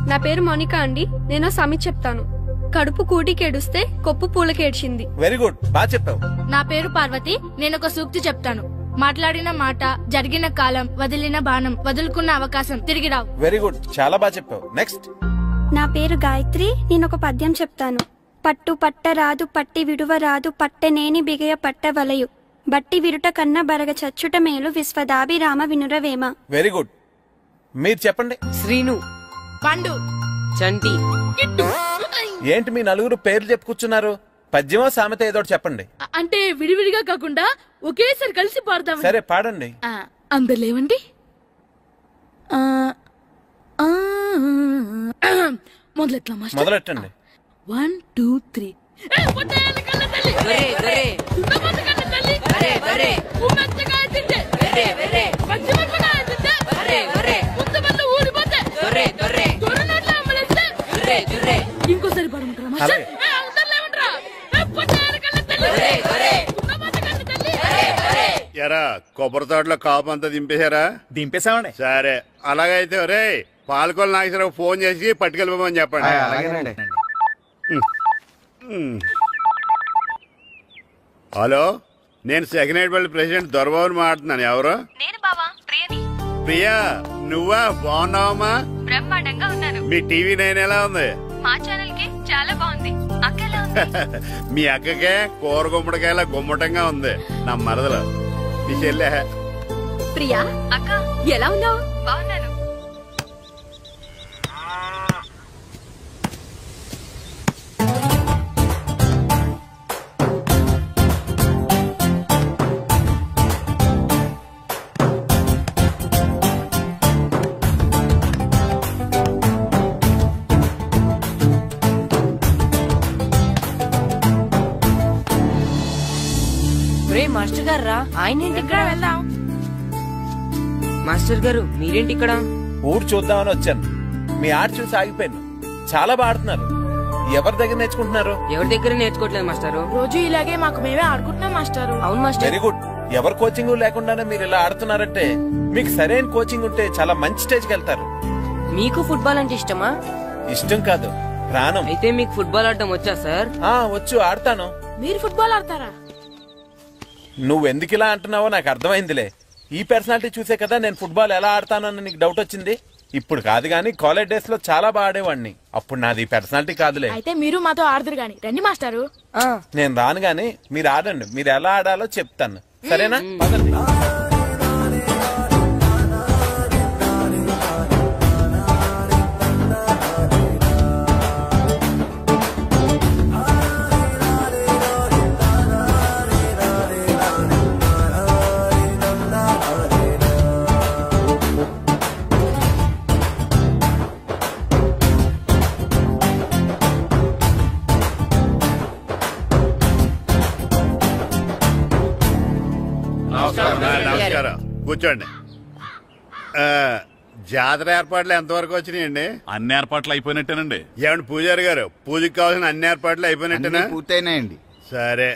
నా పేరు మోనికా అండి. నేను సామెత చెప్తాను. కడుపు కూటికేడుస్తే కొప్పు పూలకేడ్చింది. వెరీ గుడ్, బాగా చెప్పావు. నా పేరు పార్వతి. నేను ఒక సూక్తి చెప్తాను. మాట్లాడిన మాట, జరిగిన కాలం, వదిలిన బాణం, వదులుకున్న అవకాశం తిరిగి రావు. వెరీ గుడ్, చాలా బాగా చెప్పావు. నెక్స్ట్. నా పేరు గాయత్రి. నేను ఒక పద్యం చెప్తాను. పట్టు పట్టరాదు, పట్టి విడువరాదు, పట్టెనేని బిగయ పట్టవలయు, బట్టి విరుట కన్నా బరగ చచ్చుట మేలు, విశ్వదాభిరామ వినురవేమ. Very good. మీరు చెప్పండి. శ్రీను, పండు, చంటి. ఏంటి మీ నలుగురు పేర్లు చెప్పుకూర్చున్నారు? పద్యమో సామెత ఏదో చెప్పండి. అంటే విడివిడిగా కాకుండా ఒకేసారి కలిసి పాడతాం. సరే, పాడండి. అందరు లేవండి. మొదలెట్టండి. 1 2 3. ఇంకోసారి పడమంటారా? ఎరా కొబ్బరి తోటలో కాపు అంతా దింపేశారా? దింపేశామండి. సరే, అలాగైతే రే పాలకొల నాగేశ్వరరావు ఫోన్ చేసి పట్టుకెళ్ళిపోమని చెప్పండి. హలో, నేను సెకండ్ హెడ్ పల్లి ప్రెసిడెంట్ దొరబాబుని మాట్లాడుతున్నాను. ఎవరు? ప్రియా, నువ్వా? బాగున్నావమ్మా? బ్రహ్మాండంగా ఉన్నాను. మీ టీవీ 9 ఎలా ఉంది? మా ఛానల్ కి చాలా బాగుంది. మీ అక్కకే కూర గుమ్మడికాయలా గుమ్మటంగా ఉంది. నా మరదలు మీ చెల్లె. ప్రియా అక్క, ఎలా ఉన్నావు? బాగున్నాను. గారు ఆయన ఏంటి ఇక్కడ? వెళ్దాం. మాస్టర్ గారు మీరేంటి ఇక్కడ? ఊరు చూద్దామని వచ్చాను. మీ ఆట చూసి ఆగిపోయాను. చాలా బాగా ఆడుతున్నారు. ఎవరి దగ్గర నేర్చుకుంటున్నారు? ఎవరి దగ్గర నేర్చుకోవట్లేదు మాస్టారు. రోజు ఇలాగే మాకు మేమే ఆడుకుంటున్నాం మాస్టారు. అవును మాస్టర్. Very good. ఎవరి కోచింగ్ లేకుండానే మీరు ఇలా ఆడుతున్నారంటే మీకు సరైన కోచింగ్ ఉంటే చాలా మంచి స్టేజ్కి వెళ్తారు. మీకు ఫుట్బాల్ అంటే ఇష్టమా? ఇష్టం కాదు, ప్రాణం. అయితే మీకు ఫుట్బాల్ ఆడటం వచ్చా సార్? వచ్చు, ఆడతాను. మీరు ఫుట్బాల్ ఆడతారా? నువ్వెందుకు ఇలా అంటున్నావో నాకు అర్థమైందిలే. ఈ పర్సనాలిటీ చూసే కదా నేను ఫుట్బాల్ ఎలా ఆడతానో అని నీకు డౌట్ వచ్చింది. ఇప్పుడు కాదు గానీ కాలేజ్ డేస్ లో చాలా బాగా ఆడేవాడిని. అప్పుడు నాది పర్సనాలిటీ కాదులే. అయితే మీరు మాతో ఆడదురు గాని రండి మాస్టారు. నేను రాను గానీ మీరు ఆడండి. మీరు ఎలా ఆడాలో చెప్తాను, సరేనా? పదండి. నమస్కారం, కూర్చోండి. జాతర ఏర్పాట్లు ఎంతవరకు వచ్చినాయండి? అన్ని ఏర్పాట్లు అయిపోయినట్టేనండి. ఏమండి పూజారి గారు, పూజకి కావాల్సిన అన్ని ఏర్పాట్లు అయిపోయినట్టేనా? పూర్తయినాయండి. సరే.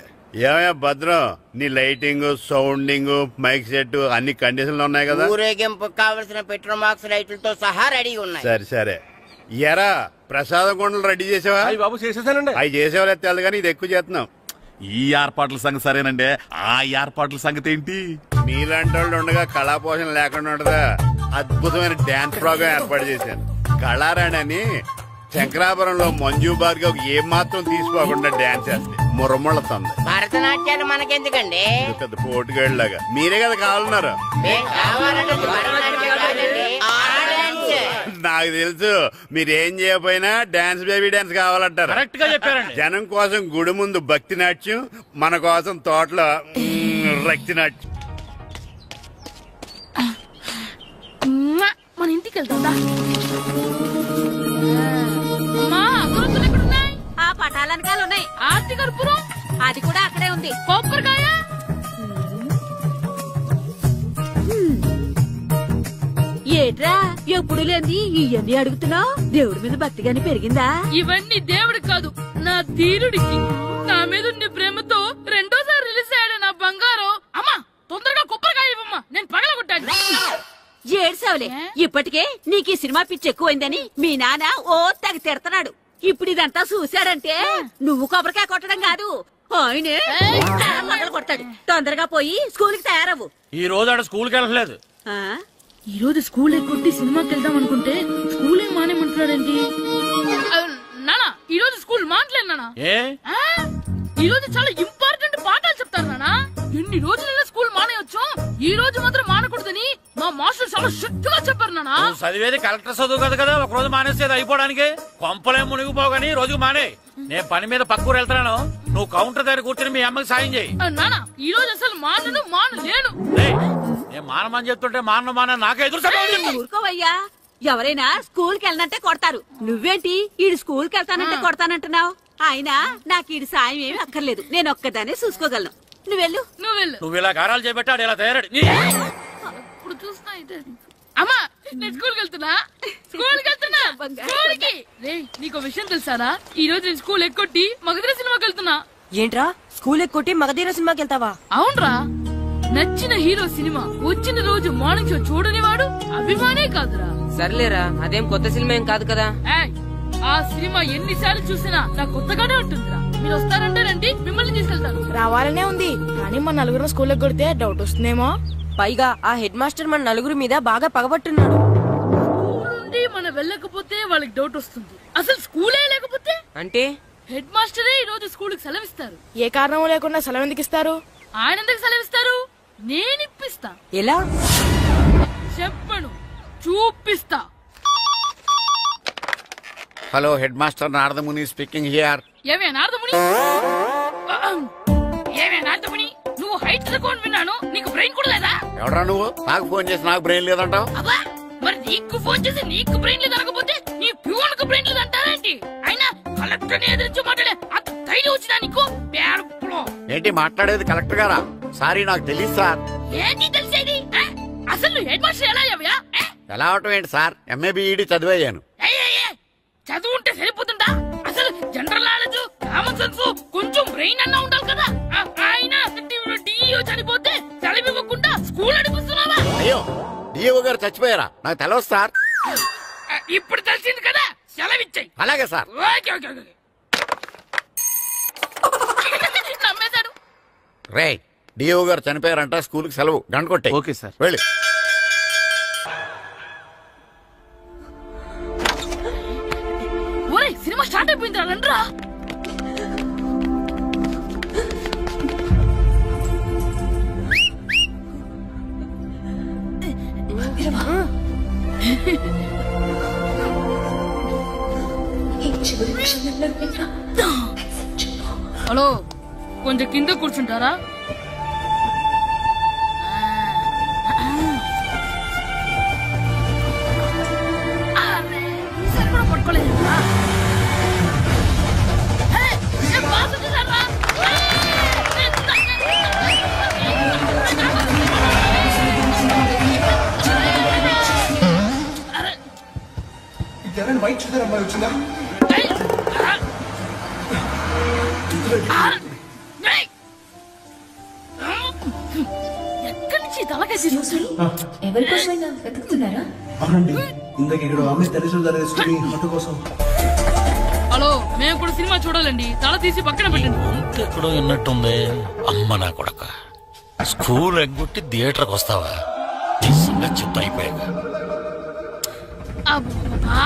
ఏమయ్యా భద్రం, నీ లైటింగ్, సౌండింగ్, మైక్ సెట్ అన్ని కండిషన్లు ఉన్నాయి కదా? ఊరేగింపు కావలసిన పెట్రోల్ మార్క్స్ లైట్లతో సహా రెడీ ఉన్నాయి. సరే. ఎరా ప్రసాదం కొండలు రెడీ చేసావా? బాబు చేసేసానండి. అవి చేసేవాళ్ళు తెలదు కానీ ఇది ఎక్కువ చేస్తున్నాం. ఈ ఏర్పాట్ల సంగతి సరేనండి, ఆ ఏర్పాట్ల సంగతి ఏంటి? మీలాంటి వాళ్ళు ఉండగా కళాపోషణ లేకుండా ఉండదా? అద్భుతమైన డాన్స్ ప్రోగ్రాం ఏర్పాటు చేశాను. కళారాణి అని శంకరాపురంలో మంజు భార్గవ్ ఏం మాత్రం తీసుకోకుండా డాన్స్ చేస్తే మురముళ్ళతుంది. భరతనాట్యాలు మనకెందుకండి? పెద్ద పోటుగాళ్ళలాగా మీరే కదా కావాలన్నారు. నాకు తెలుసు మీరేం చేయకపోయినా డాన్స్ బేబీ డాన్స్ కావాలంటారు. కరెక్ట్ గా చెప్పారండి. జనం కోసం గుడి ముందు భక్తి నాట్యం, మన కోసం తోటలో రక్తి నాట్యం. మన ఇంటికి వెళ్తుందా? అమ్మా, అగరొత్తులు ఎక్కడున్నాయి? ఆ పటాలనకాలు ఉన్నాయి. ఆర్తి కర్పూరం అది కూడా అక్కడే ఉంది. కొబ్బరికాయ ఏట్రా ఎప్పుడు లేని ఇవన్నీ అడుగుతున్నావు? దేవుడి మీద భక్తిగాని పెరిగిందా? ఇవన్నీ దేవుడికి కాదు, నా ధీరుడికి. నా మీద ఉండే ప్రేమతో రెండోసారి రిలీజ్ అయ్యాడు నా బంగారం. అమ్మా తొందరగా కొబ్బరికాయ ఇవ్వమ్మా, నేను పగలగొట్టాను. ఏడ్సావులే, ఇప్పటికే నీకు ఈ సినిమా పిచ్చి ఎక్కువైందని మీ నాన్న ఓ తెగ తిడతాడు. ఇప్పుడు ఇదంతా చూశాడంటే నువ్వు కొబ్బరికాయ కొట్టడం కాదు, ఆయనే పగల కొడతాడు. తొందరగా పోయి స్కూల్ కి తయారవు. ఈ రోజు ఆడ స్కూల్కి వెళ్ళలేదు. ఈ రోజు స్కూల్ ఎక్కొట్టి సినిమాకి వెళ్దాం అనుకుంటే స్కూల్ ఏం మానేమంటున్నాడండి? నానా ఈ రోజు స్కూల్ మానట్లేదు నానా. ఈ రోజు చాలా ఇంపార్టెంట్ పాఠాలు చెప్తారు నానా. ఎన్ని రోజులైనా స్కూల్ మానేయొచ్చు, ఈ రోజు మాత్రం మానకూడదని మా మాస్టర్ చాలా స్ట్రిక్ట్ గా చెప్పారు నానా. చదివేది కలెక్టర్ చదువు కదా కదా, ఒక రోజు మానేసేది అయిపోవడానికి. కొంపలే మునిగిపోగాని రోజుకు మానే. నేను పని మీద పక్కూరు వెళ్తాను, నువ్వు కౌంటర్ దగ్గర కూర్చొని మీ అమ్మకి సాయం చేయి. నానా ఈ రోజు అసలు మానలేను. నేను మానమని చెప్తుంటే మాన నాకే ఎదురు. ఊరుకోవయ్యా, ఎవరైనా స్కూల్ కి వెళ్ళనంటే కొడతారు. నువ్వేంటి ఈడు స్కూల్ కి వెళ్తానంటే కొడతానంటున్నావు? అయినా నాకు ఈడు సాయం ఏమి అక్కర్లేదు, నేను ఒక్కదానే చూసుకోగలను. నువ్వెళ్ళు. నువ్వు ఇలా గారాలు చేపెట్టాడు ఇలా తయారడు. ఇప్పుడు చూస్తా అయితే. అమ్మా నేను స్కూల్కి వెళ్తున్నా. స్కూల్కి నీకు విషయం తెలుసారా? ఈ రోజు నేను స్కూల్ ఎక్కొట్టి మగధీర సినిమాకి వెళ్తున్నా. ఏంట్రా స్కూల్ ఎక్కొట్టి మగధీర సినిమాకి వెళ్తావా? అవునరా, నచ్చిన హీరో సినిమా వచ్చిన రోజు మార్నింగ్ షో చూడని వాడు అభిమానే కాదురా. సర్లేరా, అదేం కొత్త సినిమా ఏం కాదు కదా. ఆ సినిమా ఎన్నిసార్లు చూసినా నాకు కొత్తగానే ఉంటుందిరా. మీరు వస్తారంటే రండి, మిమ్మల్ని తీసుకెళ్తాను. రావాలనే ఉంది కానీ మన నలుగురు స్కూల్ కొడితే డౌట్ వస్తుందేమో. పైగా ఆ హెడ్ మాస్టర్ మన నలుగురి మీద బాగా పగబట్టున్నాడు. స్కూల్ నుండి మనం వెళ్ళకపోతే వాళ్ళకి డౌట్ వస్తుంది. అసలు స్కూలే లేకపోతే అంటే హెడ్ మాస్టరే ఈ రోజు స్కూల్ కి సెలవిస్తారు. ఏ కారణం లేకుండా సెలవు ఎందుకు ఇస్తారు? ఆయన ఎందుకు సెలవిస్తారు? నేను ఇప్పిస్తా. ఎలా చెప్పను, చూపిస్తా. Hello, head master Naradamuni speaking here. ఏమే నారదముని? నువ్వు హైట్ తక్కువ విన్నాను, నీకు బ్రెయిన్ కూడా లేదా? ఎవడరా నువ్వు? నాకు ఫోన్ చేసి నాకు బ్రెయిన్ లేదంటావు? మరి నీకు ఫోన్ చేసి నీకు బ్రెయిన్ లేదు అనకపోతే నీ ప్యూన్ కు బ్రెయిన్ లేదు అంటారేంటి? అయినా కలెక్టర్ ని ఎదిరించి మాట్లాడే అంత ధైర్యం వచ్చినా నీకు? ఏంటి మాట్లాడేది? కలెక్టర్ గారా? సారీ నాకు తెలియదు సార్. ఏంటి తెలిసేది? అసలు నువ్వు హెడ్ మాస్టర్ ఎలా అయ్యావయ్యా? ఎలా అవటం ఏంటి సార్, ఎంఏ బిఈడి చదివయ్యాను. చదువు ఉంటే సరిపోతుందా? అసలు జనరల్ నాలెడ్జ్, కామన్ సెన్స్, కొంచెం బ్రెయిన్ అన్నా ఉండాలి కదా. ఆయన డిఇఓ చనిపోతే సెలవివ్వకుండా స్కూల్ నడిపిస్తున్నావా? అయ్యో, డిఓ గారు చచ్చిపోయారా? నాకు తెలవదు సార్. ఇప్పుడు తెలిసింది కదా, సెలవిచ్చాయి. అలాగే సార్. నమ్మేశాడు. రే, డిఓ గారు చనిపోయారంట, స్కూల్ కి సెలవు, గంట కొట్టే. Okay sir. వెళ్ళి. ఒరేయ్, సినిమా స్టార్ట్ అయిపోయింది రండ్రా. హలో, కొంచెం కింద కూర్చుంటారా? పట్టుకోలేదు. వైట్ చూద్దరు అమ్మాయి వచ్చిందా? ఎక్కడి నుంచి తలకేసి చూసాడు? ఎవరికోసమైనా వెతుకుతున్నారా? అవునండి, ఇందాక ఇక్కడ అమ్మాయి తల్లిదండ్రులు ధరేసుకుని ఆటో కోసం. హలో, మేము కూడా సినిమా చూడాలండి, తల తీసి పక్కన పెట్టండి. ఎక్కడో విన్నట్టుంది. అమ్మ నా కొడక, స్కూల్ ఎగ్గొట్టి థియేటర్కి వస్తావా? చెప్తా అయిపోయాక. అబ్బా,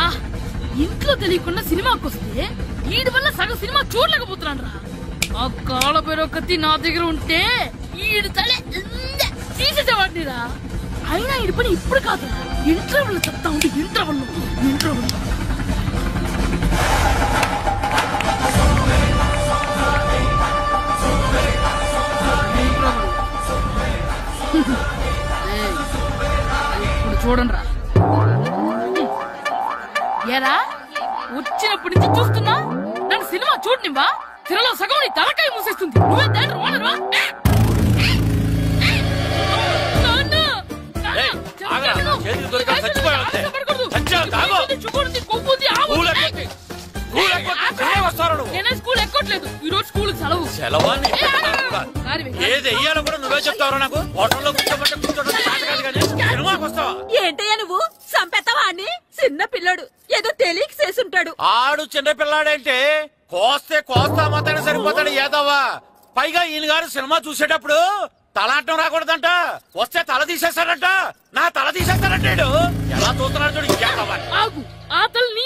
ఇంట్లో తెలియకుండా సినిమాకి వస్తే వీడి వల్ల సగం సినిమా చూడలేకపోతున్నాను రా. ఆ కాళ్ళ పేరొకటి నా దగ్గర ఉంటే ఈడు తలే తీసేసేవాడిని రా. అయినా ఈడి పని ఇప్పుడు కాదురా, ఇంటర్వెల్ చెప్తా ఉంటే ఇంటర్వెల్. ఇప్పుడు చూడండి రా. ఏరా, వచ్చినప్పటి నుంచి చూస్తున్నా, నన్ను సినిమా చూడనివ్వా? సినిమాలో సగం నీ తలకాయ మూసేస్తుంది. నువ్వే దాన్ని రోనరువా? నేనే స్కూల్ ఎక్కట్లేదు, ఈ రోజు స్కూల్ సెలవు. ఏది వెయ్యాలో కూడా నువ్వే చెప్తావు నాకు. హోటల్లో కూర్చోబట్టే ఏంటయ్యా నువ్వు సంపెత్తవా అని? చిన్న పిల్లడు ఏదో తెలియక చేసుంటాడు. ఆడు చిన్న పిల్లాడంటే కోస్తే కోస్తా మాత్రమే సరిపోతాడు ఏదవ్వా. పైగా ఈయన గారు సినిమా చూసేటప్పుడు తలాటం రాకూడదంట, వస్తే తల తీసేస్తాడంట. నా తల తీసేస్తాడంటాడు. ఎలా చూస్తున్నాడు చూడు. ఆగు, ఆ తల నీ